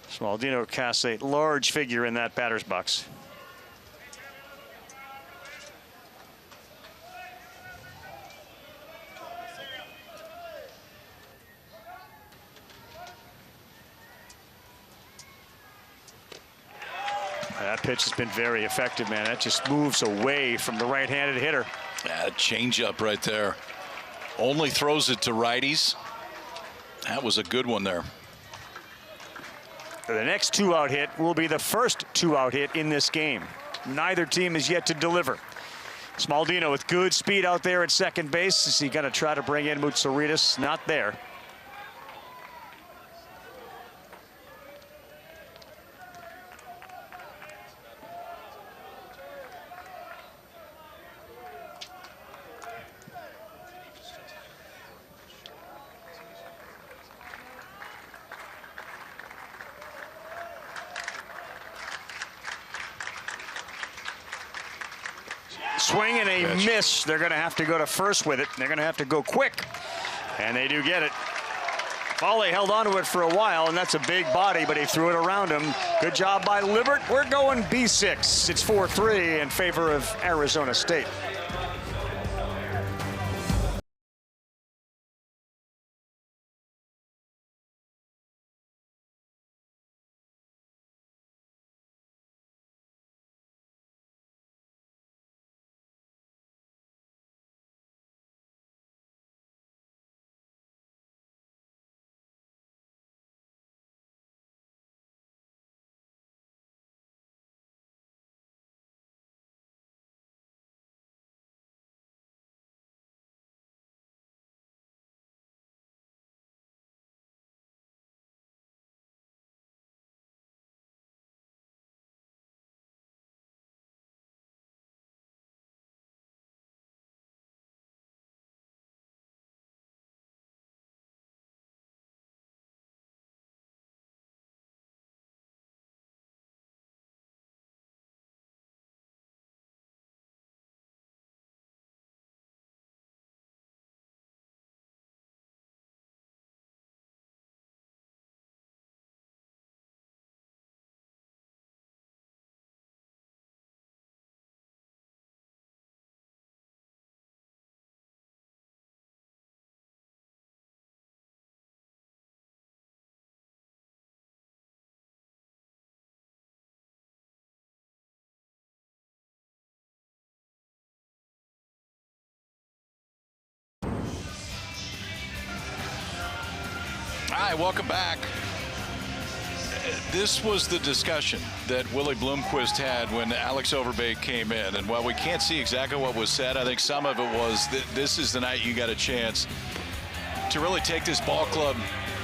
Smaldino casts a large figure in that batter's box. That pitch has been very effective, man. That just moves away from the right-handed hitter. Yeah, change-up right there. Only throws it to righties. That was a good one there. The next 2-out hit will be the first 2-out hit in this game. Neither team is yet to deliver. Smaldino with good speed out there at second base. Is he going to try to bring in Moutsouridis? Not there. Swing and a miss. They're going to have to go to first with it. They're going to have to go quick. And they do get it. Foley held on to it for a while, and that's a big body, but he threw it around him. Good job by Libbert. We're going B6. It's 4-3 in favor of Arizona State. right, welcome back. This was the discussion that Willie Bloomquist had when Alex Overbay came in. And while we can't see exactly what was said, I think some of it was that this is the night you got a chance to really take this ball club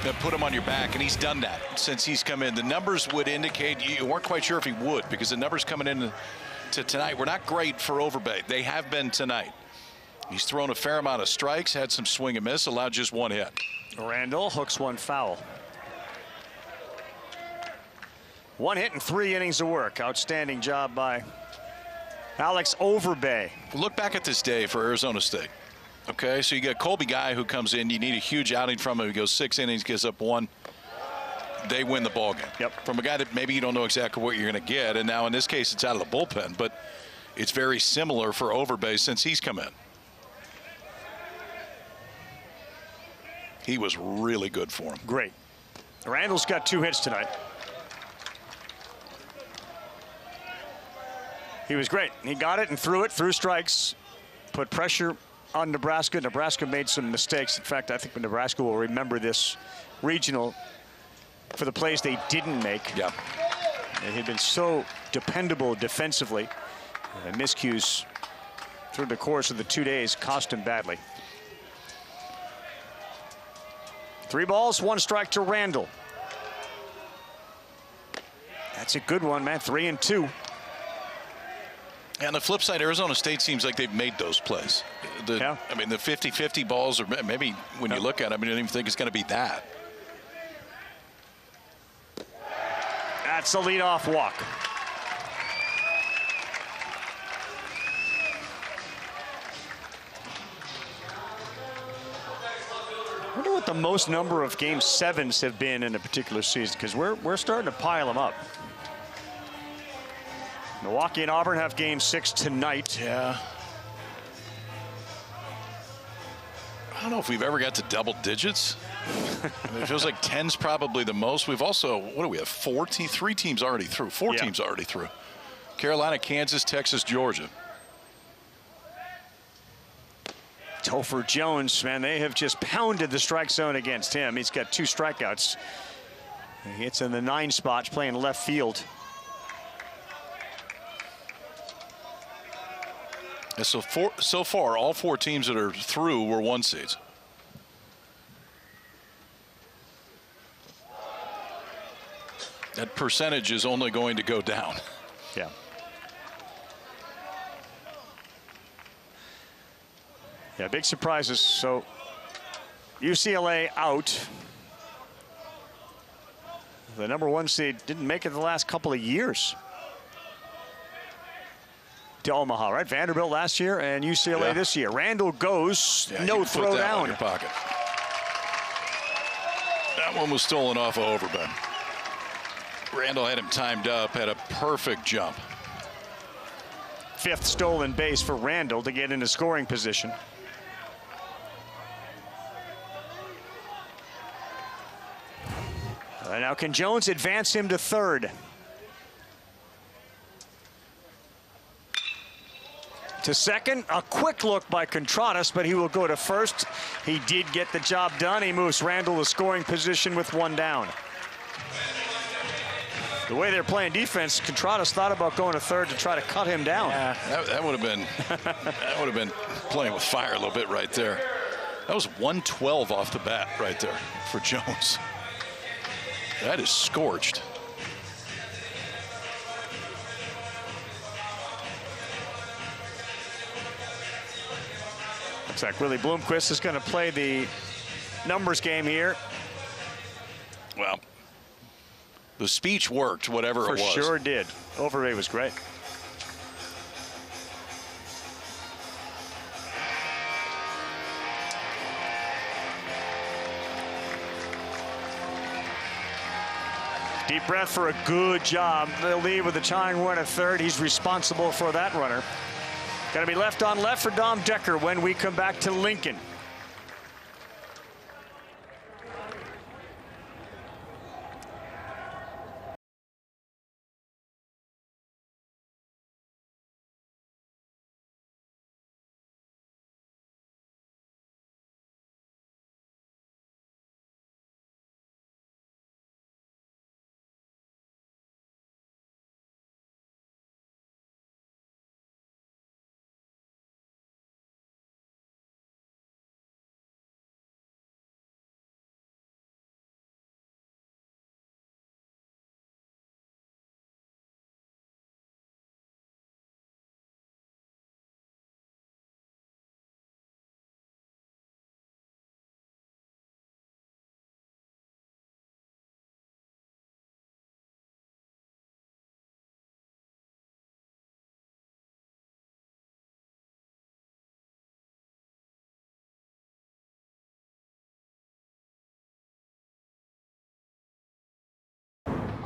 and put him on your back. And he's done that since he's come in. The numbers would indicate, you weren't quite sure if he would, because the numbers coming in to tonight were not great for Overbay. They have been tonight. He's thrown a fair amount of strikes, had some swing and miss, allowed just one hit. Randall hooks one foul. 1 hit and 3 innings of work. Outstanding job by Alex Overbay. Look back at this day for Arizona State. Okay, so you got Colby Guy who comes in. You need a huge outing from him. He goes 6 innings, gives up 1. They win the ball game. Yep. From a guy that maybe you don't know exactly what you're going to get. And now in this case, it's out of the bullpen. But it's very similar for Overbay since he's come in. He was really good for him. Great. Randall's got 2 hits tonight. He was great. He got it and threw it, threw strikes, put pressure on Nebraska. Nebraska made some mistakes. In fact, I think Nebraska will remember this regional for the plays they didn't make. Yeah. They had been so dependable defensively. And miscues through the course of the 2 days cost him badly. 3 balls, 1 strike to Randall. That's a good one, man. 3-2. And on the flip side, Arizona State seems like they've made those plays. Yeah. I mean, the 50-50 balls, or maybe when you look at them, you don't even think it's going to be that. That's a leadoff walk. I wonder what the most number of game 7s have been in a particular season, because we're starting to pile them up. Milwaukee and Auburn have game 6 tonight. Yeah. I don't know if we've ever got to double digits. I mean, it feels like 10's probably the most. We've also, what do we have, 3 teams already through. 4 teams already through. Carolina, Kansas, Texas, Georgia. Topher Jones, man, they have just pounded the strike zone against him. He's got 2 strikeouts. He hits in the 9 spots, playing left field. And so far, all 4 teams that are through were 1 seeds. That percentage is only going to go down. Yeah. Yeah, big surprises. So UCLA out. The number 1 seed didn't make it the last couple of years to Omaha, right? Vanderbilt last year and UCLA this year. Randall goes, no throw down. In your pocket. That one was stolen off of Overbay. Randall had him timed up, had a perfect jump. 5th stolen base for Randall to get into scoring position. Now can Jones advance him to 3rd? To 2nd, a quick look by Contradas, but he will go to 1st. He did get the job done. He moves Randall to scoring position with 1 down. The way they're playing defense, Contradas thought about going to 3rd to try to cut him down. Yeah, that would have been playing with fire a little bit right there. That was 112 off the bat right there for Jones. That is scorched. Looks like Willie Bloomquist is going to play the numbers game here. Well, the speech worked, whatever it was. For sure did. Overbay was great. Deep breath for a good job. They'll lead with the tying run at 3rd. He's responsible for that runner. Going to be left on left for Dom Decker when we come back to Lincoln.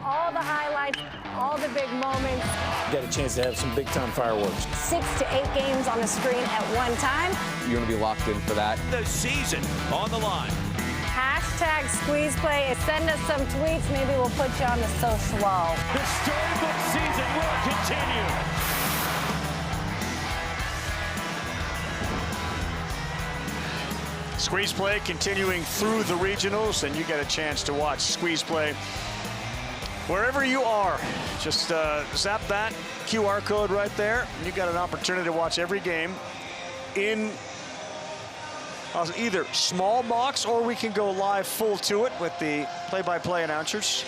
all the highlights, all the big moments. Get a chance to have some big-time fireworks. 6 to 8 games on the screen at one time. You're going to be locked in for that. The season on the line. Hashtag squeeze play. Send us some tweets. Maybe we'll put you on the social wall. The storybook season will continue. Squeeze play continuing through the regionals, and you get a chance to watch squeeze play wherever you are. Just zap that QR code right there. You got an opportunity to watch every game in either small box, or we can go live full to it with the play-by-play announcers.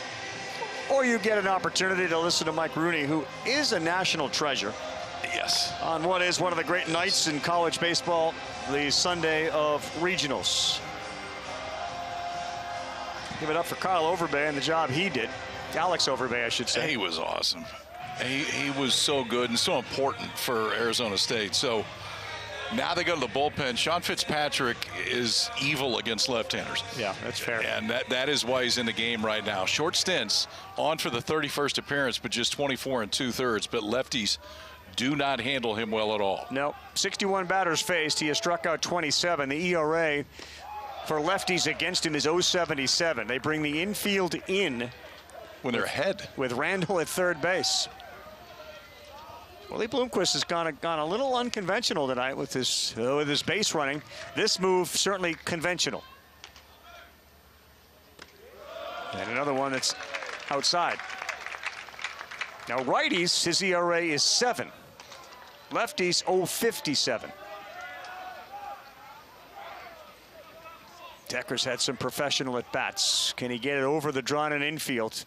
Or you get an opportunity to listen to Mike Rooney, who is a national treasure. Yes. On what is one of the great nights in college baseball, the Sunday of regionals. Give it up for Kyle Overbay and the job he did. Alex Overbay, I should say. He was awesome. He was so good and so important for Arizona State. So now they go to the bullpen. Sean Fitzpatrick is evil against left-handers. Yeah, that's fair. And that is why he's in the game right now. Short stints, on for the 31st appearance, but just 24 2/3. But lefties do not handle him well at all. No, 61 batters faced. He has struck out 27. The ERA for lefties against him is 0.77. They bring the infield in when they're ahead with Randall at third base. Willie Bloomquist has gone a little unconventional tonight with his base running. This move certainly conventional. And another one that's outside. Now righties, his ERA is 7. Lefties 0.57. Decker's had some professional at bats. Can he get it over the drawn and infield?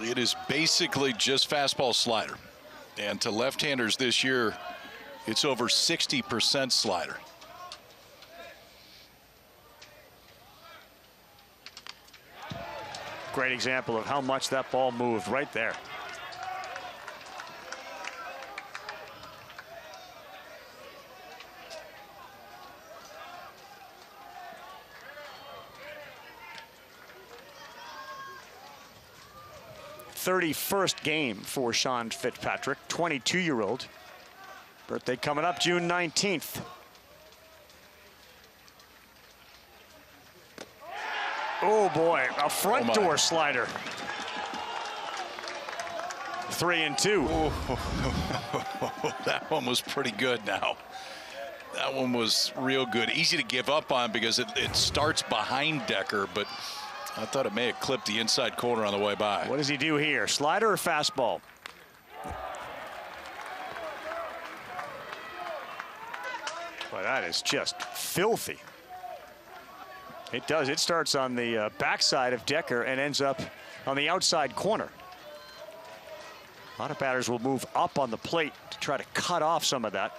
It is basically just fastball slider. And to left-handers this year, it's over 60% slider. Great example of how much that ball moved right there. '31st game for Sean Fitzpatrick, 22-year-old. Birthday coming up June 19th. Oh boy, a front door slider. 3-2. That one was pretty good now. That one was real good. Easy to give up on because it starts behind Decker, but I thought it may have clipped the inside corner on the way by. What does he do here? Slider or fastball? Boy, that is just filthy. It does. It starts on the backside of Decker and ends up on the outside corner. A lot of batters will move up on the plate to try to cut off some of that.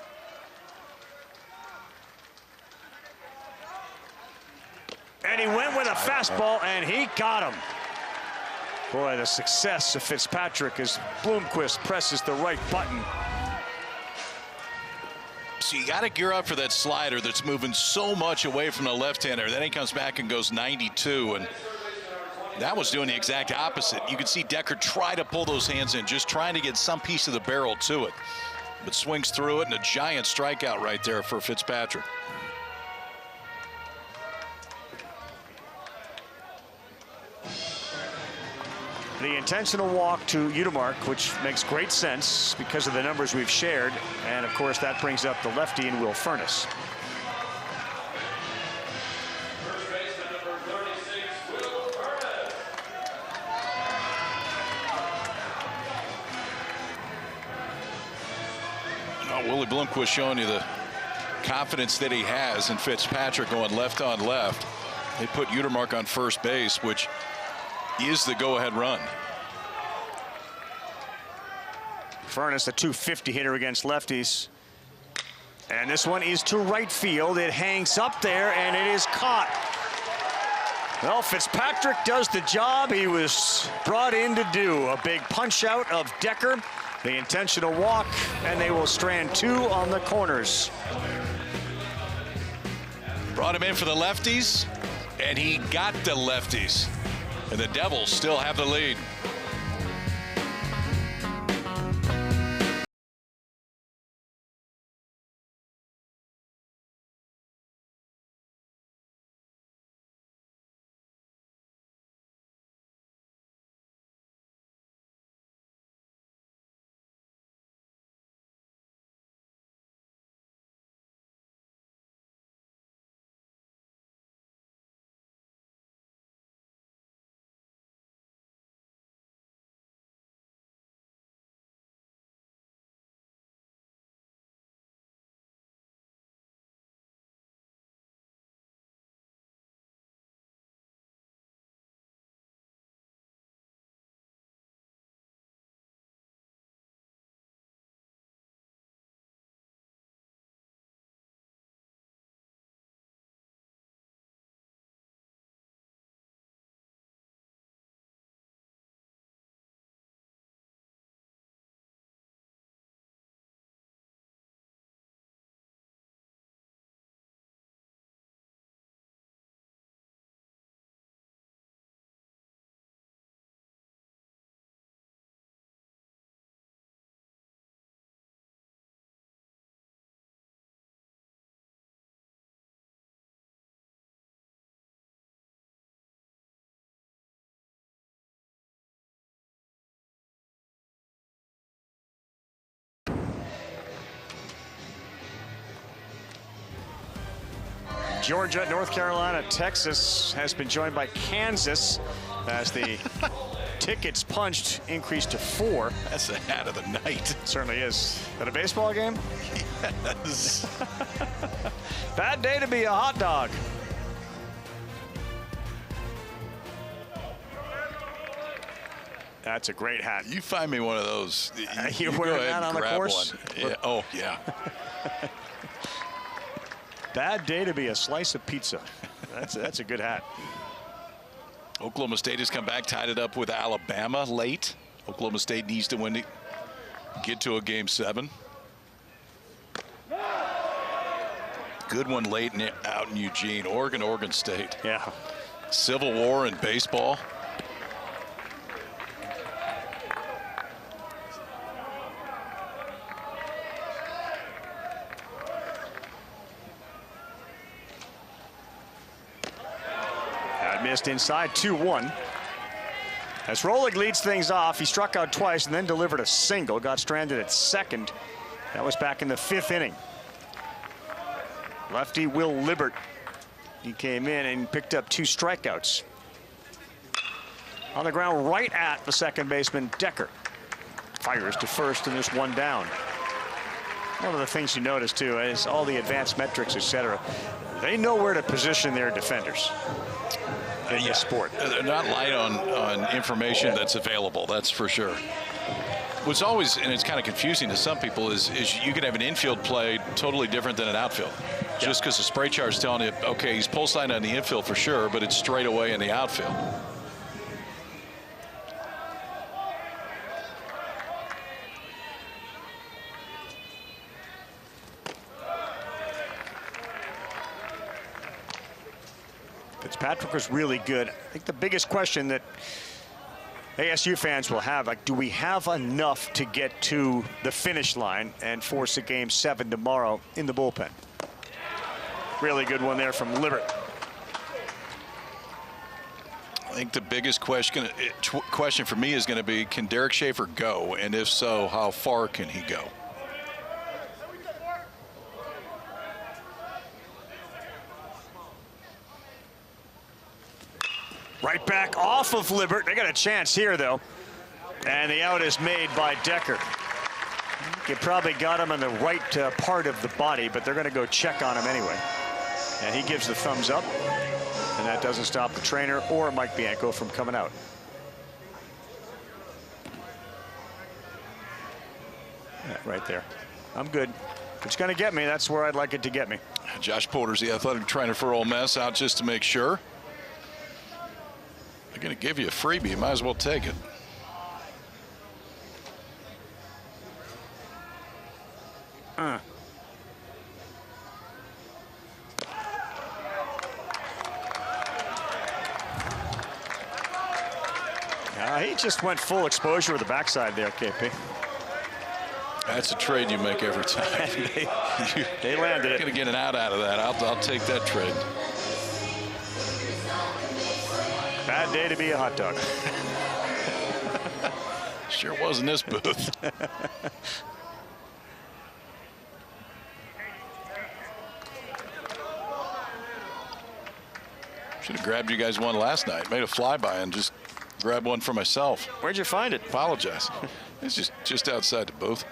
And he went with a fastball, and he got him. Boy, the success of Fitzpatrick as Bloomquist presses the right button. So you got to gear up for that slider that's moving so much away from the left-hander. Then he comes back and goes 92, and that was doing the exact opposite. You could see Decker try to pull those hands in, just trying to get some piece of the barrel to it. But swings through it, and a giant strikeout right there for Fitzpatrick. The intentional walk to Udemark, which makes great sense because of the numbers we've shared. And of course, that brings up the lefty in Will Furnace. Willie Bloomquist showing you the confidence that he has in Fitzpatrick going left on left. They put Udemark on first base, which is the go-ahead run. Furnace, a .250 hitter against lefties. And this one is to right field. It hangs up there, and it is caught. Well, Fitzpatrick does the job he was brought in to do. A big punch out of Decker, the intentional walk, and they will strand 2 on the corners. Brought him in for the lefties, and he got the lefties. And the Devils still have the lead. Georgia, North Carolina, Texas has been joined by Kansas as the tickets punched increased to 4. That's the hat of the night. Certainly is. Is that a baseball game? Yes. Bad day to be a hot dog. That's a great hat. You find me one of those. You go wearing ahead that and on the grab course? one. Yeah. Oh, yeah. Bad day to be a slice of pizza. That's a good hat. Oklahoma State has come back, tied it up with Alabama late. Oklahoma State needs to win to get to a game 7. Good one late out in Eugene. Oregon State. Yeah. Civil War in baseball. Missed inside, 2-1. As Rolig leads things off, he struck out twice and then delivered a single, got stranded at second. That was back in the 5th inning. Lefty Will Libbert, he came in and picked up 2 strikeouts. On the ground right at the second baseman, Decker. Fires to first and there's 1 down. One of the things you notice too is all the advanced metrics, etc. They know where to position their defenders in this sport. They're not light on information that's available, that's for sure. What's always, and it's kind of confusing to some people, is you can have an infield play totally different than an outfield. Just because the spray chart is telling you, okay, he's pull sign on the infield for sure, but it's straight away in the outfield. Fitzpatrick was really good. I think the biggest question that ASU fans will have, like, do we have enough to get to the finish line and force a game 7 tomorrow in the bullpen? Really good one there from Libbert. I think the biggest question for me is going to be, can Derek Schaefer go? And if so, how far can he go? Right back off of Libbert. They got a chance here, though. And the out is made by Decker. You probably got him in the right part of the body, but they're going to go check on him anyway. And he gives the thumbs up. And that doesn't stop the trainer or Mike Bianco from coming out. Yeah, right there. I'm good. If it's going to get me, that's where I'd like it to get me. Josh Porter's the athletic trainer for Ole Miss, out just to make sure. They're going to give you a freebie. You might as well take it. just went full exposure with the backside there, KP. That's a trade you make every time. They landed it. Gonna get an out of that. I'll take that trade. Bad day to be a hot dog. Sure was in this booth. Should have grabbed you guys one last night. Made a flyby and just grabbed one for myself. Where'd you find it? Apologize. It's just outside the booth.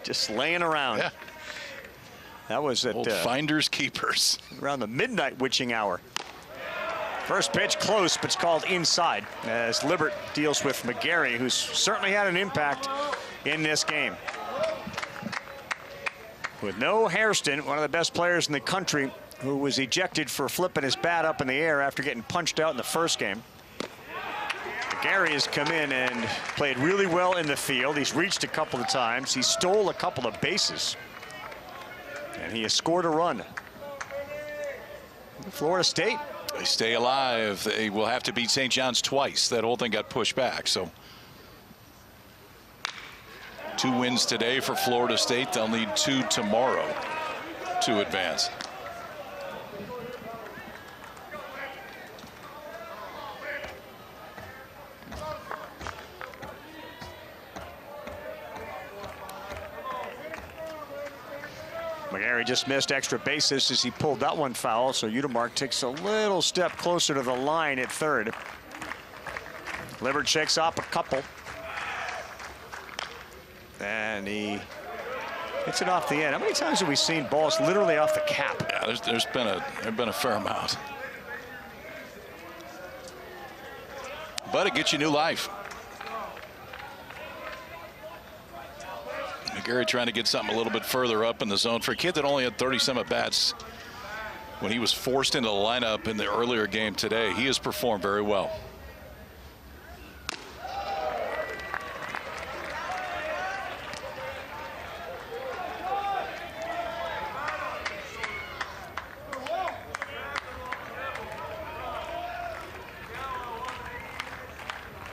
Just laying around. Yeah. That was at Old finders keepers. around the midnight witching hour. First pitch close, but it's called inside as Libert deals with McGarry, who's certainly had an impact in this game. With no Hairston, one of the best players in the country, who was ejected for flipping his bat up in the air after getting punched out in the first game. McGarry has come in and played really well in the field. He's reached a couple of times. He stole a couple of bases. And he has scored a run. Florida State. They stay alive. They will have to beat St. John's twice. That whole thing got pushed back. So 2 wins today for Florida State. They'll need 2 tomorrow to advance. McGarry just missed extra bases as he pulled that one foul, so Udemark takes a little step closer to the line at third. Libert shakes off a couple. And he hits it off the end. How many times have we seen balls literally off the cap? Yeah, there's been a fair amount. But it gets you new life. McGarry trying to get something a little bit further up in the zone. For a kid that only had 30-some at-bats when he was forced into the lineup in the earlier game today, he has performed very well.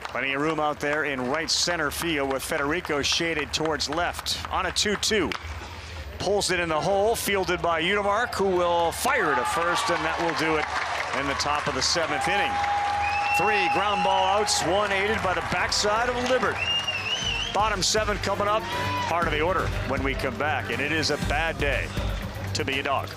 Plenty of room out there in right center field with Federico shaded towards left on a 2-2. Pulls it in the hole, fielded by Udemark, who will fire to first, and that will do it in the top of the 7th inning. 3 ground ball outs, 1 aided by the backside of Libert. Bottom 7 coming up, part of the order when we come back, and it is a bad day to be a dog.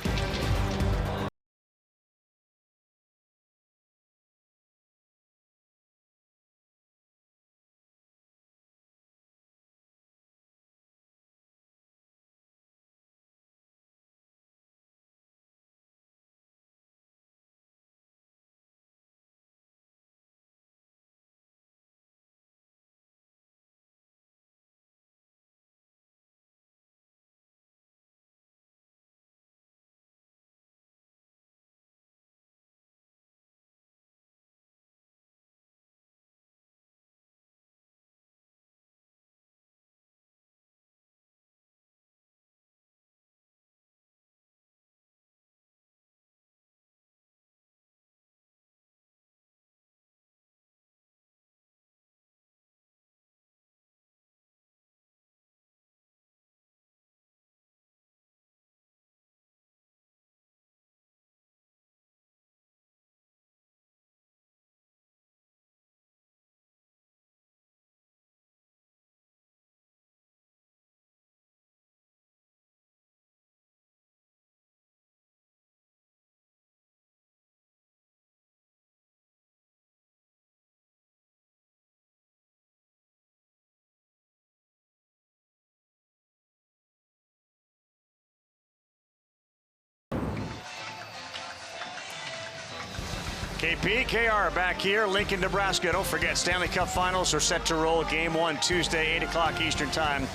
KP, KR back here, Lincoln, Nebraska. Don't forget, Stanley Cup Finals are set to roll. Game 1 Tuesday, 8 o'clock Eastern Time.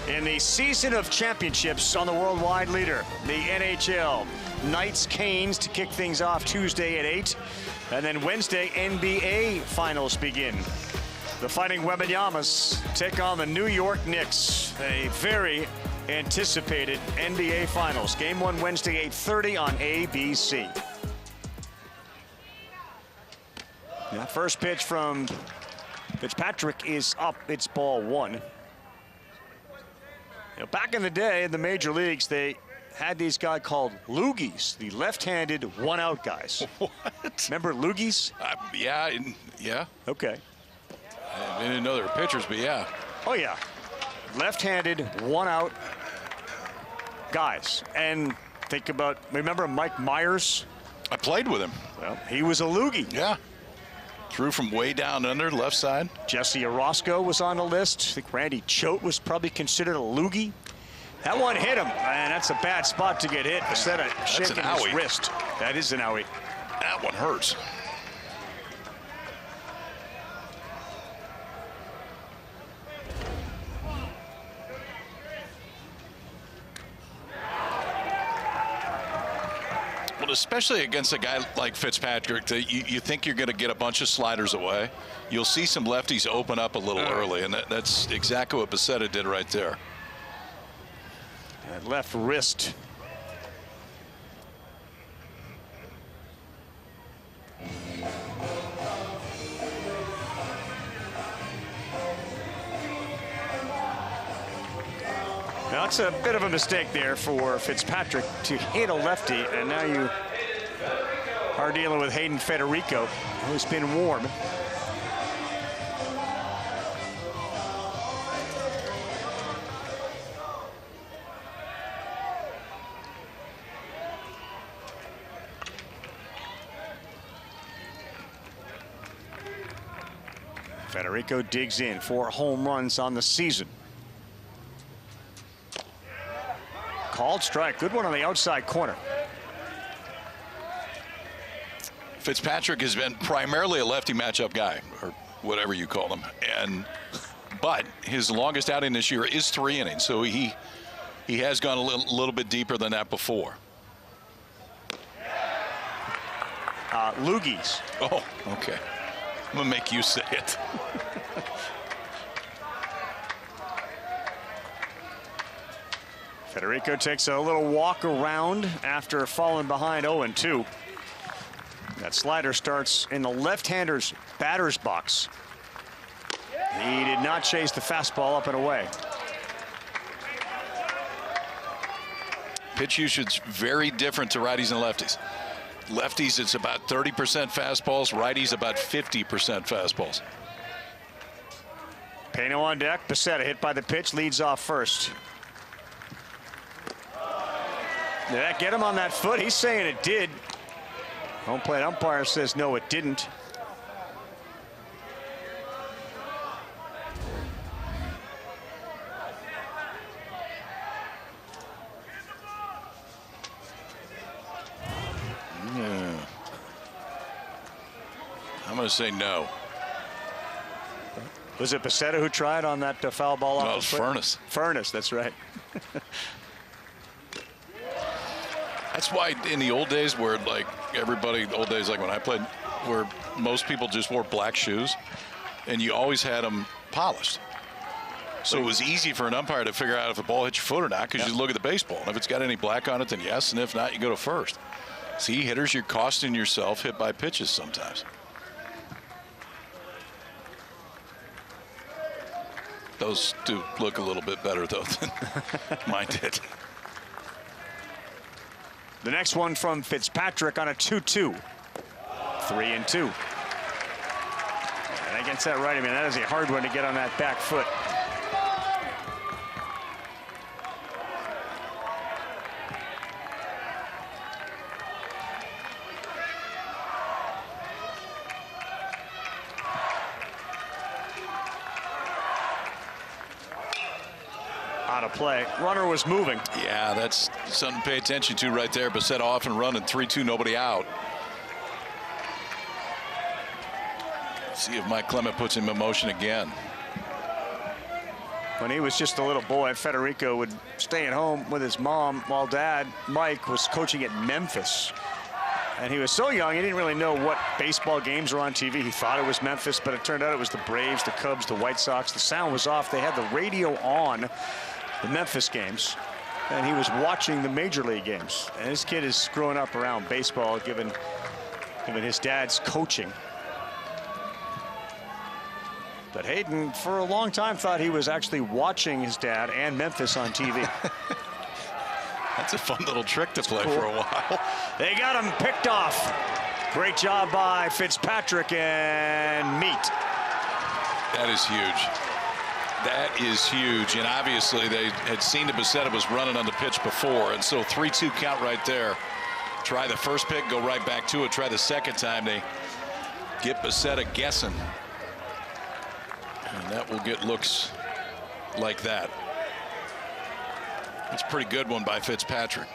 In the season of championships on the worldwide leader, the NHL. Knights, Canes to kick things off Tuesday at 8. And then Wednesday, NBA Finals begin. The Fighting Wembanyamas take on the New York Knicks. A very anticipated NBA Finals. Game 1 Wednesday, 8:30 on ABC. That first pitch from Fitzpatrick is up. It's ball one. You know, back in the day in the major leagues, they had these guys called loogies, the left-handed one-out guys. What? Remember loogies? Yeah. Okay. I didn't know they were pitchers, but yeah. Oh, yeah. Left-handed, one-out guys. And think about, remember Mike Myers? I played with him. Well, he was a loogie. Yeah. Threw from way down under, left side. Jesse Orozco was on the list. I think Randy Choate was probably considered a loogie. That one hit him, and that's a bad spot to get hit. Instead of shaking his wrist. That is an owie. That one hurts. Well, especially against a guy like Fitzpatrick, that you think you're going to get a bunch of sliders away. You'll see some lefties open up a little early, and that's exactly what Becerra did right there. That left wrist. Now, it's a bit of a mistake there for Fitzpatrick to hit a lefty, and now you are dealing with Hayden Federico, who's been warm. Federico digs in, 4 home runs on the season. Called strike. Good one on the outside corner. Fitzpatrick has been primarily a lefty matchup guy, or whatever you call him, but his longest outing this year is 3 innings, so he has gone a little bit deeper than that before. Loogies. Oh, okay. I'm gonna make you say it. Federico takes a little walk around after falling behind 0-2. That slider starts in the left-hander's batter's box. He did not chase the fastball up and away. Pitch usage very different to righties and lefties. Lefties, it's about 30% fastballs. Righties, about 50% fastballs. Pano on deck. Becerra hit by the pitch, leads off first. Did that get him on that foot? He's saying it did. Home plate umpire says no, it didn't. I'm going to say no. Was it Becerra who tried on that foul ball off No, it the was foot? Furness. Furness, that's right. That's why in the old days where like everybody, old days like when I played, where most people just wore black shoes and you always had them polished. So it was easy for an umpire to figure out if the ball hit your foot or not because you look at the baseball. And if it's got any black on it, then yes. And if not, you go to first. See, hitters, you're costing yourself hit by pitches sometimes. Those do look a little bit better, though, than mine did. The next one from Fitzpatrick on a 2-2. 3-2. And against that righty, man, that is a hard one to get on that back foot. Out of play. Runner was moving. Yeah, that's something to pay attention to right there. Becerra off and running, 3-2, nobody out. See if Mike Clement puts him in motion again. When he was just a little boy, Federico would stay at home with his mom while Dad, Mike, was coaching at Memphis. And he was so young, he didn't really know what baseball games were on TV. He thought it was Memphis, but it turned out it was the Braves, the Cubs, the White Sox. The sound was off. They had the radio on, the Memphis games, and he was watching the major league games. And this kid is growing up around baseball, given his dad's coaching. But Hayden, for a long time, thought he was actually watching his dad and Memphis on TV. That's a fun little trick to play for a while. They got him picked off. Great job by Fitzpatrick and Meat. That is huge. That is huge. And obviously they had seen that Bichetta was running on the pitch before. And so 3-2 count right there. Try the first pick, go right back to it. Try the second time. They get Bichetta guessing. And that will get looks like that. That's a pretty good one by Fitzpatrick.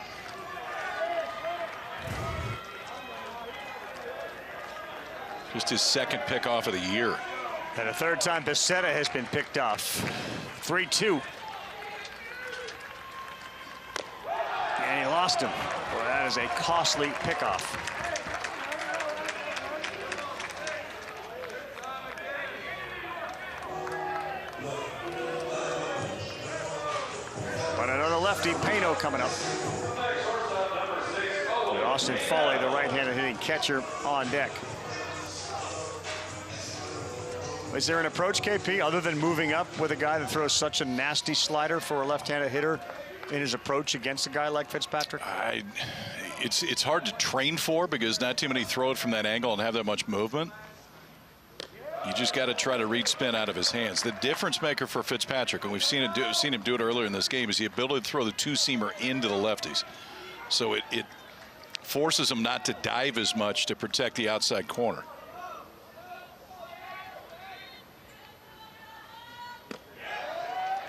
Just his second pick off of the year. And a third time Bichetta has been picked off. 3-2. And he lost him. Boy, that is a costly pickoff. But another lefty, Payno, coming up. And Austin Foley, the right-handed hitting catcher, on deck. Is there an approach, KP, other than moving up with a guy that throws such a nasty slider for a left-handed hitter in his approach against a guy like Fitzpatrick? It's hard to train for because not too many throw it from that angle and have that much movement. You just got to try to read spin out of his hands. The difference maker for Fitzpatrick, and we've seen him do it earlier in this game, is the ability to throw the two-seamer into the lefties. So it forces him not to dive as much to protect the outside corner.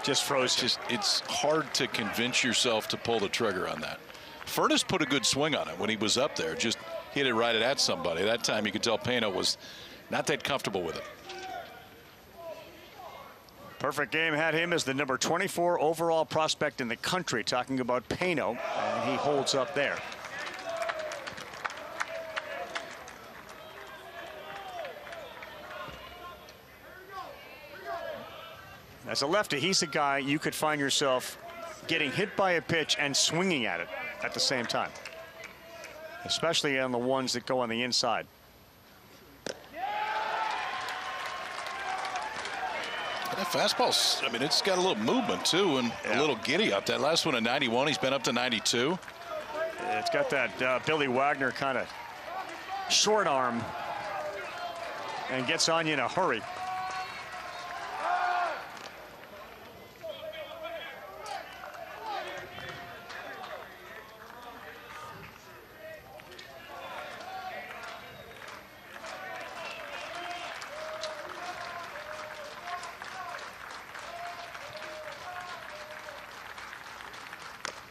Just froze. It's hard to convince yourself to pull the trigger on that. Furness put a good swing on it when he was up there. Just hit it right at somebody. That time you could tell Payno was not that comfortable with it. Perfect Game had him as the number 24 overall prospect in the country, talking about Payno, and he holds up there. As a lefty, he's a guy you could find yourself getting hit by a pitch and swinging at it at the same time, especially on the ones that go on the inside. That fastball, I mean, it's got a little movement too, and a little giddy up. That last one at 91, he's been up to 92. It's got that Billy Wagner kind of short arm and gets on you in a hurry.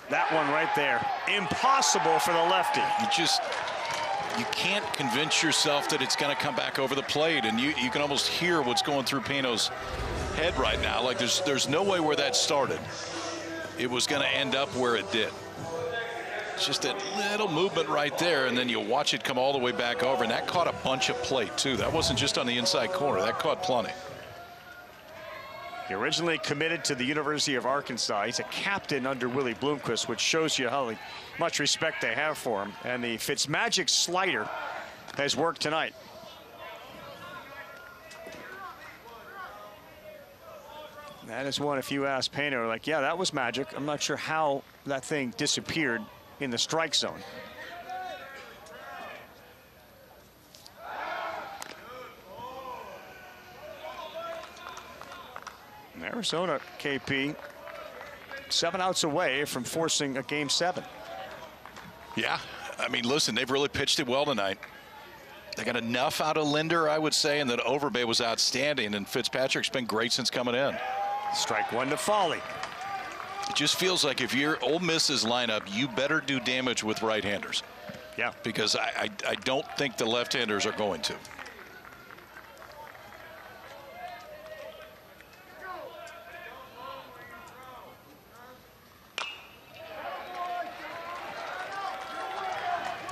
That one right there, impossible for the lefty. You can't convince yourself that it's going to come back over the plate, and you can almost hear what's going through Payno's head right now. Like there's no way where that started it was going to end up where it did. It's just that little movement right there, and then you watch it come all the way back over, and that caught a bunch of plate too. That wasn't just on the inside corner, that caught plenty. He originally committed to the University of Arkansas. He's a captain under Willie Bloomquist, which shows you how much respect they have for him. And the Fitzmagic slider has worked tonight. That is one, if you ask Payno, like, yeah, that was magic. I'm not sure how that thing disappeared in the strike zone. Arizona, KP, 7 outs away from forcing a Game 7. Yeah, I mean, listen, they've really pitched it well tonight. They got enough out of Linder, I would say, and that Overbay was outstanding, and Fitzpatrick's been great since coming in. Strike one to Foley. It just feels like if you're Ole Miss's lineup, you better do damage with right-handers. Yeah. Because I don't think the left-handers are going to.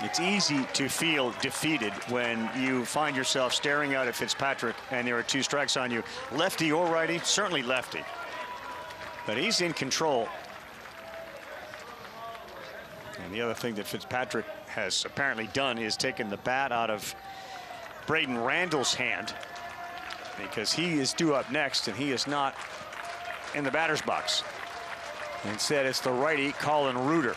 It's easy to feel defeated when you find yourself staring out at Fitzpatrick and there are 2 strikes on you. Lefty or righty, certainly lefty. But he's in control. And the other thing that Fitzpatrick has apparently done is taken the bat out of Braden Randall's hand. because he is due up next, and he is not in the batter's box. Instead, it's the righty, Colin Reuter.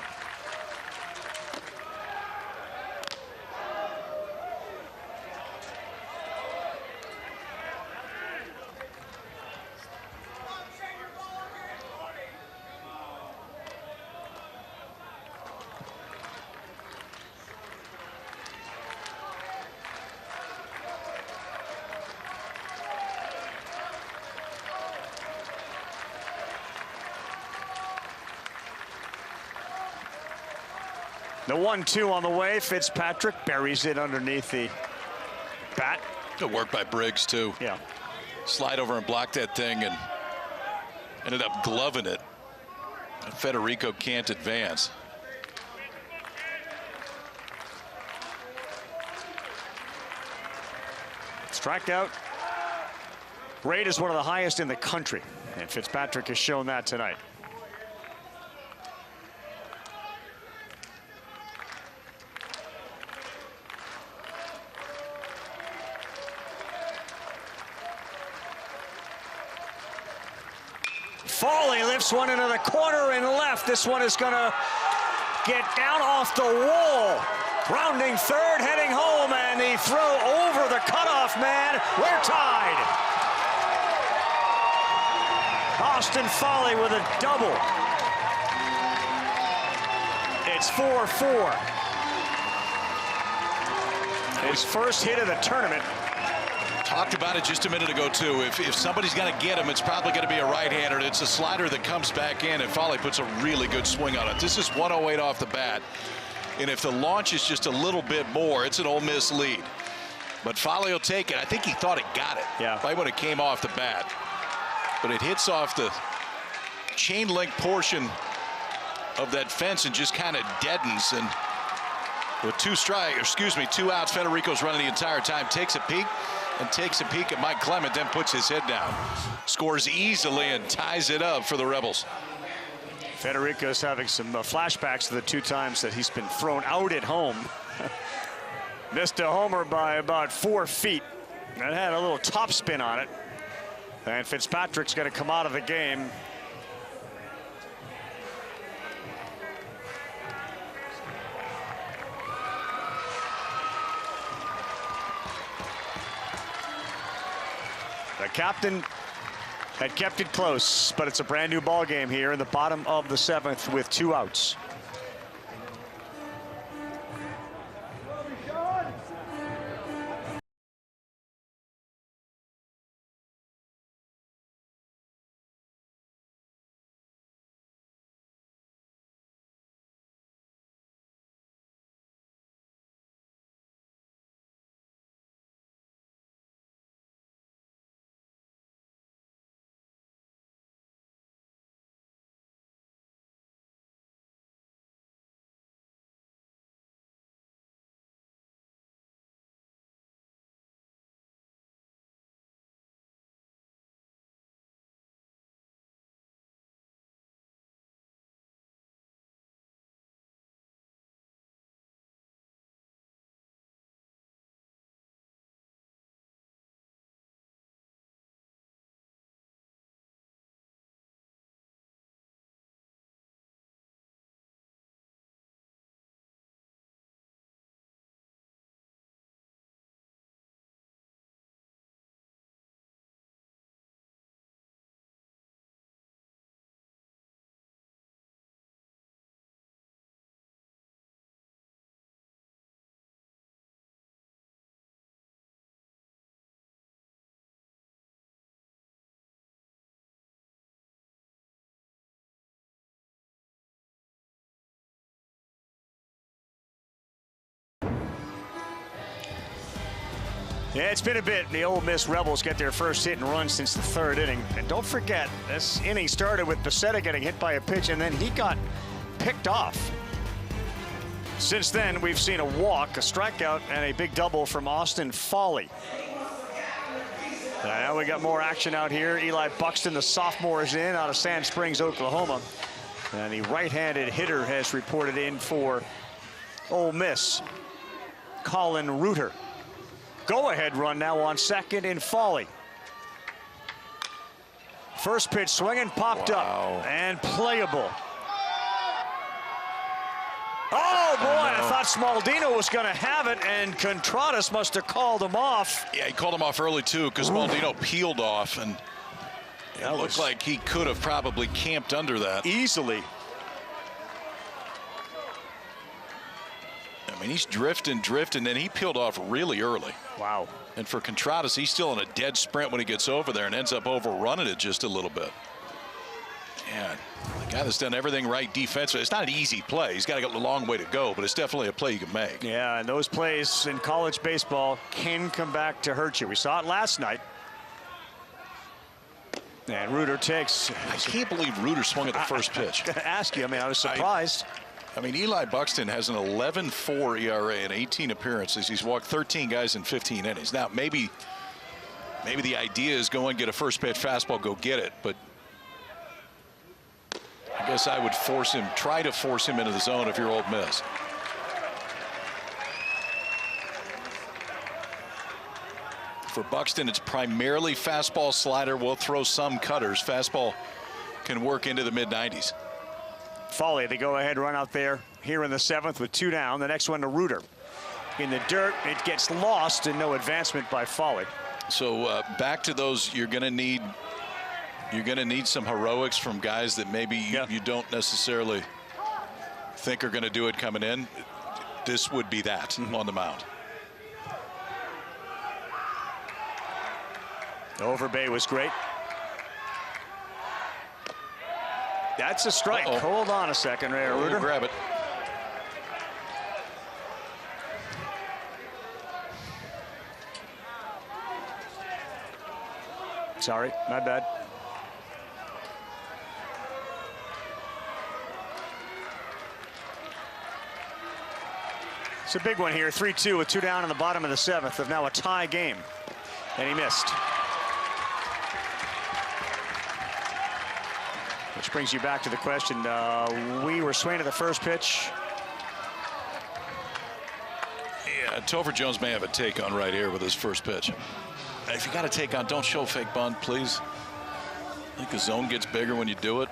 The 1-2 on the way. Fitzpatrick buries it underneath the bat. Good work by Briggs, too. Yeah. Slide over and block that thing and ended up gloving it. And Federico can't advance. Strikeout rate is one of the highest in the country, and Fitzpatrick has shown that tonight. Foley lifts one into the corner and left. This one is going to get down off the wall. Rounding third, heading home, and the throw over the cutoff man. We're tied. Austin Foley with a double. It's 4-4. His first hit of the tournament. Talked about it just a minute ago, too. If somebody's going to get him, it's probably going to be a right-hander. It's a slider that comes back in, and Foley puts a really good swing on it. This is 108 off the bat. And if the launch is just a little bit more, it's an Ole Miss lead. But Foley will take it. I think he thought it got it. Yeah. Right when it came off the bat. But it hits off the chain link portion of that fence and just kind of deadens. And with two outs, Federico's running the entire time. Takes a peek at Mike Clement, then puts his head down. Scores easily and ties it up for the Rebels. Federico's having some flashbacks to the two times that he's been thrown out at home. Missed a homer by about 4 feet. That had a little top spin on it. And Fitzpatrick's going to come out of the game. The captain had kept it close, but it's a brand new ball game here in the bottom of the 7th with 2 outs. Yeah, it's been a bit. The Ole Miss Rebels get their first hit and run since the 3rd inning. And don't forget, this inning started with Becerra getting hit by a pitch, and then he got picked off. Since then, we've seen a walk, a strikeout, and a big double from Austin Foley. Now we got more action out here. Eli Buxton, the sophomore, is in out of Sand Springs, Oklahoma. And the right-handed hitter has reported in for Ole Miss, Colin Reuter. Go-ahead run now on second in Foley. First pitch swinging, popped up, and playable. Oh, boy, I thought Smaldino was going to have it, and Contreras must have called him off. Yeah, he called him off early, too, because Smaldino peeled off, and it looked like he could have probably camped under that. Easily. I mean, he's drifting, then he peeled off really early. Wow. And for Contreras, he's still in a dead sprint when he gets over there and ends up overrunning it just a little bit. Yeah, the guy that's done everything right defensively. It's not an easy play. He's got a long way to go, but it's definitely a play you can make. Yeah, and those plays in college baseball can come back to hurt you. We saw it last night. And Reuter takes. I can't believe Reuter swung at the first pitch. I ask you, I mean, I was surprised. I mean, Eli Buxton has an 11.4 ERA in 18 appearances. He's walked 13 guys in 15 innings. Now, maybe the idea is go and get a first pitch fastball, go get it, but I guess I would try to force him into the zone if you're Ole Miss. For Buxton, it's primarily fastball, slider. We'll throw some cutters. Fastball can work into the mid-90s. Foley, the go-ahead run out there here in the 7th with 2 down. The next one to Reuter. In the dirt, it gets lost and no advancement by Foley. So back to those, you're going to need some heroics from guys that maybe you don't necessarily think are going to do it coming in. This would be that on the mound. Overbay was great. That's a strike. Hold on a second, Ray Reuter. Grab it. Sorry, my bad. It's a big one here, 3-2 with 2 down in the bottom of the 7th of now a tie game. And he missed. Which brings you back to the question, we were swinging to the first pitch. Yeah, Topher Jones may have a take on right here with his first pitch. If you got a take on, don't show fake bunt, please. I think the zone gets bigger when you do it.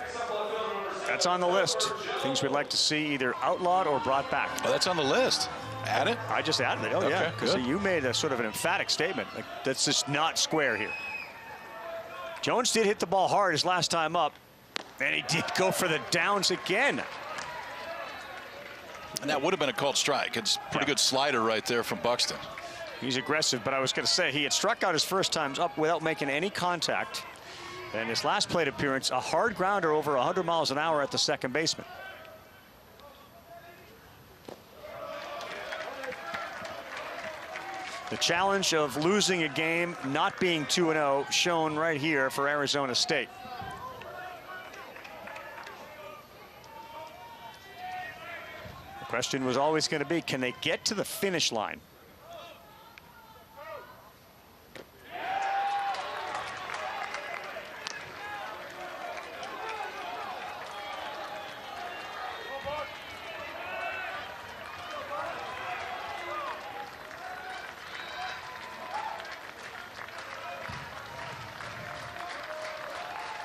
That's on the list. Things we'd like to see either outlawed or brought back. Oh, that's on the list. Add it? I just added it. Oh, okay, yeah. Because good. you made a sort of an emphatic statement. Like, that's just not square here. Jones did hit the ball hard his last time up. And he did go for the downs again. And that would have been a called strike. It's a pretty good slider right there from Buxton. He's aggressive, but I was going to say he had struck out his first times up without making any contact. And his last plate appearance, a hard grounder over 100 miles an hour at the second baseman. The challenge of losing a game, not being 2-0, shown right here for Arizona State. The question was always going to be, can they get to the finish line?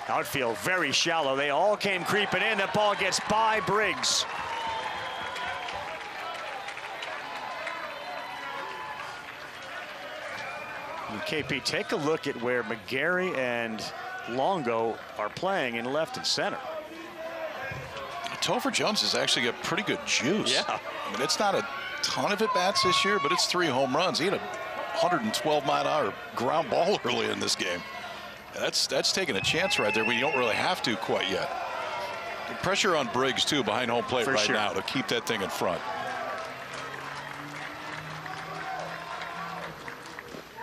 Outfield very shallow. They all came creeping in. That ball gets by Briggs. And KP, take a look at where McGarry and Longo are playing in left and center. Topher Jones has actually got pretty good juice. Yeah. I mean, it's not a ton of at-bats this year, but it's 3 home runs. He had a 112-mile-an-hour ground ball early in this game. That's taking a chance right there, but you don't really have to quite yet. The pressure on Briggs, too, behind home plate right now to keep that thing in front.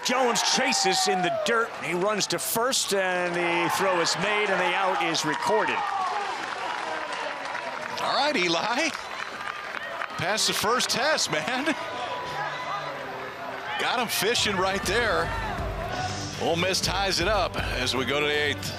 Jones chases in the dirt. He runs to first, and the throw is made, and the out is recorded. All right, Eli. Passed the first test, man. Got him fishing right there. Ole Miss ties it up as we go to the 8th.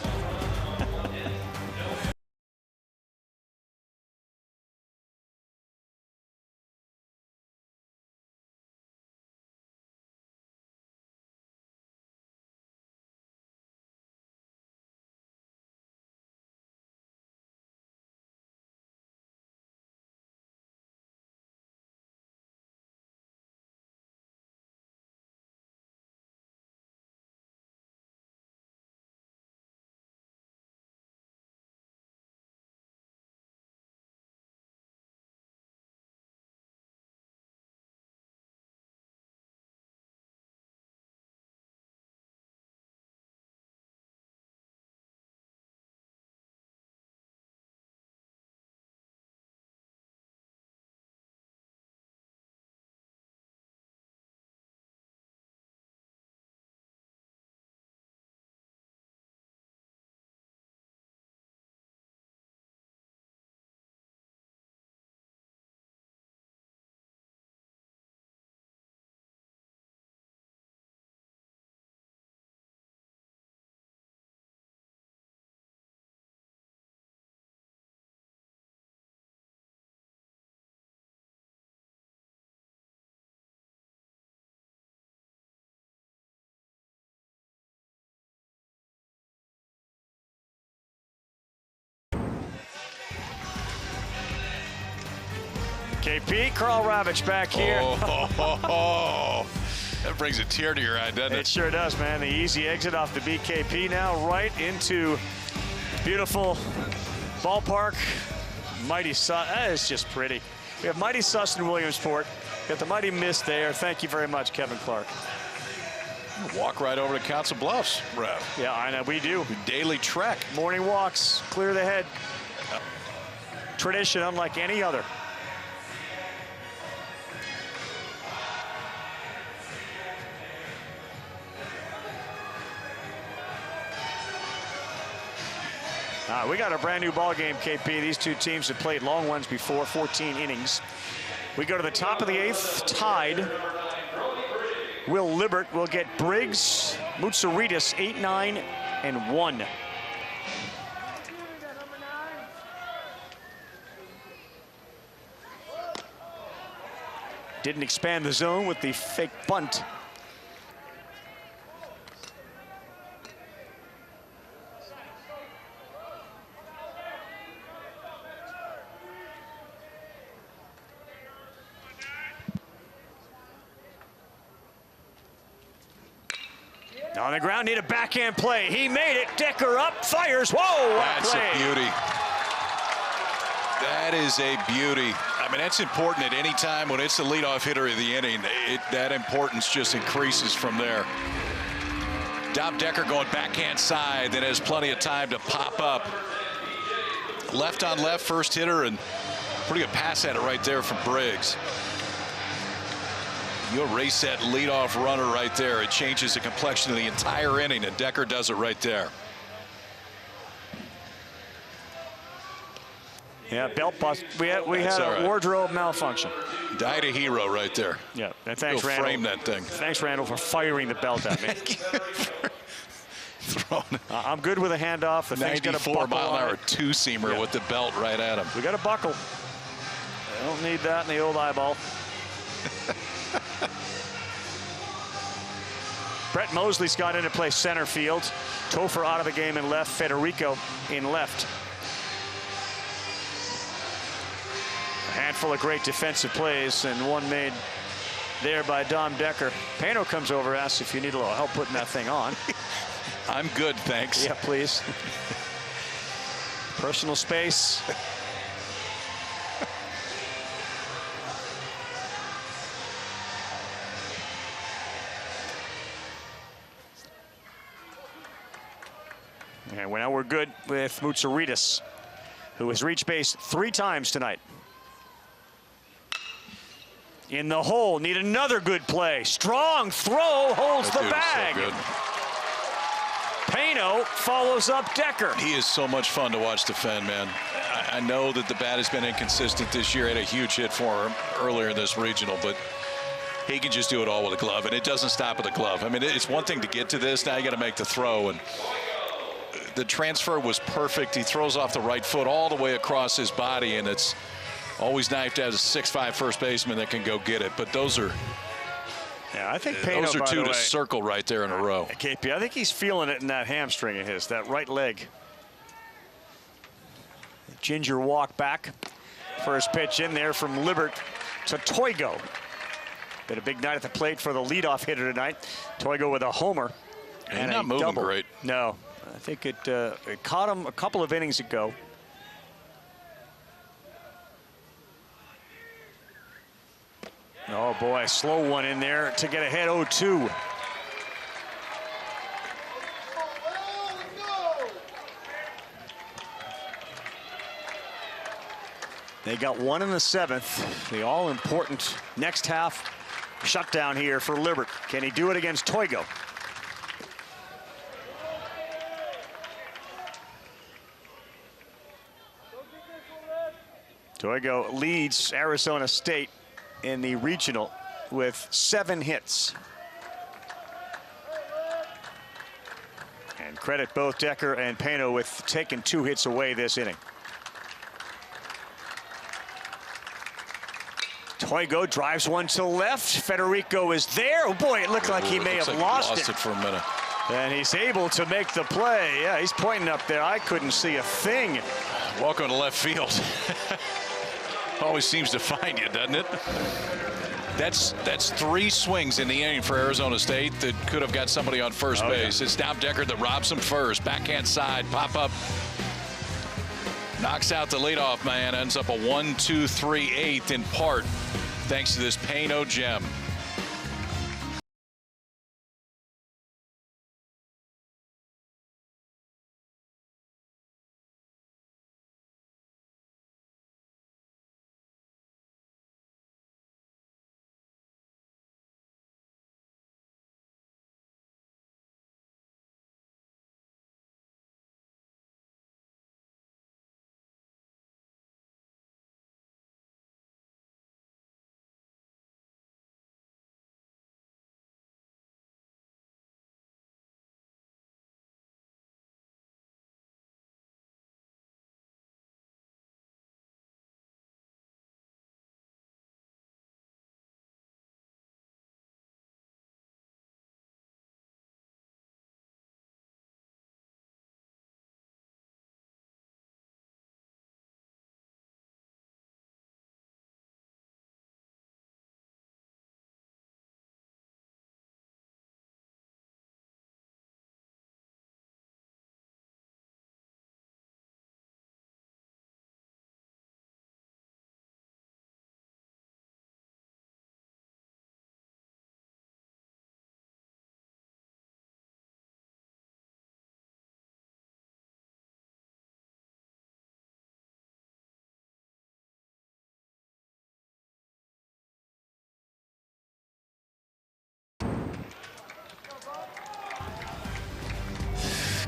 KP, Karl Ravech back here. That brings a tear to your eye, doesn't it? It sure does, man. The easy exit off the BKP now right into beautiful ballpark. Mighty that is just pretty. We have mighty Suston Williamsport. Got the mighty mist there. Thank you very much, Kevin Clark. Walk right over to Council Bluffs, Rev. Yeah, I know, we do. Daily trek. Morning walks, clear the head. Tradition unlike any other. We got a brand new ball game, KP. These two teams have played long ones before, 14 innings. We go to the top of the 8th, tied. Will Libbert will get Briggs, Mutsaritas 8-9 and 1. Didn't expand the zone with the fake bunt. On the ground, need a backhand play. He made it. Decker up, fires. Whoa, that's a beauty. That is a beauty. I mean, that's important at any time when it's the leadoff hitter of the inning. That importance just increases from there. Dom Decker going backhand side, then has plenty of time to pop up. Left on left, first hitter, and pretty good pass at it right there from Briggs. You erase that leadoff runner right there. It changes the complexion of the entire inning, and Decker does it right there. Yeah, belt bust. We had a wardrobe malfunction. Died a hero right there. Yeah, and thanks, Go Randall. Frame that thing. Thanks, Randall, for firing the belt at me. I'm good with a handoff. The thing's got a 94-mile-an-hour two-seamer with the belt right at him. We got a buckle. I don't need that in the old eyeball. Brett Mosley's got in to play center field. Topher out of the game in left. Federico in left. A handful of great defensive plays, and one made there by Dom Decker. Pano comes over, asks if you need a little help putting that thing on. I'm good, thanks. Yeah, please. Personal space. And now we're good with Mutsaritas, who has reached base 3 times tonight. In the hole, need another good play. Strong throw, holds the bag. So good. Pano follows up Decker. He is so much fun to watch defend, man. I know that the bat has been inconsistent this year. Had a huge hit for him earlier in this regional, but he can just do it all with a glove, and it doesn't stop with a glove. I mean, it's one thing to get to this. Now you got to make the throw, and the transfer was perfect. He throws off the right foot all the way across his body, and it's always nice to have a 6'5" first baseman that can go get it. But those are, yeah, I think Pano, those are two to circle right there in a row. KP, I think he's feeling it in that hamstring of his, that right leg. Ginger walk back. First pitch in there from Libbert to Toigo. Been a big night at the plate for the leadoff hitter tonight. Toigo with a homer. And not moving double. Great. No. I think it caught him a couple of innings ago. Oh boy, slow one in there to get ahead 0-2. They got one in the 7th. The all-important next half shutdown here for Libbert. Can he do it against Toigo? Toigo leads Arizona State in the regional with 7 hits. And credit both Decker and Pano with taking 2 hits away this inning. Toigo drives one to left. Federico is there. Oh boy, it looked like he may have lost it for a minute. And he's able to make the play. Yeah, he's pointing up there. I couldn't see a thing. Welcome to left field. Always seems to find you, doesn't it? That's 3 swings in the inning for Arizona State that could have got somebody on first base. Yeah. It's Dom Decker that robs him first. Backhand side, pop up. Knocks out the leadoff man. Ends up a 1-2-3-8 in part thanks to this Payno gem.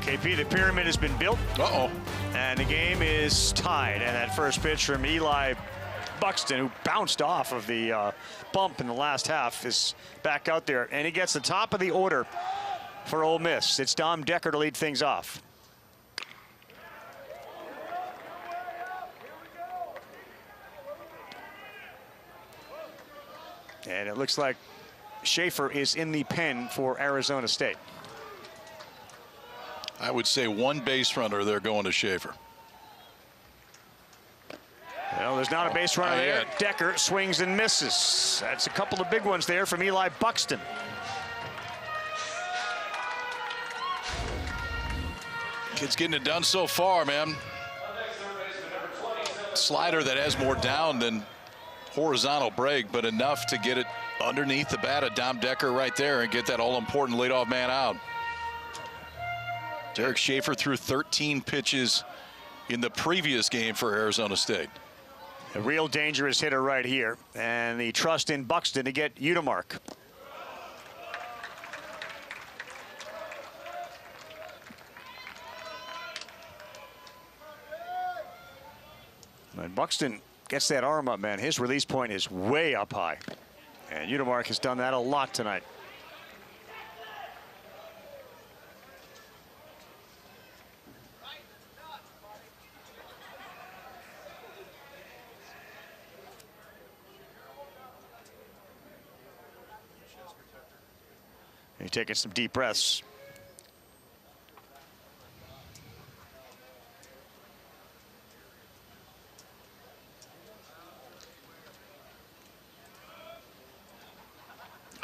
KP, the pyramid has been built. And the game is tied. And that first pitch from Eli Buxton, who bounced off of the bump in the last half, is back out there. And he gets the top of the order for Ole Miss. It's Dom Decker to lead things off. And it looks like Schaefer is in the pen for Arizona State. I would say one base runner there going to Schaefer. Well, there's not a base runner there. Decker swings and misses. That's a couple of big ones there from Eli Buxton. Kid's getting it done so far, man. Slider that has more down than horizontal break, but enough to get it underneath the bat of Dom Decker right there and get that all-important leadoff man out. Derek Schaefer threw 13 pitches in the previous game for Arizona State. A real dangerous hitter right here, and the trust in Buxton to get Udemark. When Buxton gets that arm up, man, his release point is way up high. And Udemark has done that a lot tonight. He's taking some deep breaths.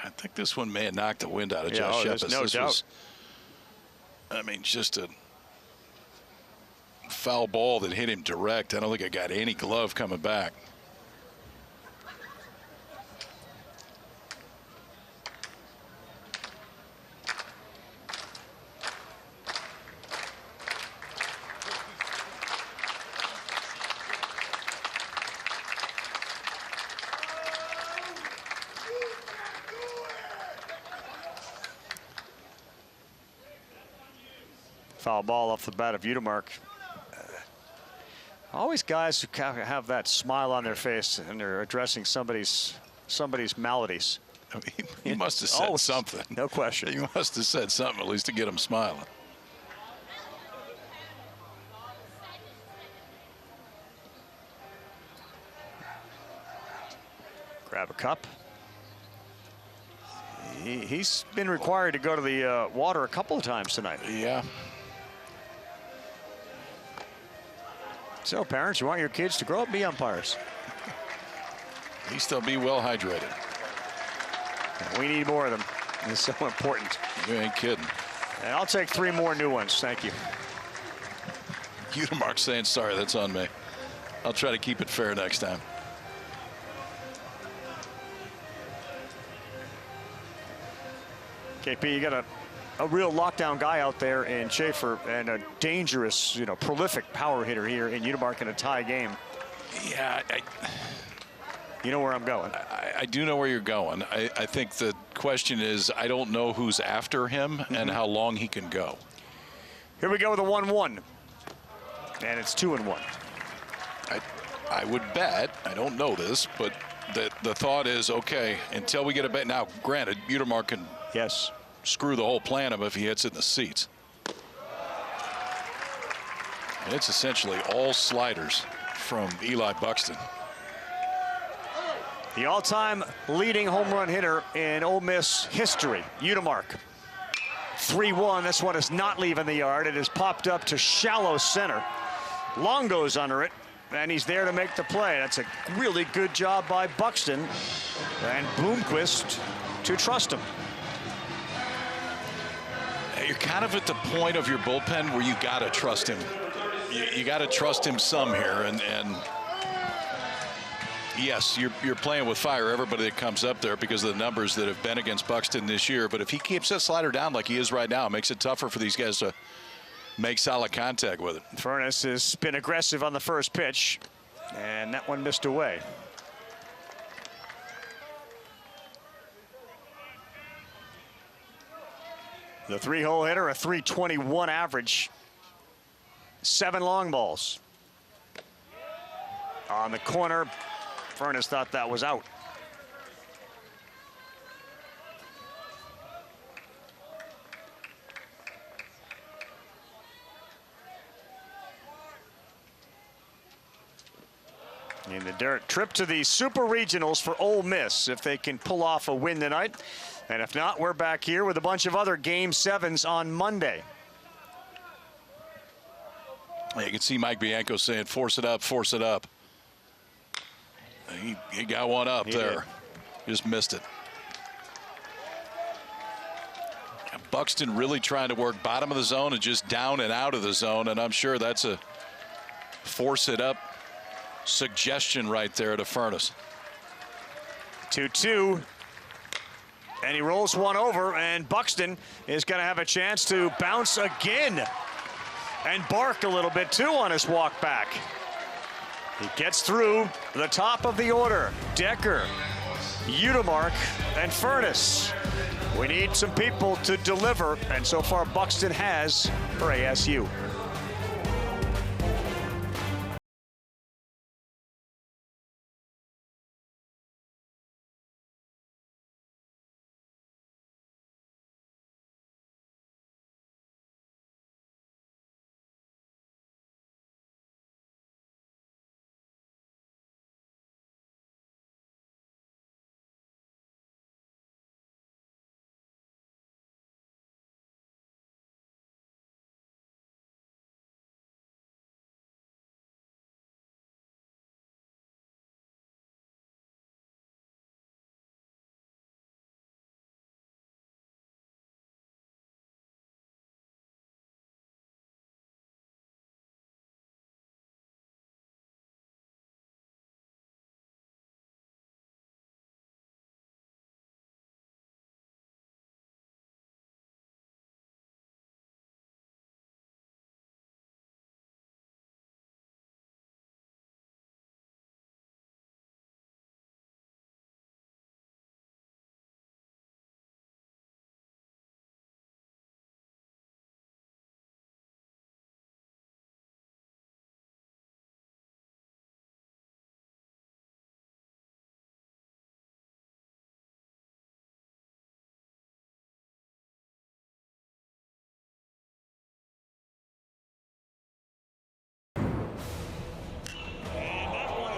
I think this one may have knocked the wind out of Josh Shepis. No doubt. Was, I mean, just a foul ball that hit him direct. I don't think I got any glove coming back. Foul ball off the bat of Udemark. Always guys who have that smile on their face and they're addressing somebody's maladies. I mean, he must have said something. No question. He must have said something at least to get him smiling. Grab a cup. He's been required to go to the water a couple of times tonight. Yeah. So parents, you want your kids to grow up and be umpires. At least they'll be well hydrated. We need more of them. It's so important. You ain't kidding. And I'll take 3 more new ones. Thank you. Utemark saying, sorry, that's on me. I'll try to keep it fair next time. KP, you got a real lockdown guy out there in Schaefer and a dangerous, prolific power hitter here in Utemark in a tie game. Yeah, you know where I'm going. I do know where you're going. I think the question is, I don't know who's after him and how long he can go. Here we go with a 1-1. And it's 2-1. I would bet, I don't know this, but the thought is, okay, until we get a bet. Now, granted, Utemark can screw the whole plan of if he hits it in the seats. And it's essentially all sliders from Eli Buxton. The all-time leading home run hitter in Ole Miss history, Utemark. 3-1, this one is not leaving the yard. It is popped up to shallow center. Longo's under it, and he's there to make the play. That's a really good job by Buxton and Bloomquist to trust him. You're kind of at the point of your bullpen where you got to trust him. You got to trust him some here, and yes, you're playing with fire, everybody that comes up there, because of the numbers that have been against Buxton this year. But if he keeps that slider down like he is right now, it makes it tougher for these guys to make solid contact with it. Furness has been aggressive on the first pitch, and that one missed away. The 3-hole hitter, a .321 average. 7 long balls. On the corner, Furness thought that was out. In the dirt, trip to the Super Regionals for Ole Miss if they can pull off a win tonight. And if not, we're back here with a bunch of other Game 7s on Monday. You can see Mike Bianco saying, force it up, force it up. He got one up there. Just missed it. Buxton really trying to work bottom of the zone and just down and out of the zone, and I'm sure that's a force it up suggestion right there to Furness. 2-2. And he rolls one over, and Buxton is going to have a chance to bounce again and bark a little bit too on his walk back. He gets through the top of the order. Decker, Utemark, and Furness. We need some people to deliver, and so far Buxton has for ASU.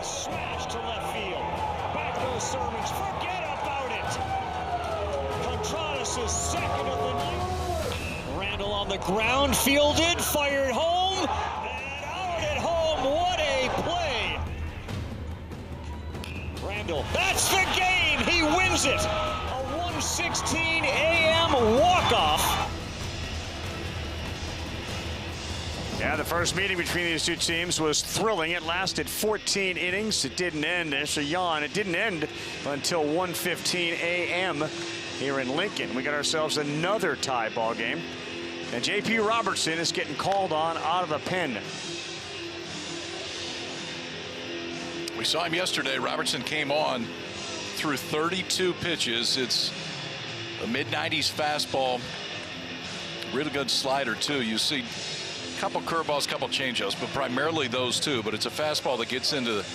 Smash to left field. Back goes Sermons. Forget about it. Contreras is second of the new. Randall on the ground, fielded, fired home, and out at home. What a play. Randall. it. A 1:16 a.m. walk-off. Yeah, the first meeting between these two teams was thrilling. It lasted 14 innings. It didn't end. There's a yawn. It didn't end until 1:15 a.m. here in Lincoln. We got ourselves another tie ball game. And J.P. Robertson is getting called on out of the pen. We saw him yesterday. Robertson came on through 32 pitches. It's a mid-90s fastball. Really good slider, too. You see a couple curveballs, a couple changeups, but primarily those two. But it's a fastball that gets into the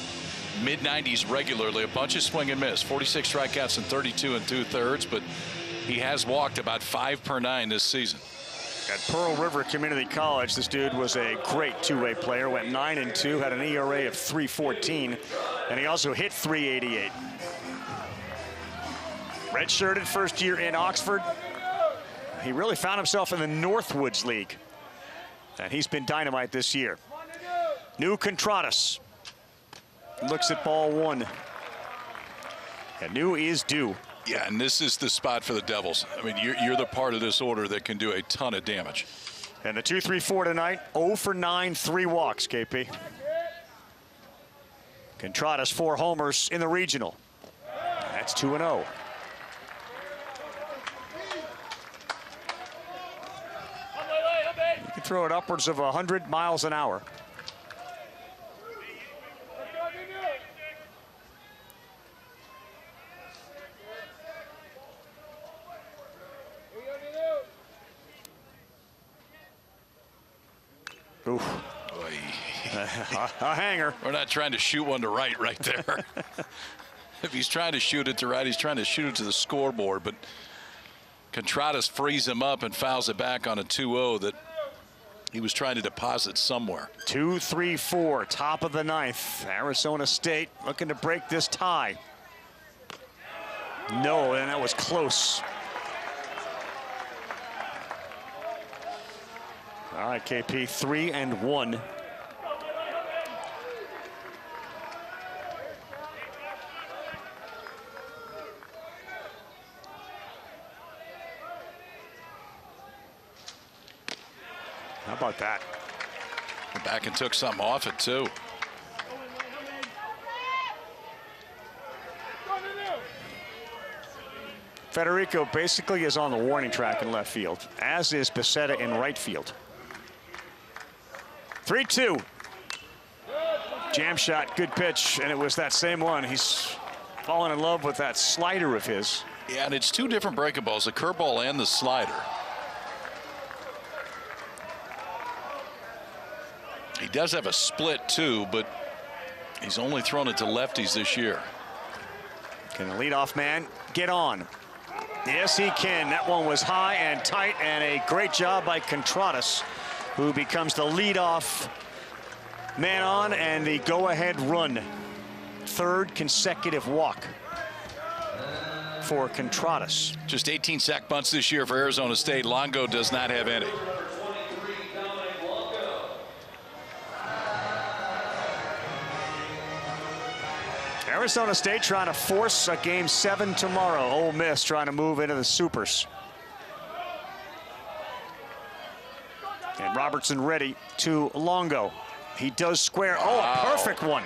mid-90s regularly. A bunch of swing and miss. 46 strikeouts in 32 2/3, but he has walked about 5 per 9 this season. At Pearl River Community College, this dude was a great two-way player. Went 9-2, had an ERA of 3.14, and he also hit 3.88. Redshirted first year in Oxford. He really found himself in the Northwoods League, and he's been dynamite this year. New Contratus looks at ball one. And New is due. Yeah, and this is the spot for the Devils. I mean, you're the part of this order that can do a ton of damage. And the 2-3-4 tonight, 0 for 9, 3 walks, KP. Contratus 4 homers in the regional. That's 2-0. You can throw it upwards of 100 miles an hour. Oof. A hanger. We're not trying to shoot one to right there. If he's trying to shoot it to right, he's trying to shoot it to the scoreboard. But Contratus frees him up and fouls it back on a 2-0 that he was trying to deposit somewhere. 2-3-4, top of the ninth. Arizona State looking to break this tie. No, and that was close. All right, KP, 3-1. How about that? Went back and took something off it, too. Federico basically is on the warning track in left field, as is Becerra in right field. 3-2. Jam shot, good pitch, and it was that same one. He's fallen in love with that slider of his. Yeah, and it's two different breaking balls, the curveball and the slider. He does have a split, too, but he's only thrown it to lefties this year. Can the leadoff man get on? Yes, he can. That one was high and tight, and a great job by Contratus, who becomes the leadoff man on and the go-ahead run. Third consecutive walk for Contratus. Just 18 sack bunts this year for Arizona State. Longo does not have any. Arizona State trying to force a game 7 tomorrow. Ole Miss trying to move into the supers. And Robertson ready to Longo. He does square. Oh, a perfect one.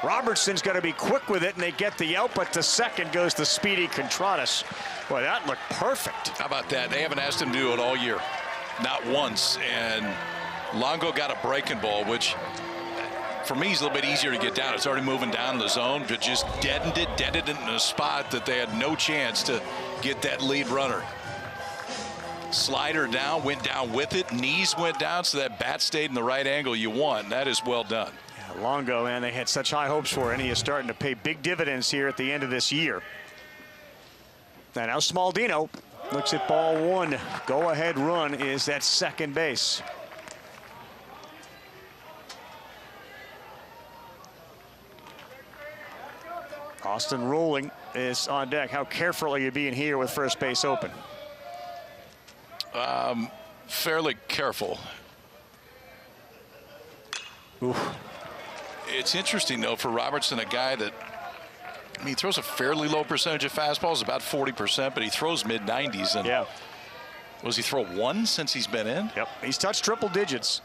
Robertson's got to be quick with it, and they get the out, but to second goes the speedy Contratus. Boy, that looked perfect. How about that? They haven't asked him to do it all year. Not once. And Longo got a breaking ball, which for me is a little bit easier to get down. It's already moving down the zone, but just deadened it in a spot that they had no chance to get that lead runner. Slider down, went down with it. Knees went down, so that bat stayed in the right angle you want. That is well done. Yeah, Longo, man, they had such high hopes for it, and he is starting to pay big dividends here at the end of this year. And now Smaldino looks at ball one. Go-ahead run is at second base. Austin Rolling is on deck. How careful are you being here with first base open? Fairly careful. Oof. It's interesting, though, for Robertson, a guy that I mean, he throws a fairly low percentage of fastballs, about 40%, but he throws mid-90s. And yeah. Was he throw one since he's been in? Yep. He's touched triple digits.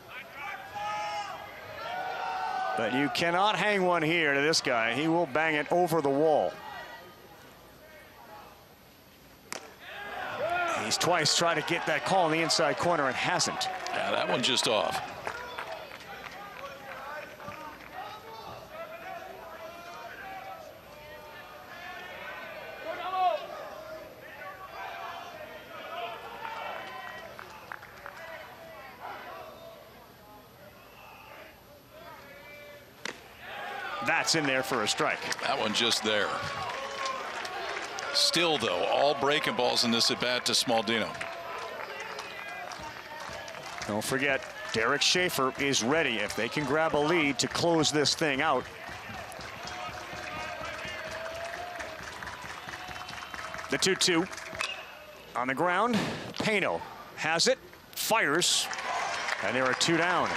But you cannot hang one here to this guy. He will bang it over the wall. He's twice tried to get that call in the inside corner and hasn't. Yeah, that one just off. That's in there for a strike. That one just there. Still, though, all breaking balls in this at-bat to Smaldino. Don't forget, Derek Schaefer is ready if they can grab a lead to close this thing out. The 2-2 on the ground. Payno has it, fires, and there are two down.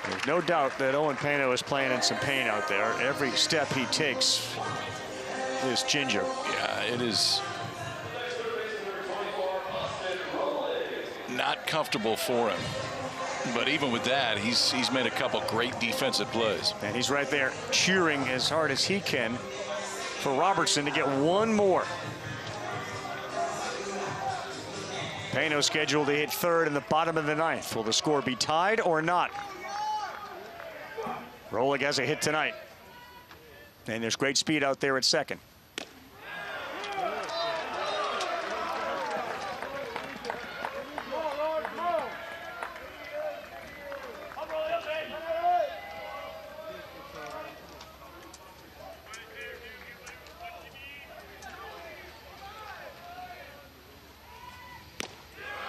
There's no doubt that Owen Payno is playing in some pain out there. Every step he takes is ginger. Yeah, it is not comfortable for him. But even with that, he's made a couple great defensive plays. And he's right there cheering as hard as he can for Robertson to get one more. Payno scheduled to hit third in the bottom of the ninth. Will the score be tied or not? Rolig has a hit tonight. And there's great speed out there at second.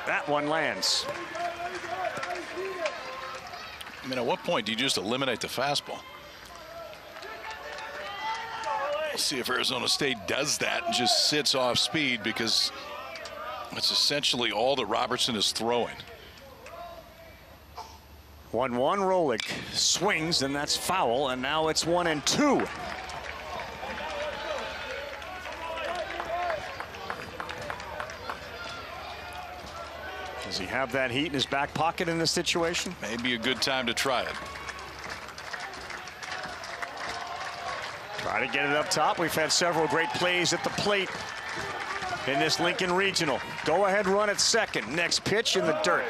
That one lands. I mean, at what point do you just eliminate the fastball? We'll see if Arizona State does that and just sits off speed, because that's essentially all that Robertson is throwing. 1-1, Rolig swings, and that's foul, and now it's 1-2. Does he have that heat in his back pocket in this situation? Maybe a good time to try it. Try to get it up top. We've had several great plays at the plate in this Lincoln Regional. Go ahead run at second. Next pitch in the dirt.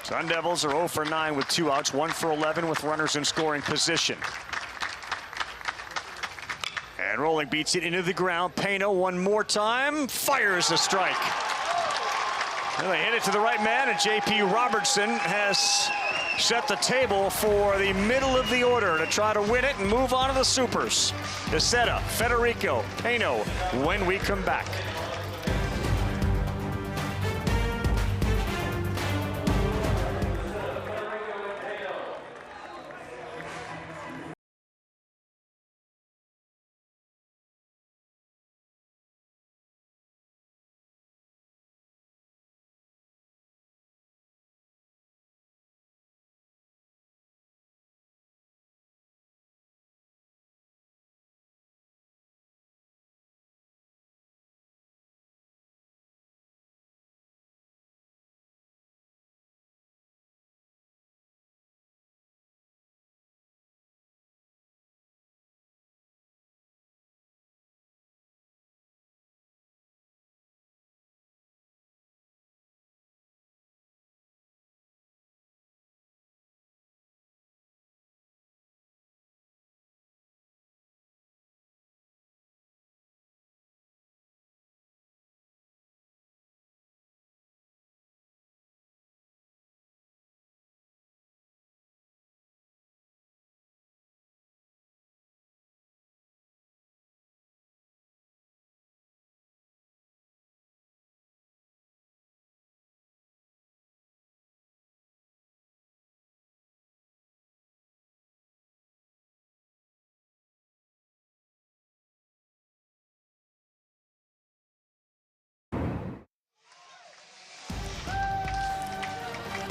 Sun Devils are 0 for 9 with 2 outs, 1 for 11 with runners in scoring position. And Rolig beats it into the ground. Payno one more time, fires a strike. And they hit it to the right man, and J.P. Robertson has set the table for the middle of the order to try to win it and move on to the supers. Deceta, Federico, Payno when we come back.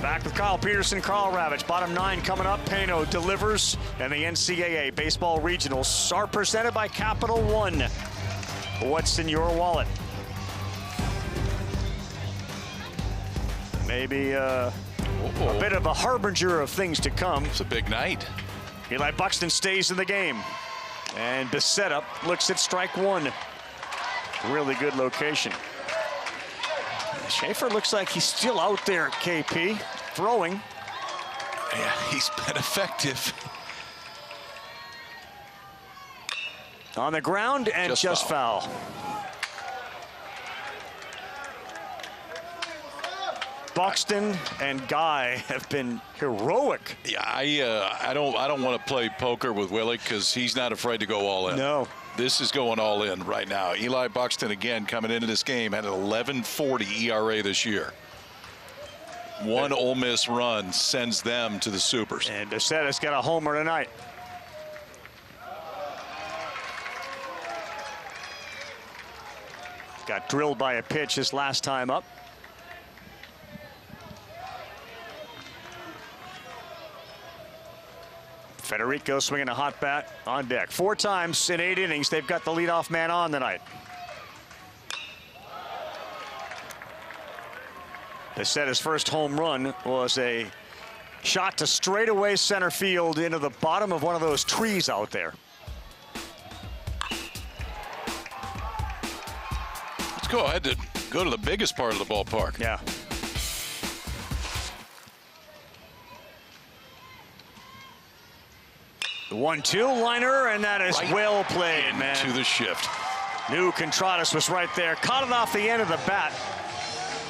Back with Kyle Peterson, Carl Ravitch. Bottom 9 coming up. Pano delivers, and the NCAA Baseball Regionals are presented by Capital One. What's in your wallet? Maybe a bit of a harbinger of things to come. It's a big night. Eli Buxton stays in the game. And Becerra looks at strike one. Really good location. Schaefer looks like he's still out there at KP, throwing. Yeah, he's been effective. On the ground and just foul. Buxton and Guy have been heroic. Yeah, I don't want to play poker with Willie because he's not afraid to go all in. No. This is going all in right now. Eli Buxton, again, coming into this game, had an 11.40 ERA this year. One Ole Miss run sends them to the Supers. And Becerra's got a homer tonight. Got drilled by a pitch his last time up. Federico swinging a hot bat on deck. 4 times in 8 innings, they've got the leadoff man on tonight. Becerra's first home run was a shot to straightaway center field into the bottom of one of those trees out there. Let's go ahead and go to the biggest part of the ballpark. Yeah. The 1-2 liner, and that is right well played, man. To the shift. New Contreras was right there, caught it off the end of the bat.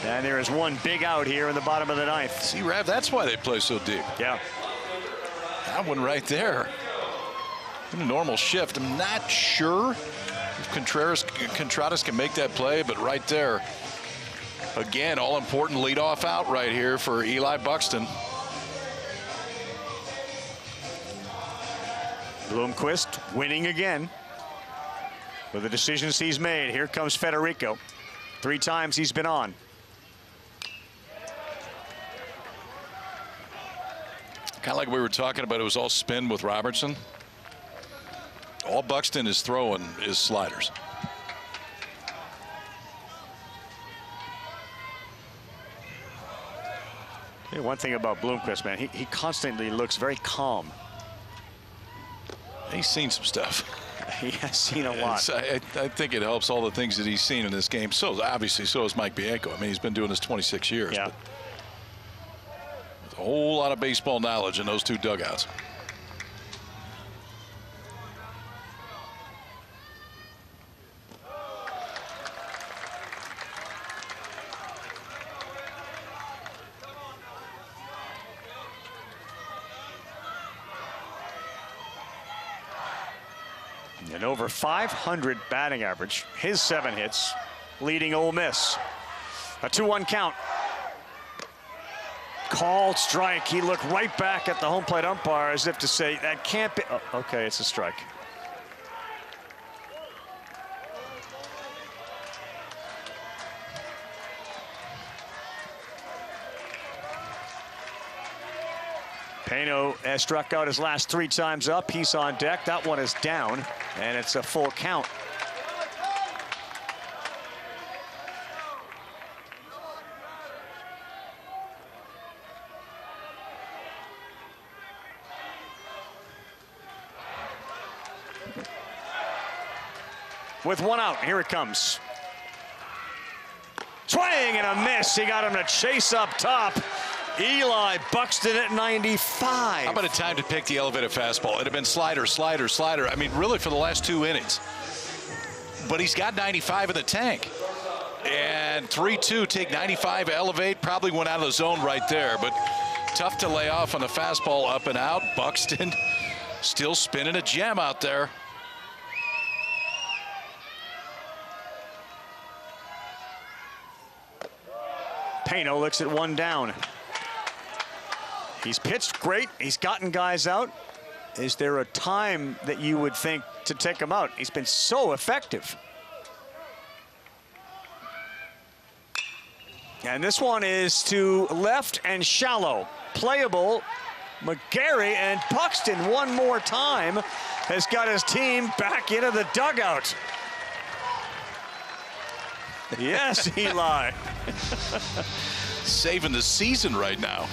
And there is one big out here in the bottom of the 9th. See, Rav, that's why they play so deep. Yeah. That one right there. In a normal shift, I'm not sure if Contreras can make that play, but right there, again, all important leadoff out right here for Eli Buxton. Bloomquist winning again with the decisions he's made. Here comes Federico. 3 times he's been on. Kind of like we were talking about, it was all spin with Robertson. All Buxton is throwing is sliders. Hey, one thing about Bloomquist, man, he constantly looks very calm. He's seen some stuff. He has seen a lot. I think it helps all the things that he's seen in this game. So obviously, so is Mike Bianco. I mean, he's been doing this 26 years. Yeah. But there's a whole lot of baseball knowledge in those 2 dugouts. And over 500 batting average. His 7 hits, leading Ole Miss. A 2-1 count. Called strike. He looked right back at the home plate umpire as if to say, that can't be. Oh, okay, it's a strike. Pano has struck out his last 3 times up. He's on deck. That one is down, and it's a full count. With 1 out, here it comes. Swing and a miss. He got him to chase up top. Eli Buxton at 95. How about a time to pick the elevated fastball? It'd have been slider, slider, slider. I mean, really for the last 2 innings. But he's got 95 in the tank. And 3-2, take 95, elevate. Probably went out of the zone right there. But tough to lay off on the fastball, up and out. Buxton still spinning a gem out there. Pano looks at 1 down. He's pitched great. He's gotten guys out. Is there a time that you would think to take him out? He's been so effective. And this one is to left and shallow. Playable. McGarry, and Buxton one more time has got his team back into the dugout. Yes, Eli. Saving the season right now.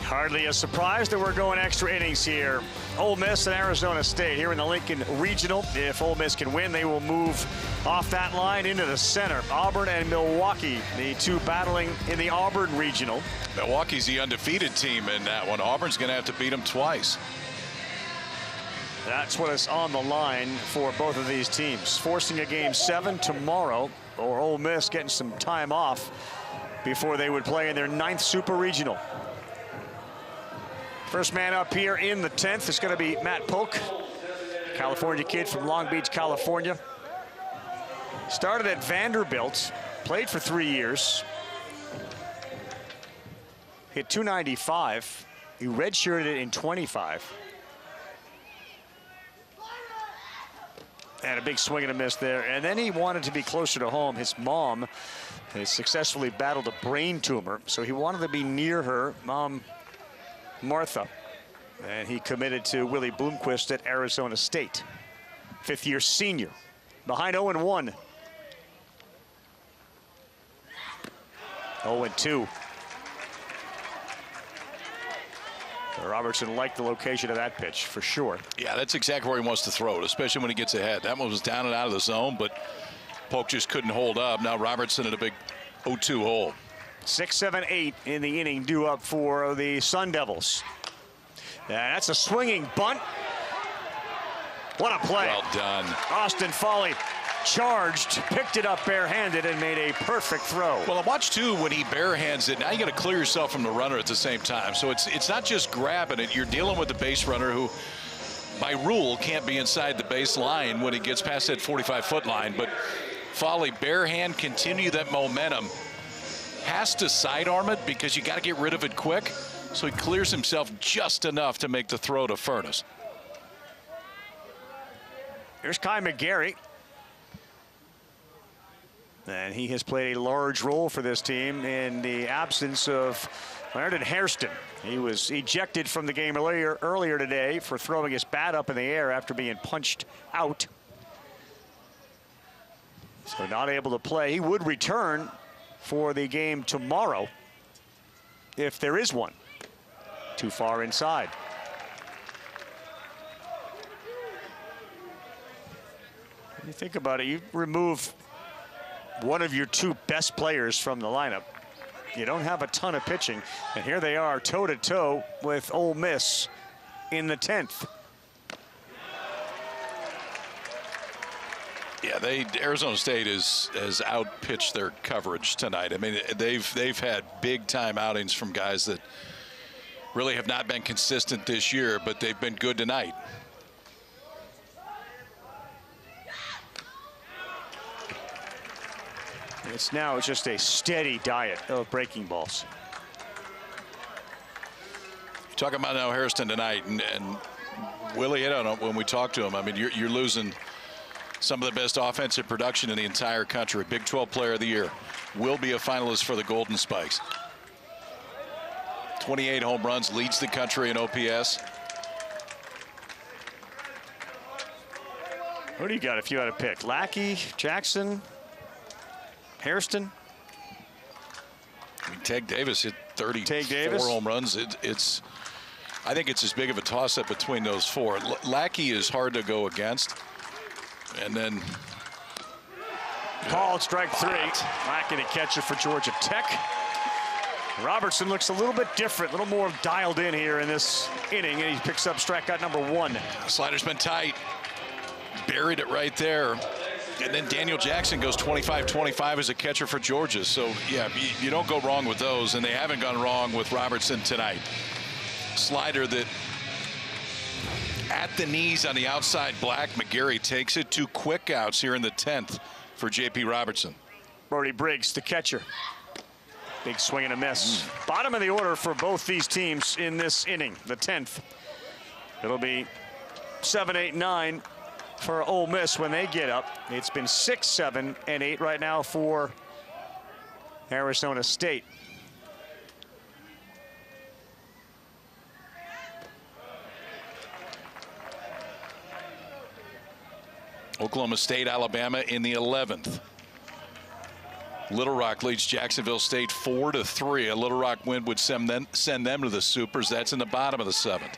Hardly a surprise that we're going extra innings here. Ole Miss and Arizona State here in the Lincoln Regional. If Ole Miss can win, they will move off that line into the center. Auburn and Milwaukee, the two battling in the Auburn Regional. Milwaukee's the undefeated team in that one. Auburn's going to have to beat them twice. That's what is on the line for both of these teams. Forcing a game 7 tomorrow, or Ole Miss getting some time off before they would play in their 9th Super Regional. First man up here in the 10th is going to be Matt Polk, California kid from Long Beach, California. Started at Vanderbilt, played for 3 years. Hit .295. He redshirted it in 25. And a big swing and a miss there. And then he wanted to be closer to home. His mom has successfully battled a brain tumor, so he wanted to be near her. Mom Martha, and he committed to Willie Bloomquist at Arizona State. 5th-year senior, behind 0-1. 0-2. Robertson liked the location of that pitch for sure. Yeah, that's exactly where he wants to throw it, especially when he gets ahead. That one was down and out of the zone, but Polk just couldn't hold up. Now Robertson in a big 0-2 hole. 6, 7, 8 in the inning due up for the Sun Devils. And that's a swinging bunt. What a play. Well done. Austin Foley charged, picked it up barehanded, and made a perfect throw. Well, watch too when he barehands it. Now you got to clear yourself from the runner at the same time. So it's not just grabbing it. You're dealing with the base runner who, by rule, can't be inside the base line when he gets past that 45-foot line. But Foley, barehand, continue that momentum. Has to sidearm it because you got to get rid of it quick. So he clears himself just enough to make the throw to Furness. Here's Kai McGarry. And he has played a large role for this team in the absence of Landon Hairston. He was ejected from the game earlier today for throwing his bat up in the air after being punched out. So not able to play. He would return for the game tomorrow if there is one. Too far inside. When you think about it, you remove one of your 2 best players from the lineup. You don't have a ton of pitching, and here they are toe-to-toe with Ole Miss in the 10th. Yeah, Arizona State has outpitched their coverage tonight. I mean, they've had big time outings from guys that really have not been consistent this year, but they've been good tonight. It's now just a steady diet of breaking balls. Talking about now Hairston tonight, and Willie hit on it when we talked to him. I mean, you're losing some of the best offensive production in the entire country. Big 12 Player of the Year. Will be a finalist for the Golden Spikes. 28 home runs, leads the country in OPS. Who do you got if you had to pick? Lackey, Jackson, Hairston? I mean, Tag Davis hit 34 home runs. I think it's as big of a toss-up between those four. Lackey is hard to go against. And then called strike 3. Lackey the catcher for Georgia Tech. Robertson looks a little bit different, a little more dialed in here in this inning, and he picks up strikeout number 1. Slider's been tight. Buried it right there. And then Daniel Jackson goes 25-25 as a catcher for Georgia. So, yeah, you don't go wrong with those, and they haven't gone wrong with Robertson tonight. Slider that at the knees on the outside black. McGarry takes it. 2 quick outs here in the 10th for J.P. Robertson. Brody Briggs, the catcher. Big swing and a miss. Bottom of the order for both these teams in this inning, the 10th. It'll be 7, 8, 9 for Ole Miss when they get up. It's been 6, 7, and 8 right now for Arizona State. Oklahoma State, Alabama in the 11th. Little Rock leads Jacksonville State 4-3. A Little Rock win would send them to the Supers. That's in the bottom of the 7th.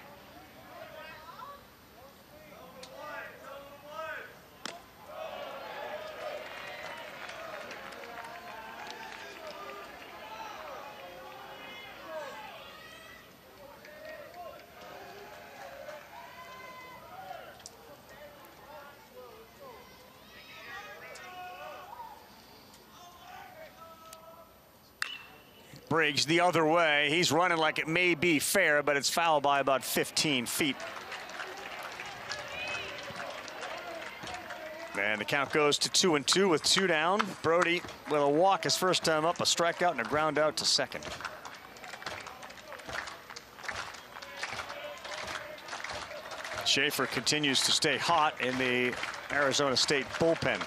Briggs the other way. He's running like it may be fair, but it's foul by about 15 feet. And the count goes to 2-2 with 2 down. Brody with a walk his first time up, a strikeout and a ground out to second. Schaefer continues to stay hot in the Arizona State bullpen.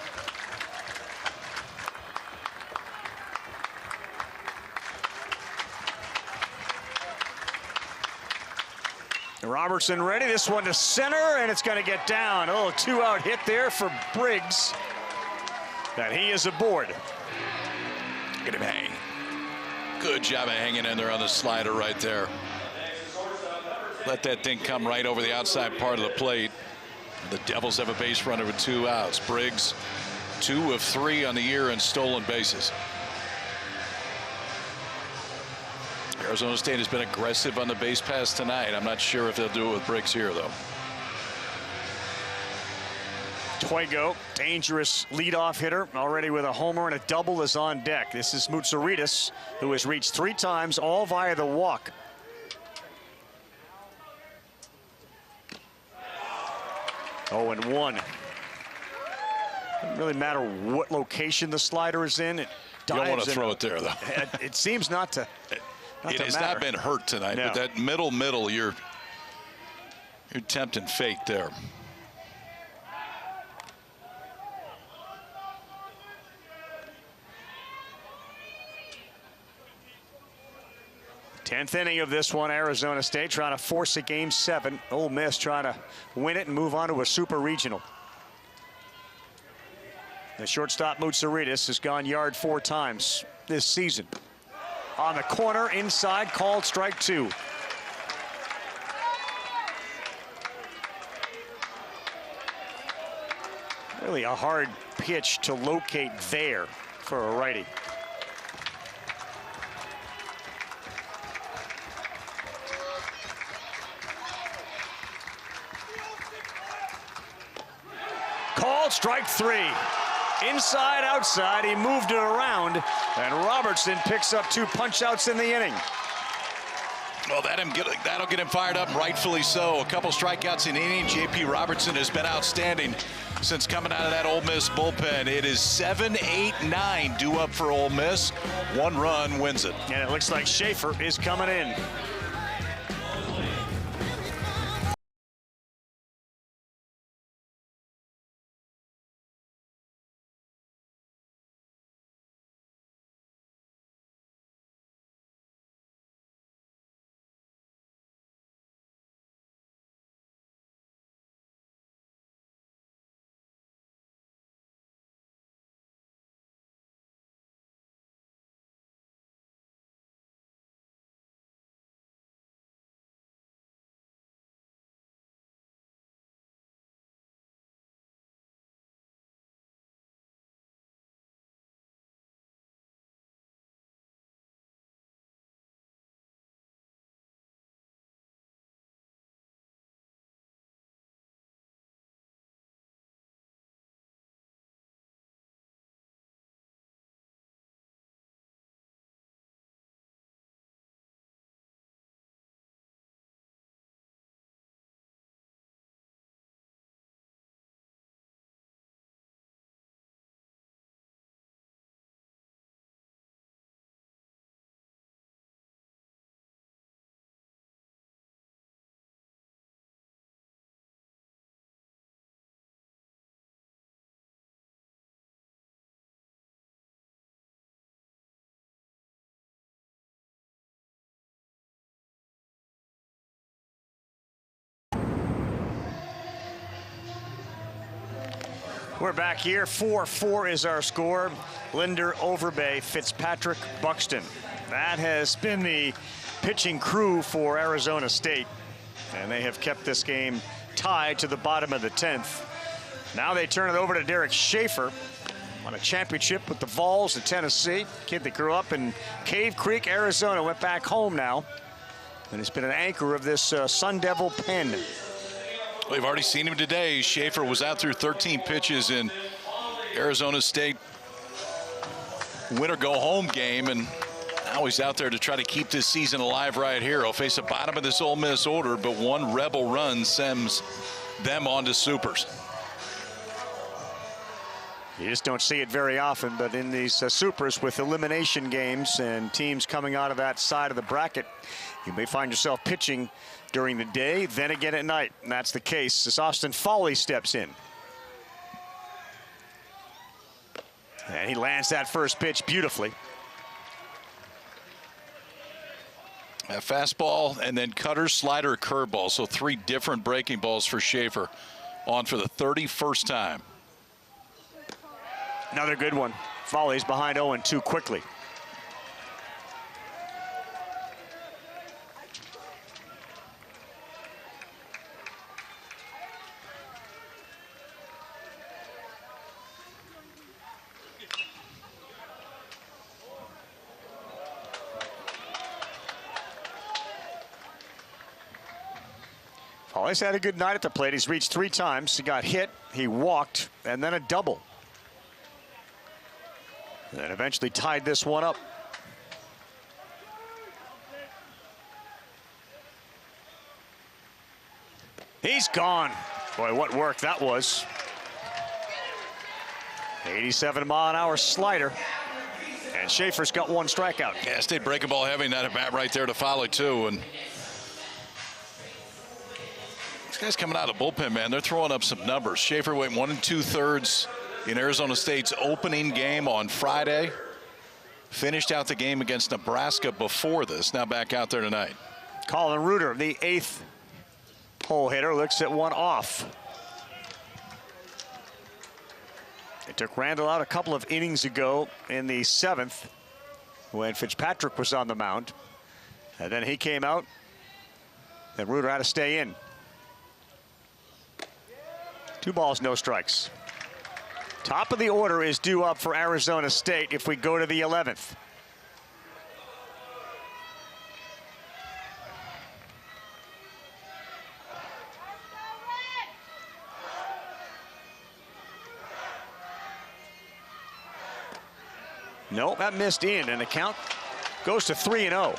Robertson ready, this one to center, and it's going to get down. A little 2-out hit there for Briggs. And he is aboard. Get him hang. Good job of hanging in there on the slider right there. Let that thing come right over the outside part of the plate. The Devils have a base runner with 2 outs. Briggs, 2 of 3 on the year in stolen bases. Arizona State has been aggressive on the base pass tonight. I'm not sure if they'll do it with Briggs here, though. Toigo, dangerous leadoff hitter, already with a homer and a double is on deck. This is Moutsouridis, who has reached 3 times, all via the walk. Oh, and 1. Doesn't really matter what location the slider is in. It you don't want to throw it there, though. It seems not to. It has not been hurt tonight, no. But that middle, you're tempting fate there. Tenth inning of this one, Arizona State trying to force a game 7. Ole Miss trying to win it and move on to a super regional. The shortstop Moutsouridis has gone yard 4 times this season. On the corner, inside, called strike 2. Really a hard pitch to locate there for a righty. Called strike 3. Inside, outside, he moved it around, and Robertson picks up 2 punch-outs in the inning. Well, that'll get him fired up, rightfully so. A couple strikeouts in inning. J.P. Robertson has been outstanding since coming out of that Ole Miss bullpen. It is 7-8-9 due up for Ole Miss. 1 run wins it. And it looks like Schaefer is coming in. We're back here. 4-4 is our score. Linder, Overbay, Fitzpatrick, Buxton. That has been the pitching crew for Arizona State. And they have kept this game tied to the bottom of the 10th. Now they turn it over to Derek Schaefer on a championship with the Vols in Tennessee. Kid that grew up in Cave Creek, Arizona, went back home now. And has been an anchor of this Sun Devil pen. We've already seen him today. Schaefer was out through 13 pitches in Arizona State winner-go-home game, and now he's out there to try to keep this season alive right here. He'll face the bottom of this Ole Miss order, but 1 Rebel run sends them on to Supers. You just don't see it very often, but in these Supers with elimination games and teams coming out of that side of the bracket, you may find yourself pitching during the day, then again at night. And that's the case as Austin Foley steps in. And he lands that first pitch beautifully. A fastball and then cutter, slider, curveball. So 3 different breaking balls for Schaefer on for the 31st time. Another good one. Foley's behind 0-2 quickly. Foley's had a good night at the plate. He's reached 3 times. He got hit, he walked, and then a double. And eventually tied this one up. He's gone. Boy, what work that was. 87-mile-an-hour slider. And Schaefer's got 1 strikeout. Yeah, State breaking ball heavy, that at bat right there to Foley too. And these guys coming out of the bullpen, man, they're throwing up some numbers. Schaefer went 1 2/3 in Arizona State's opening game on Friday. Finished out the game against Nebraska before this. Now back out there tonight. Colin Reuter, the 8th hole hitter, looks at 1 off. They took Randall out a couple of innings ago in the 7th when Fitzpatrick was on the mound. And then he came out and Reuter had to stay in. 2 balls, no strikes. Top of the order is due up for Arizona State if we go to the 11th. No, that missed in, and the count goes to 3-0.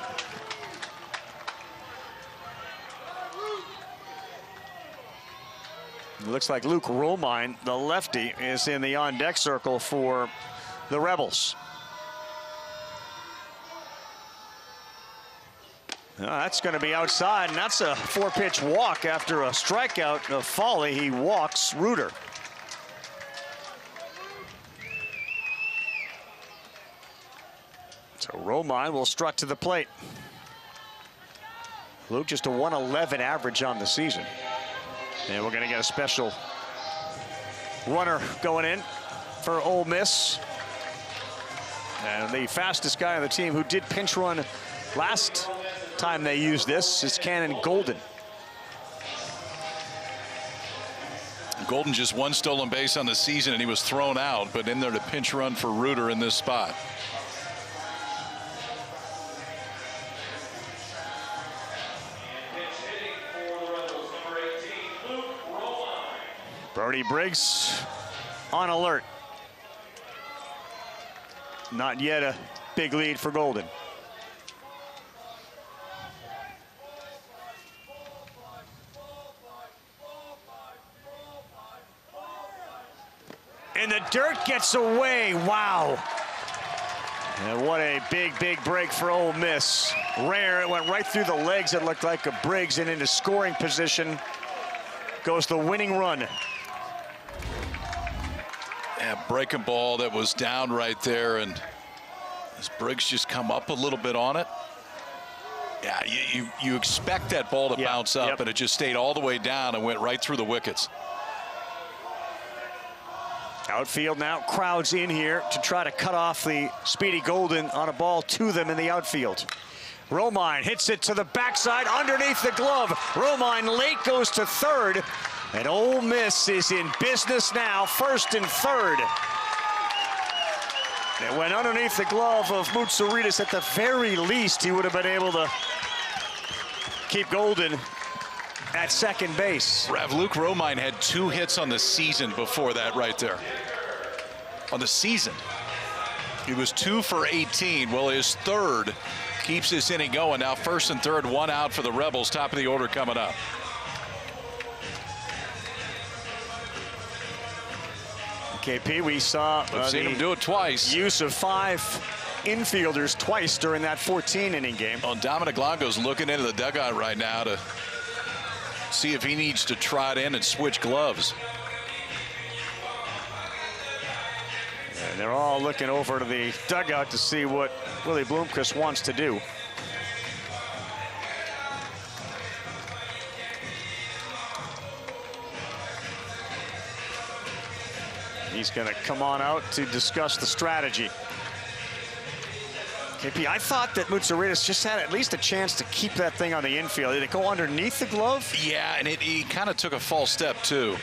It looks like Luke Romine, the lefty, is in the on-deck circle for the Rebels. That's going to be outside, and that's a 4-pitch walk after a strikeout of Foley. He walks Reuter. So Romine will strut to the plate. Luke just a 111 average on the season. And we're going to get a special runner going in for Ole Miss. And the fastest guy on the team who did pinch run last time they used this is Cannon Golden. Golden just one stolen base on the season, and he was thrown out, but in there to pinch run for Reuter in this spot. Brody Briggs on alert. Not yet a big lead for Golden. And the dirt gets away. Wow. And what a big, big break for Ole Miss. Rare. It went right through the legs, it looked like, of Briggs, and into scoring position goes the winning run. Yeah, breaking ball that was down right there, and as Briggs just come up a little bit on it. Yeah, you expect that ball to bounce up, and it just stayed all the way down and went right through the wickets. Outfield now crowds in here to try to cut off the speedy Golden on a ball to them in the outfield. Romine hits it to the backside underneath the glove. Romine late goes to third, and Ole Miss is in business now, first and third. It went underneath the glove of Moutsouridis. At the very least, he would have been able to keep Golden at second base. Rav, Luke Romine had 2 hits on the season before that right there. On the season. He was 2 for 18. Well, his third keeps this inning going. Now first and third, 1 out for the Rebels. Top of the order coming up. KP, we saw I've seen him do it twice. Use of 5 infielders twice during that 14-inning game. Well, Dominic Longo's looking into the dugout right now to see if he needs to trot in and switch gloves. And they're all looking over to the dugout to see what Willie Bloomquist wants to do. He's going to come on out to discuss the strategy. KP, I thought that Moutsouridis just had at least a chance to keep that thing on the infield. Did it go underneath the glove? Yeah, and he kind of took a false step too.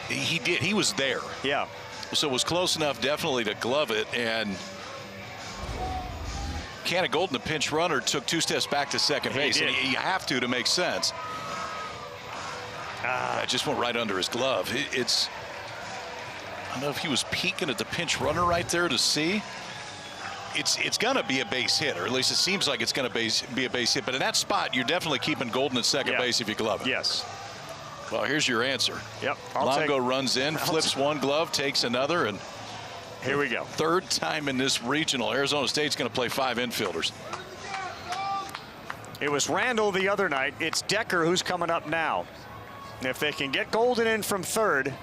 He did. He was there. Yeah. So it was close enough definitely to glove it, and Cannon Golden, the pinch runner, took 2 steps back to second base. And you have to make sense. It just went right under his glove. It's, I don't know if he was peeking at the pinch runner right there to see. It's going to be a base hit, or at least it seems like it's going to be a base hit. But in that spot, you're definitely keeping Golden at second base if you glove it. Yes. Well, here's your answer. Yep. Longo runs in, flips one glove, takes another, and here we go. Third time in this regional, Arizona State's going to play 5 infielders. It was Randall the other night. It's Decker who's coming up now. If they can get Golden in from third,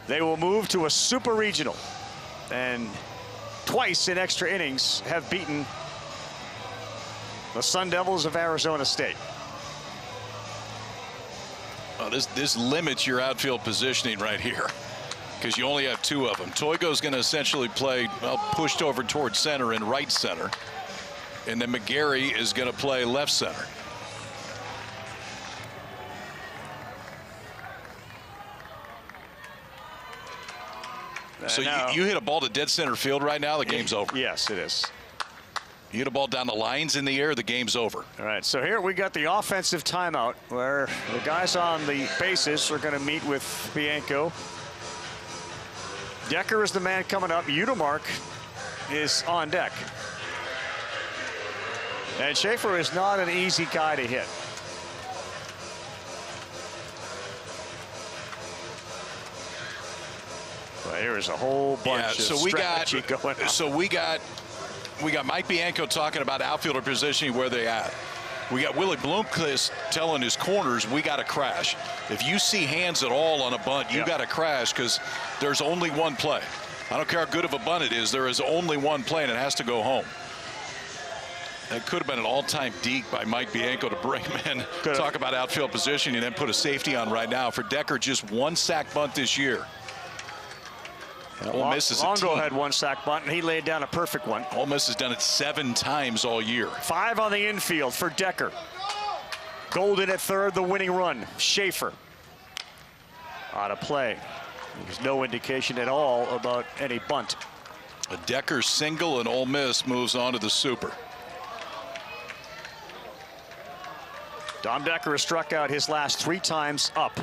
they will move to a super regional, and twice in extra innings have beaten the Sun Devils of Arizona State. Oh, this limits your outfield positioning right here, because you only have 2 of them. Toigo's going to essentially play pushed over towards center and right center, and then McGarry is going to play left center. So you hit a ball to dead center field right now, the game's over. Yes, it is. You hit a ball down the lines in the air, the game's over. All right, so here we got the offensive timeout where the guys on the bases are going to meet with Bianco. Decker is the man coming up. Udemark is on deck. And Schaefer is not an easy guy to hit. There's a whole bunch of strategy going on. So we got Mike Bianco talking about outfielder positioning, where they at. We got Willie Bloomquist telling his corners, we got to crash. If you see hands at all on a bunt, you got to crash, because there's only one play. I don't care how good of a bunt it is. There is only one play, and it has to go home. That could have been an all-time deke by Mike Bianco to bring him in. Talk about outfield positioning and then put a safety on right now. For Decker, just one sack bunt this year. Ole Miss is Longo had one sack bunt, and he laid down a perfect one. Ole Miss has done it 7 times all year. 5 on the infield for Decker. Golden at third, the winning run. Schaefer out of play. There's no indication at all about any bunt. A Decker single, and Ole Miss moves on to the super. Dom Decker has struck out his last 3 times up.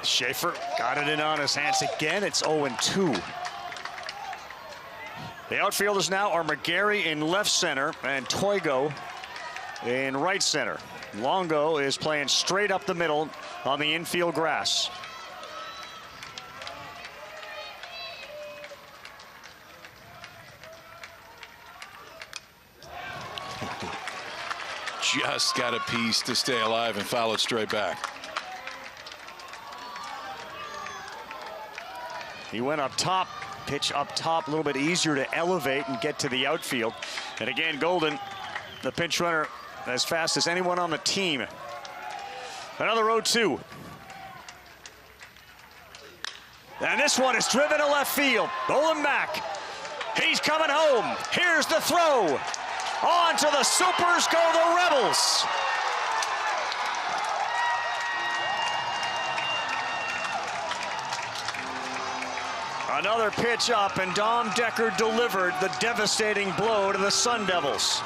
Schaefer got it in on his hands again. It's 0-2. The outfielders now are McGarry in left center and Toigo in right center. Longo is playing straight up the middle on the infield grass. Just got a piece to stay alive and foul it straight back. He went up top, pitch up top, a little bit easier to elevate and get to the outfield. And again, Golden, the pinch runner, as fast as anyone on the team. Another 0-2. And this one is driven to left field. Olin Mack. He's coming home. Here's the throw. On to the Supers go the Rebels. Another pitch up, and Dom Decker delivered the devastating blow to the Sun Devils.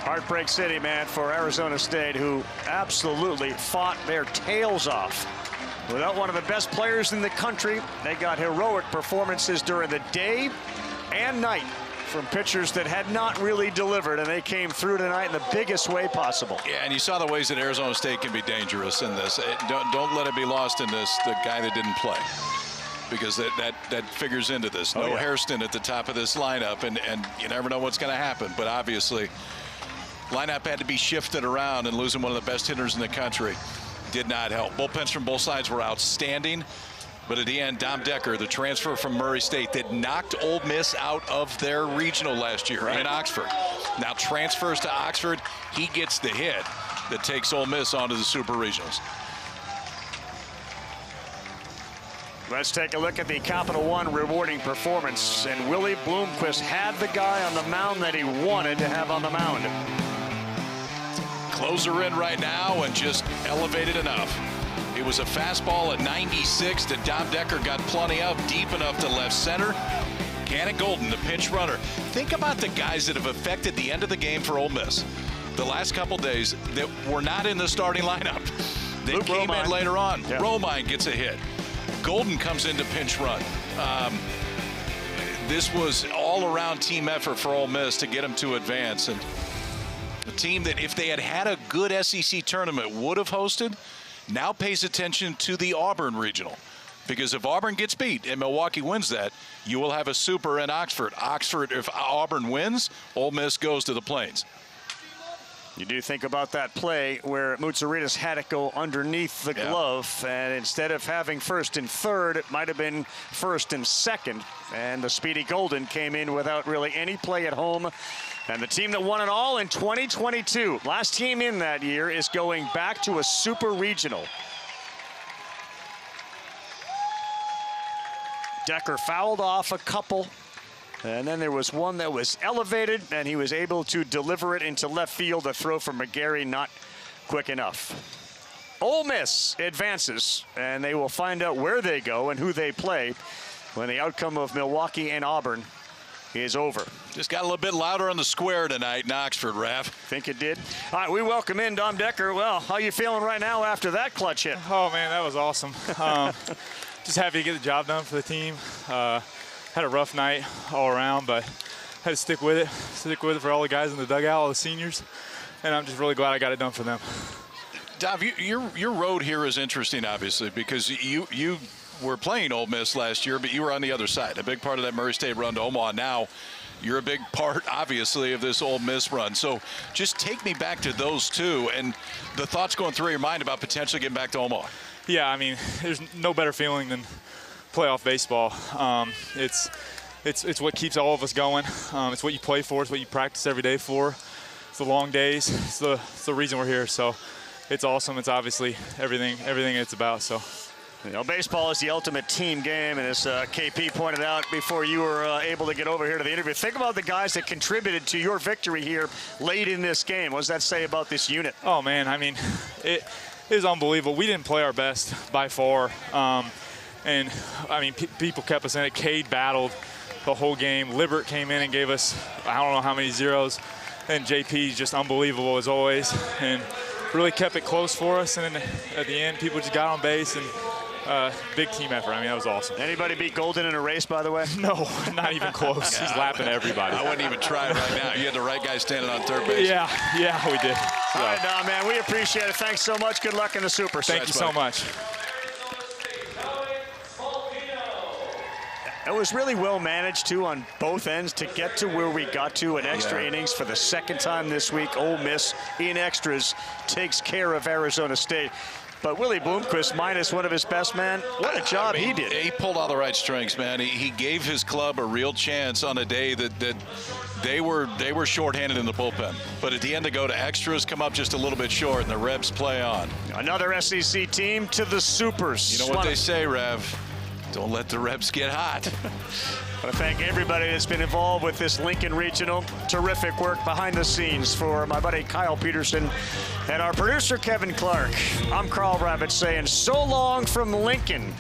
Heartbreak City, man, for Arizona State, who absolutely fought their tails off. Without one of the best players in the country, they got heroic performances during the day and night from pitchers that had not really delivered, and they came through tonight in the biggest way possible. Yeah, and you saw the ways that Arizona State can be dangerous in this. Don't let it be lost in this, the guy that didn't play, because that figures into this. No Hairston at the top of this lineup, and you never know what's going to happen. But obviously, lineup had to be shifted around, and losing one of the best hitters in the country did not help. Bullpens from both sides were outstanding, but at the end, Dom Decker, the transfer from Murray State that knocked Ole Miss out of their regional last year in Oxford, now transfers to Oxford. He gets the hit that takes Ole Miss onto the Super Regionals. Let's take a look at the Capital One rewarding performance, and Willie Bloomquist had the guy on the mound that he wanted to have on the mound. Closer in right now and just elevated enough. It was a fastball at 96 that Dom Decker got plenty of, deep enough to left center. Gannon Golden, the pinch runner. Think about the guys that have affected the end of the game for Ole Miss the last couple days that were not in the starting lineup. They Luke came Romine in later on. Yeah. Romine gets a hit. Golden comes in to pinch run. This was all-around team effort for Ole Miss to get them to advance. And a team that, if they had had a good SEC tournament, would have hosted, now pays attention to the Auburn Regional. Because if Auburn gets beat and Milwaukee wins that, you will have a super in Oxford. Oxford, if Auburn wins, Ole Miss goes to the Plains. You do think about that play where Moutsouridis had it go underneath the glove, and instead of having first and third, it might have been first and second. And the speedy Golden came in without really any play at home. And the team that won it all in 2022, last team in that year, is going back to a super regional. Decker fouled off a couple. And then there was one that was elevated, and he was able to deliver it into left field. A throw from McGarry, not quick enough. Ole Miss advances, and they will find out where they go and who they play when the outcome of Milwaukee and Auburn is over. Just got a little bit louder on the square tonight in Oxford, Rav. Think it did. All right, we welcome in Dom Decker. Well, how you feeling right now after that clutch hit? Oh, man, that was awesome. Just happy to get the job done for the team. Had a rough night all around, but had to stick with it for all the guys in the dugout, all the seniors, and I'm just really glad I got it done for them. Dov, your road here is interesting, obviously, because you were playing Ole Miss last year, but you were on the other side, a big part of that Murray State run to Omaha. Now you're a big part, obviously, of this Ole Miss run. So just take me back to those two and the thoughts going through your mind about potentially getting back to Omaha. Yeah, I mean, there's no better feeling than playoff baseball. It's what keeps all of us going. It's what you play for. It's what you practice every day for. It's the long days. It's the reason we're here. So it's awesome. It's obviously everything it's about. So. You know, baseball is the ultimate team game, and as KP pointed out before you were able to get over here to the interview, think about the guys that contributed to your victory here late in this game. What does that say about this unit? Oh, man, I mean, it is unbelievable. We didn't play our best by far, and, I mean, people kept us in it. Cade battled the whole game. Libert came in and gave us I don't know how many zeros, and JP just unbelievable as always, and really kept it close for us, and then at the end, people just got on base, and big team effort. I mean, that was awesome. Anybody beat Golden in a race, by the way? No, not even close. He's lapping everybody. I wouldn't even try right now. You had the right guy standing on third base. Yeah, we did. So. All right, Dom, man, we appreciate it. Thanks so much. Good luck in the Super. Thank you so much. It was really well managed, too, on both ends to get to where we got to in extra innings for the second time this week. Ole Miss in extras takes care of Arizona State. But Willie Bloomquist minus one of his best men. What a job he did. He pulled all the right strings, man. He gave his club a real chance on a day that they were shorthanded in the bullpen. But at the end, they go to extras, come up just a little bit short, and the Rebs play on. Another SEC team to the Supers. You know what they say, Rev? Don't let the Rebs get hot. I want to thank everybody that's been involved with this Lincoln Regional. Terrific work behind the scenes for my buddy Kyle Peterson and our producer Kevin Clark. I'm Carl Rabbit saying so long from Lincoln.